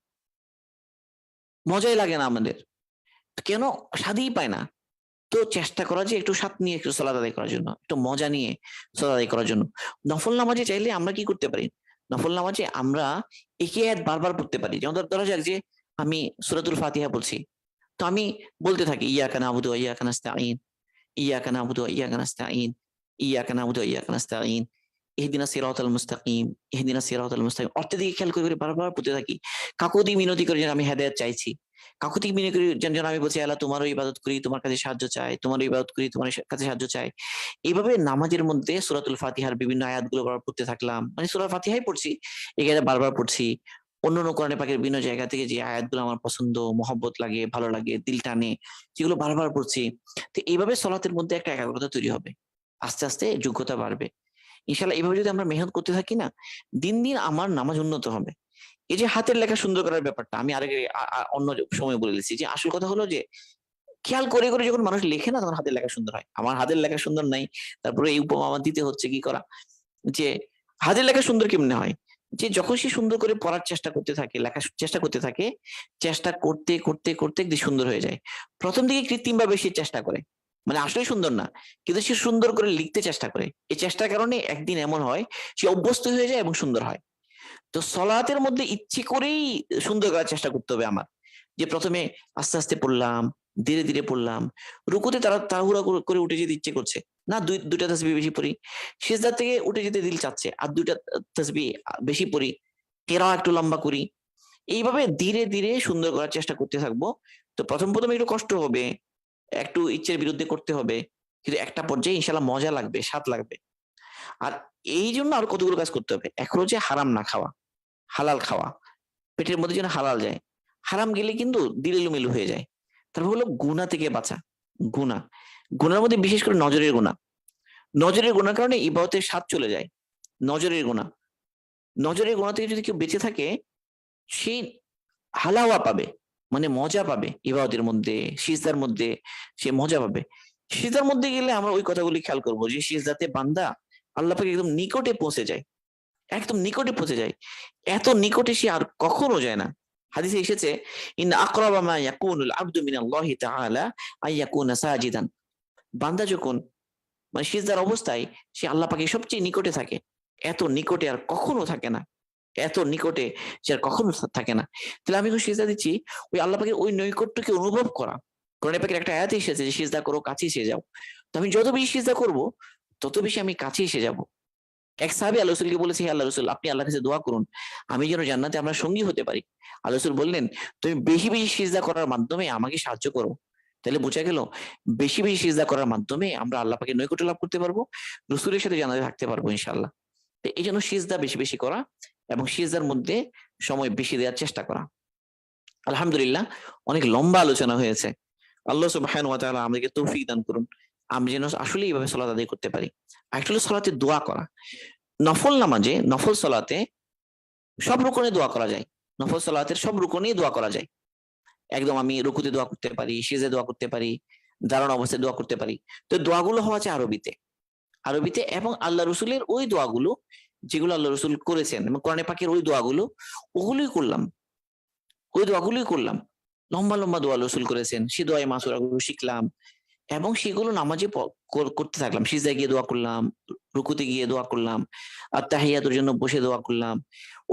মজাই লাগে না আমাদের, কেন স্বাদই পায় না। তো চেষ্টা করা যে একটু স্বাদ নিয়ে একটু সালাত আদায় করার জন্য, একটু মজা নিয়ে সালাত আদায় করার জন্য। নফল নামাজে চাইলে আমরা কি করতে পারি, নফল নামাজে আমরা একই আয়াত বারবার পড়তে পারি। যেমন ধরা যাক যে আমি সূরাতুল ফাতিহা বলছি, তো আমি বলতে থাকি ইয়াকা নাবুদু ওয়া ইয়াকা নাস্তাঈন, ইয়াকা নাবুদু ওয়া ইয়াকা নাস্তাঈন, ইয়াকা নাবুদু ওয়া ইয়াকা নাস্তাঈন, ইহদিনাস সিরাতাল মুস্তাকিম, ইহদিনাস সিরাতাল মুস্তাকিম। অর্থের দিকে খেয়াল করে করে বারবার পড়তে থাকি, কাকুতি মিনতি করে যেন আমি হেদায়েত চাইছি, কাকুতি মিনতি করে যেন আমি বলছি আল্লাহ তোমারও ইবাদত করি, তোমার কাছে সাহায্য চাই, তোমারও ইবাদত করি, তোমার কাছে সাহায্য চাই। এইভাবে নামাজের মধ্যে সূরাতুল ফাতিহার বিভিন্ন আয়াতগুলো বারবার পড়তে থাকলাম, মানে সূরা ফাতিহাই পড়ছি, এখানে বারবার পড়ছি। অন্যান্য কোরআনে পাকের বিভিন্ন জায়গা থেকে যে আয়াতগুলো আমার পছন্দ, মহব্বত লাগে, ভালো লাগে, দিল টানে, সেগুলো বারবার পড়ছি। তো এইভাবে সলাতের মধ্যে একটা একাগ্রতা তৈরি হবে, আস্তে আস্তে যোগ্যতা বাড়বে ইনশাল্লাহ। এইভাবে যদি আমরা মেহনত করতে থাকি না, দিন দিন আমার নামাজ উন্নত হবে। এই যে হাতের লেখা সুন্দর করার ব্যাপারটা আমি আরেক অন্য সময় বলে দিচ্ছি, যে আসল কথা হলো যে খেয়াল করে করে যখন মানুষ লেখে না তখন হাতের লেখা সুন্দর হয়। আমার হাতের লেখা সুন্দর নাই, তারপরে এই উপমা আমার দিতে হচ্ছে কি করা, যে হাতের লেখা সুন্দর কেমনে হয়, যে যখন সে সুন্দর করে পড়ার চেষ্টা করতে থাকে, লেখার চেষ্টা করতে থাকে, চেষ্টা করতে করতে করতে একদিন সুন্দর হয়ে যায়। প্রথম দিকে কৃত্রিম ভাবে সে চেষ্টা করে, মানে আসলে সুন্দর না, কিন্তু সে সুন্দর করে লিখতে চেষ্টা করে। এই চেষ্টার কারণে একদিন এমন হয় সে অভ্যস্ত হয়ে যায় এবং সুন্দর হয়। তো সলাতের মধ্যে ইচ্ছে করেই সুন্দর করার চেষ্টা করতে হবে আমার, যে প্রথমে আস্তে আস্তে পড়লাম, ধীরে ধীরে পড়লাম। রুকুতে তারা তাড়াহুড়া করে উঠে যেতে ইচ্ছে করছে না, দুইটা তাসবিহ বেশি পড়ি। সিজদা থেকে উঠে যেতে দিল চাচ্ছে, আর দুইটা তাসবিহ বেশি পড়ি। কেরাও একটু লম্বা করি। এইভাবে ধীরে ধীরে সুন্দর করার চেষ্টা করতে থাকবো। তো প্রথম প্রথম একটু কষ্ট হবে, একটু ইচ্ছের বিরুদ্ধে করতে হবে, কিন্তু একটা পর্যায়ে ইনশাল্লাহ মজা লাগবে, স্বাদ লাগবে। আর এই জন্য আর কতগুলো কাজ করতে হবে। এখন হচ্ছে হারাম না খাওয়া, হালাল খাওয়া, পেটের মধ্যে যেন হালাল যায়। হারাম গেলে কিন্তু দিল এলোমেলো হয়ে যায়। তারপর হলো গুনাহ থেকে বাঁচা। গুনাহ, গুনার মধ্যে বিশেষ করে নজরের গুনাহ। নজরের গুনার কারণে ইবাদতের স্বাদ চলে যায়। নজরের গুনাহ, নজরের গুনাহ থেকে যদি কেউ বেঁচে থাকে, সে হালাওয়া পাবে, মানে মজা পাবে ইবাদতের মধ্যে, সিজদার মধ্যে সে মজা পাবে। সিজদার মধ্যে গেলে আমরা ওই কথাগুলি খেয়াল করবো যে সিজদাতে বান্দা আল্লাহ পাকে একদম নিকটে পৌঁছে যায়, একদম নিকটে পৌঁছে যায়। এত নিকটে সে আর কখনো যায় না। হাদিসে এসেছে, ইন আকরাবা মা ইয়াকুনুল আবদু মিনাল্লাহি তাআলা আইয়াকুনা সাজিদান। বান্দা যখন মানে সিজদার অবস্থায় সে আল্লাহ পাকের সবচেয়ে নিকটে থাকে, এত নিকটে আর কখনো থাকে না, এত নিকটে সে আর কখনো থাকে না। তাহলে আমি যখন সিজদা দিচ্ছি, ওই আল্লাহ পাকের ওই নৈকট্যকে অনুভব করা। কোরআন পাকের একটা আয়াতে এসেছে যে সিজদা করো, কাছে এসে যাও। তো আমি যত বেশি সিজদা করবো, তত বেশি আমি কাছে এসে যাব। এক সাহাবী আল্লাহ রাসূলকে বলেছে, হে আল্লাহ রাসূল, আপনি আল্লাহর কাছে দোয়া করুন আমি যেন জান্নাতে আপনার সঙ্গী হতে পারি। আল্লাহ রাসূল বললেন, তুমি বেশি বেশি সিজদা করার মাধ্যমে আমাকে সাহায্য করো। তাহলে বোঝা গেল, বেশি বেশি সিজদা করার মাধ্যমে আমরা আল্লাহ পাকের নৈকট্য লাভ করতে পারবো, রাসূলের সাথে জান্নাতে থাকতে পারবো ইনশাআল্লাহ। তো এই জন্য সিজদা বেশি বেশি করা এবং সিজদার মধ্যে সময় বেশি দেওয়ার চেষ্টা করা। আলহামদুলিল্লাহ, অনেক লম্বা আলোচনা হয়েছে। আল্লাহ সুবহানাহু ওয়া তাআলা আমাদেরকে তৌফিক দান করুন, আমরা যেন আসলে এইভাবে সালাত আদায় করতে পারি। আসলে সালাতে দোয়া করা, নফল নামাজে, নফল সালাতে সব রুকুনে দোয়া করা যায়। নফল সালাতের সব রুকুনেই দোয়া করা যায়। একদম আমি রুকুতে দোয়া করতে পারি, সিজদায় দোয়া করতে পারি, দাঁড়ানো অবস্থায় দোয়া করতে পারি। তো দোয়াগুলো হওয়া চাই আরবিতে, আরবিতে, এবং আল্লাহ রসুলের ওই দোয়াগুলো যেগুলো আল্লাহ রসুল করেছেন এবং কোরআনে পাকের ওই দোয়াগুলো, ওগুলোই করলাম, ওই দোয়াগুলোই করলাম। লম্বা লম্বা দোয়া রসুল করেছেন, সে দোয়ায় মাসুরাগুলো শিখলাম এবং সেগুলো নামাজে করতে থাকলাম। সিজদায় গিয়ে দোয়া করলাম, রুকুতে গিয়ে দোয়া করলাম, আর তাহিয়াতুর জন্য বসে দোয়া করলাম।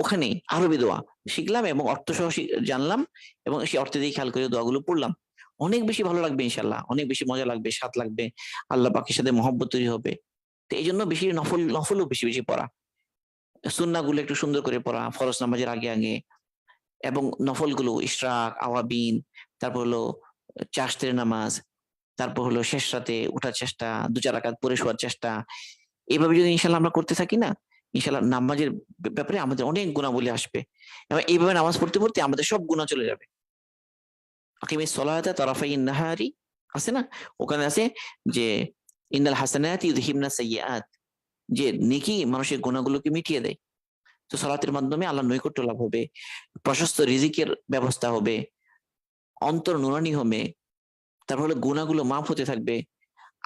ওখানে আরবি দোয়া শিখলাম এবং অর্থ সহ জানলাম, এবং সেই অর্থ দিয়ে খেয়াল করে দোয়াগুলো পড়লাম। অনেক বেশি ভালো লাগবে ইনশাল্লাহ, অনেক বেশি মজা লাগবে, স্বাদ লাগবে, আল্লাহ পাকের সাথে মহব্বত তৈরি হবে। তো এই জন্য বেশি নফলও বেশি বেশি পড়া, সুন্নাহগুলো একটু সুন্দর করে পড়া ফরজ নামাজের আগে আগে, এবং নফলগুলো ইশরাক, আওয়াবিন, তারপর হলো চাশতের নামাজ, তারপর হলো শেষ রাতে উঠার চেষ্টা, 2-4 রাকাত পড়ে শোয়ার চেষ্টা। এভাবে যদি ইনশাল্লাহ আমরা করতে থাকি না, ইনশাল্লাহ নামাজের ব্যাপারে আমাদের অনেক গুণাবলী আসবে, এবং এইভাবে নামাজ পড়তে পড়তে আমাদের সব গুনাহ চলে যাবে। আকিমিস সলাতা তারাফাইন নাহারি আছে না, ওখানে আছে যে ইন্নাল হাসানাতি ইউযহিবনা সাইয়্যাত, যে নেকি মানুষের গুনাহগুলোকে মিটিয়ে দেয়। তো সালাতের মাধ্যমে আল্লাহর নৈকট্য লাভ হবে, প্রশস্ত রিজিকের ব্যবস্থা হবে, অন্তর নুরানি হবে, তারপর হলো গুনাহগুলো মাফ হতে থাকবে,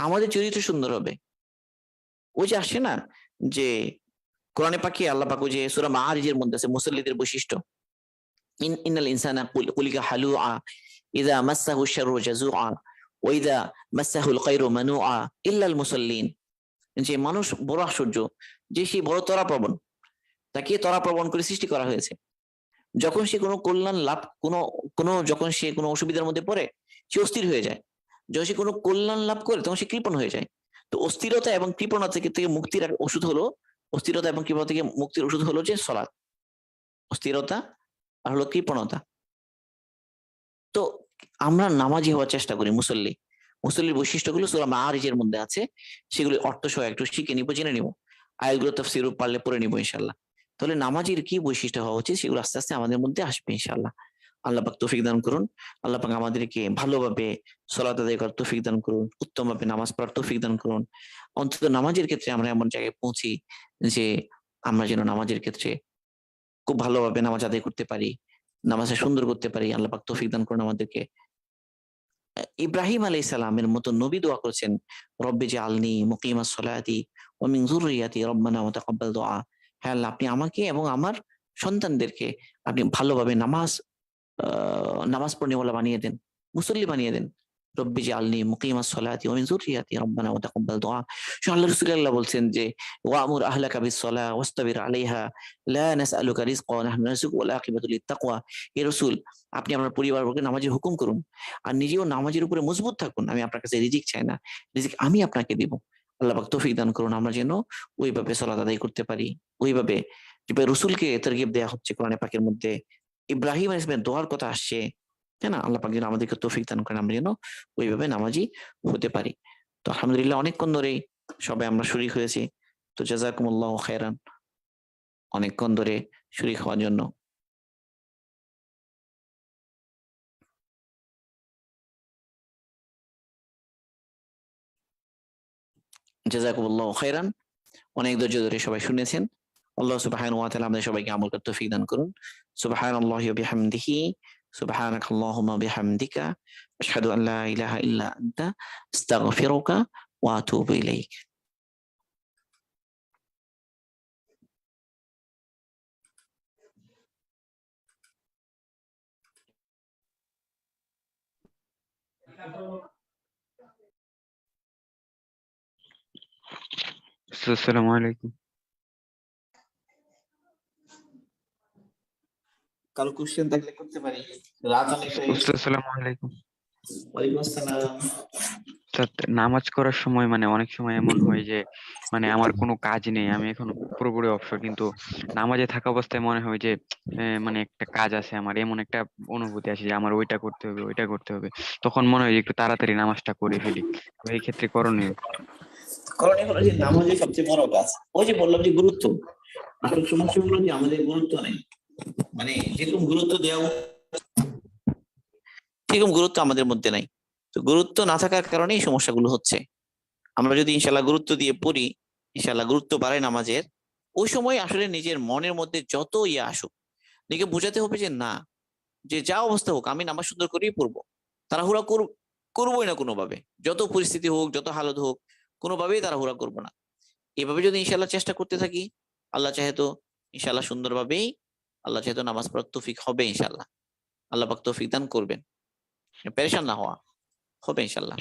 আমাদের চরিত্র সুন্দর হবে। ওই যে আসে না যে কোরআনে পাকে আল্লাহ পাক ওই যে সূরা মাআরিজের মধ্যে আছে মুসল্লিদের বৈশিষ্ট্য, ইন্নাল ইনসানা খুলিকা হালুআ ইযা মাসসাহু শাররু জাযুআ ওয়া ইযা মাসসাহুল খায়রু মানুআ ইল্লাল মুসাল্লিন। যে মানুষ বড় আশ্চর্য, যে সে বড় ত্বরাপ্রবণ, তাকে ত্বরাপ্রবণ করে সৃষ্টি করা হয়েছে। যখন সে কোনো কল্যাণ লাভ, কোনো যখন সে কোনো অসুবিধার মধ্যে পড়ে, সে অস্থির হয়ে যায়। যখন সে কোনো কল্যাণ লাভ করে তখন সে কৃপণ হয়ে যায়। তো অস্থিরতা এবং কৃপণতা থেকে মুক্তির ওষুধ হলো, অস্থিরতা এবং কৃপণতা থেকে মুক্তির ওষুধ হলো যে সলাৎ। অস্থিরতা আর হলো কৃপণতা। তো আমরা নামাজি হওয়ার চেষ্টা করি, মুসল্লি। মুসল্লির বৈশিষ্ট্যগুলো সূরা মাআরিজের মধ্যে আছে, সেগুলি অর্থ সহ একটু শিখে নিব, জেনে নিব, আয়াতগুলো তাফসীর পারলে পড়ে নিব ইনশাআল্লাহ। তাহলে নামাজির কি বৈশিষ্ট্য হওয়া উচিত সেগুলো আস্তে আস্তে আমাদের মধ্যে আসবে ইনশাআল্লাহ। আল্লাহ পাক তৌফিক দান করুন। আল্লাহ পাক আমাদেরকে ভালোভাবে সালাত আদায় করার তৌফিক দান করুন, উত্তমভাবে নামাজ পড়ার তৌফিক দান করুন। অন্তত নামাজের ক্ষেত্রে আমরা এমন জায়গায় পৌঁছি যে আমরা যেন নামাজের ক্ষেত্রে খুব ভালোভাবে নামাজ আদায় করতে পারি, নামাজে সুন্দর করতে পারি। আল্লাহ পাক তৌফিক দান করুন আমাদেরকে। ইব্রাহিম আলাইহিস সালামের মতো নবী দোয়া করেছেন, রব্বি জাআলনি মুকিমাস সালাতি ওয়া মিন যুররিয়াতি রব্বানা ওয়া তাকাব্বাল দুআ। হ্যাঁ আল্লাহ, আপনি আমাকে এবং আমার সন্তানদেরকে আপনি ভালোভাবে নামাজ পড়নেওয়ালা বানিয়ে দেন, মুসল্লি বানিয়ে দেন। রব্বি জাআলনি মুকিমাস সালাতি ওয়া মিন যুররিয়াতি রাব্বানা ওয়া তাকাব্বাল দুআ। আল্লাহ রাসূলুল্লাহ বলছেন যে ওয়া'মুর আহলাকা বিস-সালাহ ওয়াসতাবির আলাইহা লা নাসআলুকা রিজকান ওয়া নাহনু নারযুকুকা ওয়াল আকিবাতু লিত-তাকওয়া। হে রাসূল, আপনি আপনার পরিবারবর্গকে নামাজের হুকুম করুন আর নিজেও নামাজের উপরে মজবুত থাকুন। আমি আপনার কাছে রিজিক চাই না, রিজিক আমি আপনাকে দিব। আল্লাহ পাক তৌফিক দান করুন আমরা যেন ওইভাবে সালাত আদায় করতে পারি, ওইভাবে যেভাবে রসুলকে তারগিব দেয়া হচ্ছে কোরআনে পাকের মধ্যে, ইব্রাহিম আলাইহিস সালামের দোয়ার কথা আসছে, তাই না? আল্লাহ পাক যেন আমাদেরকে তৌফিক দান করেন আমরা যেন ওইভাবে নামাজি হতে পারি। তো আলহামদুলিল্লাহ অনেকক্ষণ ধরেই সবাই আমরা শরীক হয়েছি। তো জাযাকুমুল্লাহু খাইরান অনেকক্ষণ ধরে শরীক হওয়ার জন্য। জাযাকুমুল্লাহু খাইরান, অনেক ধৈর্য ধরে সবাই শুনেছেন। আল্লাহ সুবহানাহু ওয়া তাআলা আমাদের সবাইকে আমল করার তৌফিক দান করুন। সুবহানাল্লাহি ওয়া বিহামদিহি, সুবহানাকাল্লাহুম্মা বিহামদিকা, আশহাদু আন লা ইলাহা ইল্লা আনতা, আস্তাগফিরুকা ওয়া আতুবু ইলাইক। আসসালামু আলাইকুম। কারো কোশ্চেন থাকলে করতে পারি, রাত অনেক হয়ে গেছে। আসসালামু আলাইকুম। ওয়ালাইকুম আসসালাম। স্যার, নামাজ করার সময় মানে অনেক সময় এমন হয় যে মানে আমার কোনো কাজ নেই, আমি এখন পুরোপুরি অবসর, কিন্তু নামাজে থাকা অবস্থায় মনে হয় যে মানে একটা কাজ আছে আমার, এমন একটা অনুভূতি আসে যে আমার ওইটা করতে হবে ওইটা করতে হবে। তখন মনে হয় যে একটু তাড়াতাড়ি নামাজটা করে ফেলি। তো এই ক্ষেত্রে করণীয় কি? করণীয় হলো যে নামাজের সবচেয়ে বড় কাজ, ওই যে বললাম যে গুরুত্ব, আসল সমস্যা হলো যে আমাদের গুরুত্ব নেই। মানে যেরকম গুরুত্ব দেওয়া সেরকম গুরুত্ব আমাদের মধ্যে নাই। তো গুরুত্ব না থাকার কারণে এই সমস্যাগুলো হচ্ছে। আমরা যদি ইনশাল্লাহ গুরুত্ব দিয়ে পড়ি, ইনশাল্লাহ গুরুত্ব বাড়ায় নামাজের, ওই সময় আসলে নিজের মনের মধ্যে যত ইয়ে আসুক, নিজেকে বোঝাতে হবে যে না, যে যা অবস্থা হোক আমি নামাজ সুন্দর করেই পড়বো, তাড়াহুড়া করবোই না কোনোভাবে, যত পরিস্থিতি হোক যত হালত হোক কোনোভাবেই তাড়াহুড়া করবো না। এভাবে যদি ইনশাল্লাহ চেষ্টা করতে থাকি, আল্লাহ চাহে তো ইনশাল্লাহ সুন্দরভাবেই, আল্লাহ চাহে তো নামাজ পড়ার তৌফিক হবে ইনশাল্লাহ। আল্লাহ পাক তৌফিক দান করবেন, পেরেশান না হওয়া হবে ইনশাল্লাহ।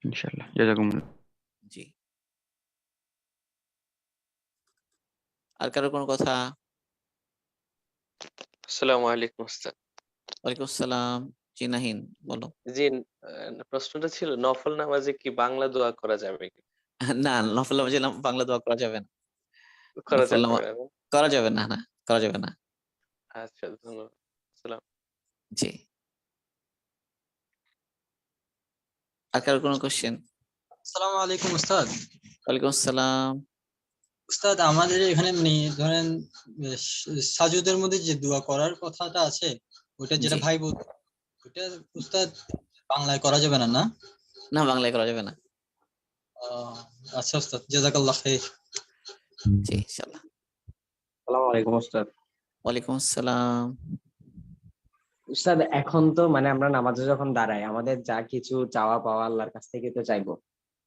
ইনশাআল্লাহ, জাযাকুমুল্লাহ। জি, আর কারো কোনো কথা? আসসালামু আলাইকুম ওস্তাদ। ওয়ালাইকুম আসসালাম। জি নাহিন, বলো। জি, প্রশ্নটা ছিল নফল নামাজে কি বাংলা দোয়া করা যাবে কি? না, নফল নামাজে বাংলা দোয়া করা যাবে না। করা নফল যাবে নামাজ না? করা যাবে না, না করা যাবে না। আচ্ছা, ধন্যবাদ। সালাম। জি, আর কারো কোনো কোশ্চেন? আসসালামু আলাইকুম উস্তাদ। ওয়ালাইকুম আসসালাম। উস্তাদ, আমাদের এখানে ধরেন সাজুদের মধ্যে যে দোয়া করার কথাটা আছে, ওটা যেটা জি, ভাই বল, ওটা উস্তাদ বাংলায় করা যাবে না, না? না বাংলায় করা যাবে না। আহ, আচ্ছা উস্তাদ, জাযাকাল্লাহ খাইর। জি ইনশাআল্লাহ। আসসালামু আলাইকুম উস্তাদ। ওয়ালাইকুম আসসালাম। উস্তাদ, এখন তো মানে আমরা নামাজে যখন দাঁড়াই আমাদের যা কিছু চাওয়া পাওয়া আল্লাহর কাছ থেকে তো চাইবো।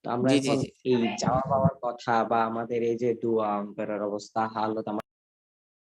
তো আমরা জি জি এখন জি এই চাওয়া পাওয়ার কথা বা আমাদের এই যে দোয়া অন্তরের অবস্থা হালত